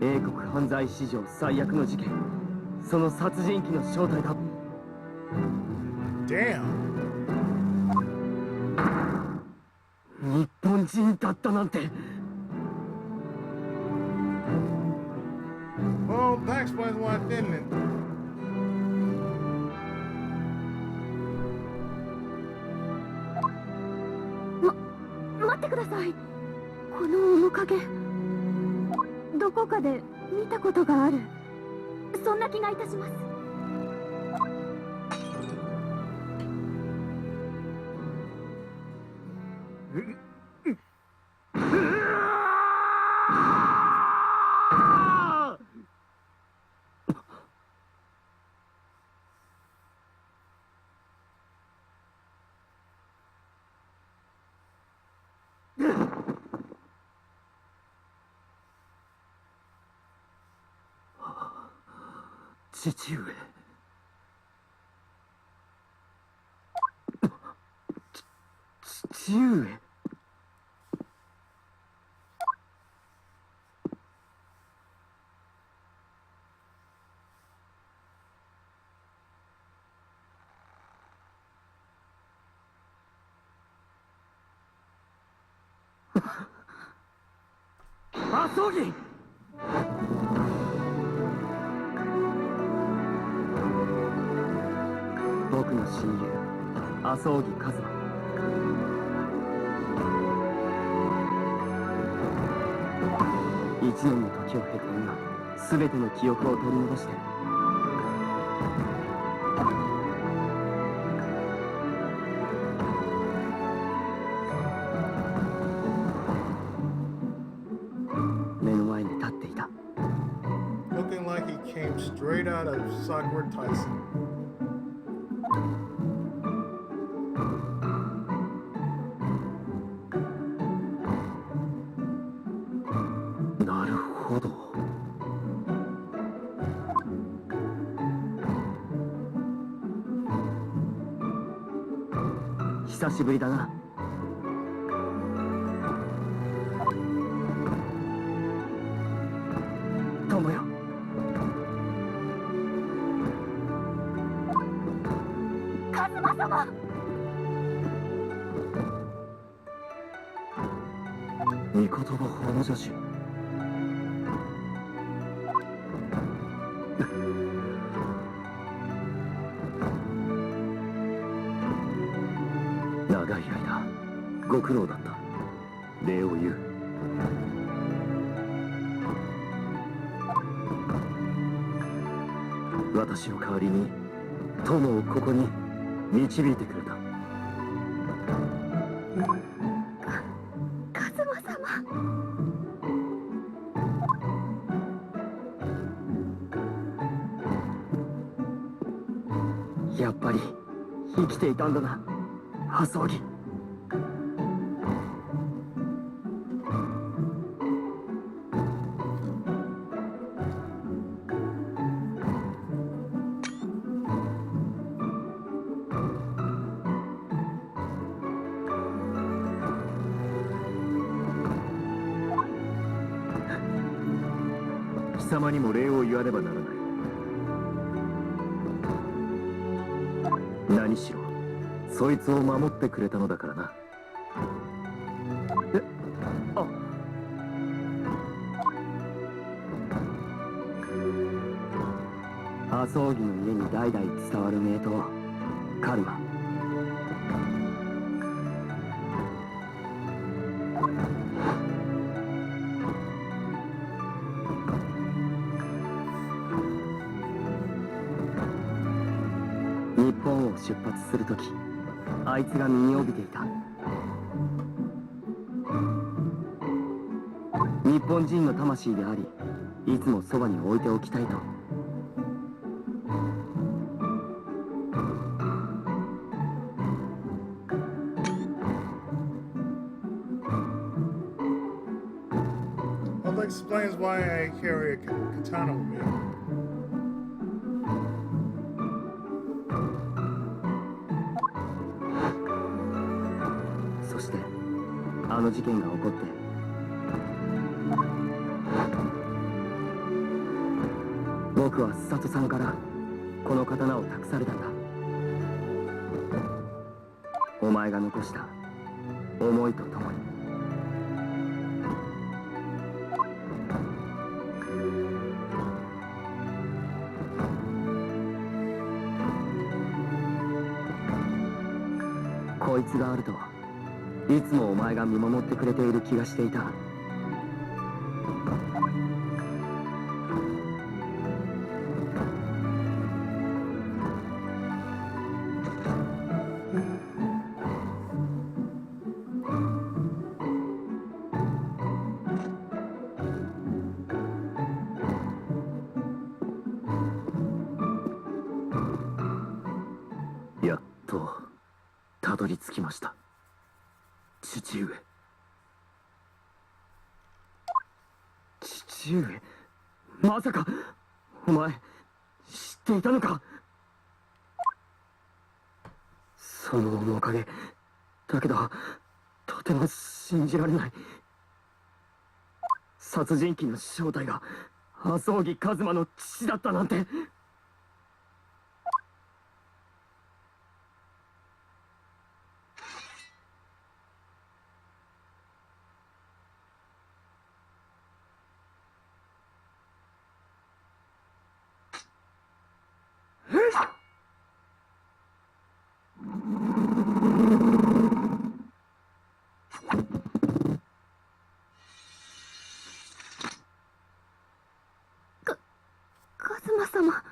英国犯罪史上最悪の事件、その殺人鬼の正体が。Damn. 日本人だったなんて。Well, that explains why it didn't. 待ってください。この面影、どこかで見たことがある。そんな気がいたします。父上。父上。麻生木。僕の親友、麻生木一馬。1年の時を経て今、全ての記憶を取り戻して。目の前に立っていた。Looking like he came straight out of Sockwood Tyson. なるほど。久しぶりだな。友よ。カズマ様。御言葉ほの女子。長い間ご苦労だった。礼を言う。私の代わりに友をここに導いてくれた。カズマ様。やっぱり生きていたんだな、麻生木。貴様にも礼を言わねばならない。何しろそいつを守ってくれたのだからな。麻生木の家に代々伝わる名刀カルマ。日本を出発するとき、あいつが身に帯びていた。日本人の魂であり、いつもそばに置いておきたいと。Well, that explains why I carry a katana with me. そしてあの事件が起こって、僕は千里さんからこの刀を託されたんだ。お前が残した思いとともに。こいつがあるといつもお前が見守ってくれている気がしていた。やっとたどり着きました、父上。父上、まさかお前知っていたのか。その面影だけど、とても信じられない。殺人鬼の正体が麻生木一馬の父だったなんて。一馬様。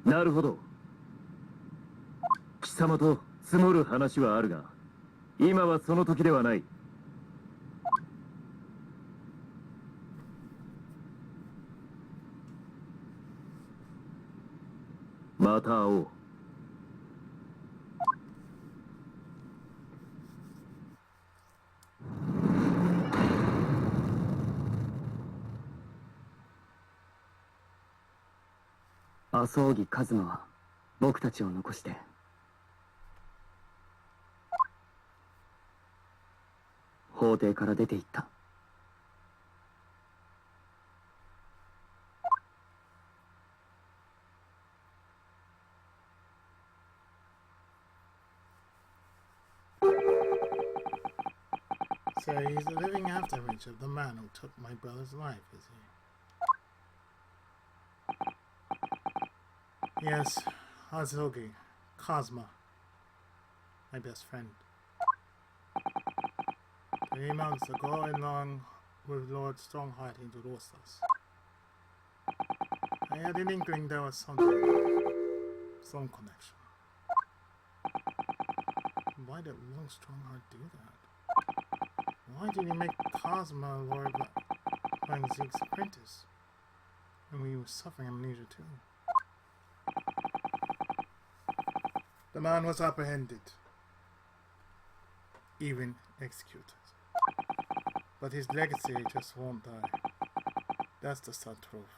なるほど。貴様と積もる話はあるが、今はその時ではない。また会おう。麻生木一馬は僕たちを残して法廷から出て行った。So he's the living afterimage of the man who took my brother's life, is he? Yes, Hazuki, Cosma, my best friend. 3 months ago, along with Lord Strongheart into Rosas. I had an inkling there was some connection. Why did Lord Strongheart do that? Why did he make Cosma Lord Langzig's apprentice? And we were suffering amnesia too. The man was apprehended, even executed. But his legacy just won't die. That's the sad truth.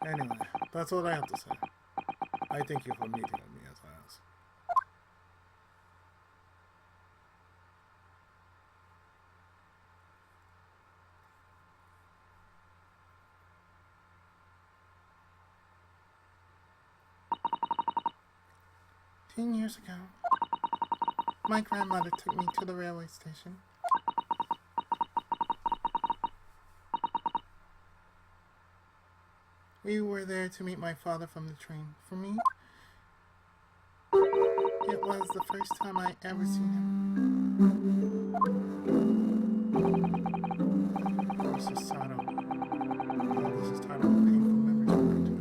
Anyway, that's all I have to say. I thank you for meeting with me as I asked. 10 years ago, my grandmother took me to the railway station. We were there to meet my father from the train. For me, it was the first time I ever seen him. This is titled, this is titled Painful Memories of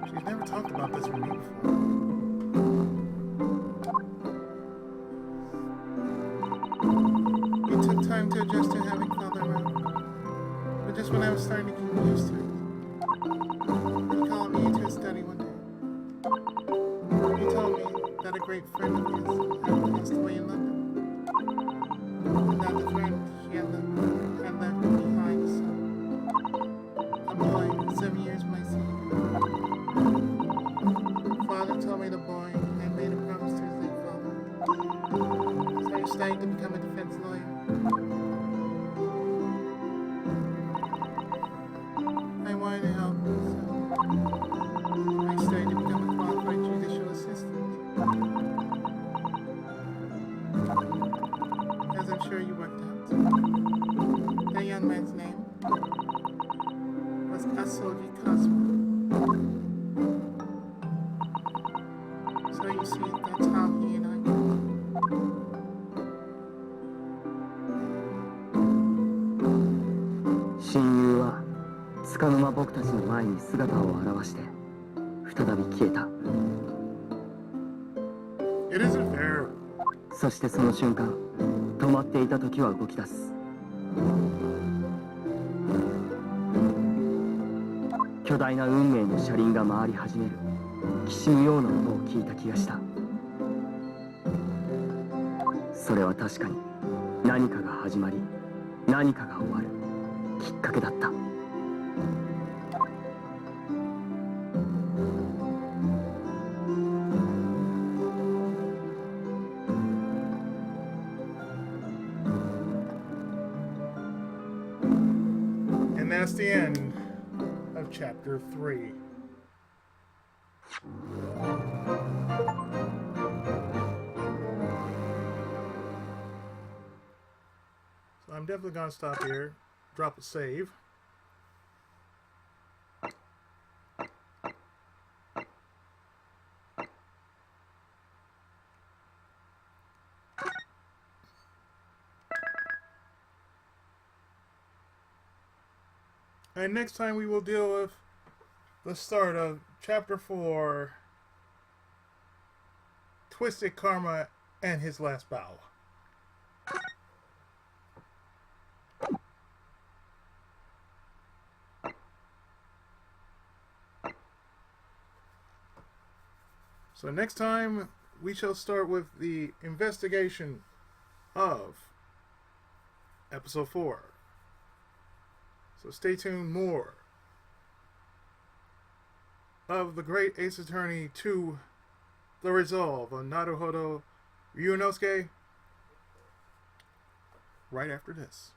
She's never talked about this with me before. It took time to adjust to having father around. But just when I was starting to get used to it, he called me into his study one day. He told me that a great friend of his had passed away in London, and that the friend he had left behind a son, a boy 7 years my senior. Father told me the boy had made a promise to his late father, so he studied to become a defense lawyer. I wanted to help, so I studied to become a qualified judicial assistant. As I'm sure you worked out. That young man's name was Asogi Kazuma. So you see, that's how he and I met. 親友はつかの間僕たちの前に姿を現して再び消えた。 It isn't fair. そしてその瞬間、止まっていた時は動き出す。巨大な運命の車輪が回り始める。きしむような音を聞いた気がした。それは確かに何かが始まり、何かが終わるきっかけだった。 And that's the end of chapter 3. So I'm definitely going to stop here, drop a save. And next time we will deal with the start of chapter 4, Twisted Karma and his last bow. So next time we shall start with the investigation of episode 4. So stay tuned, more of the Great Ace Attorney to the Resolve on Naruhodo Ryunosuke right after this.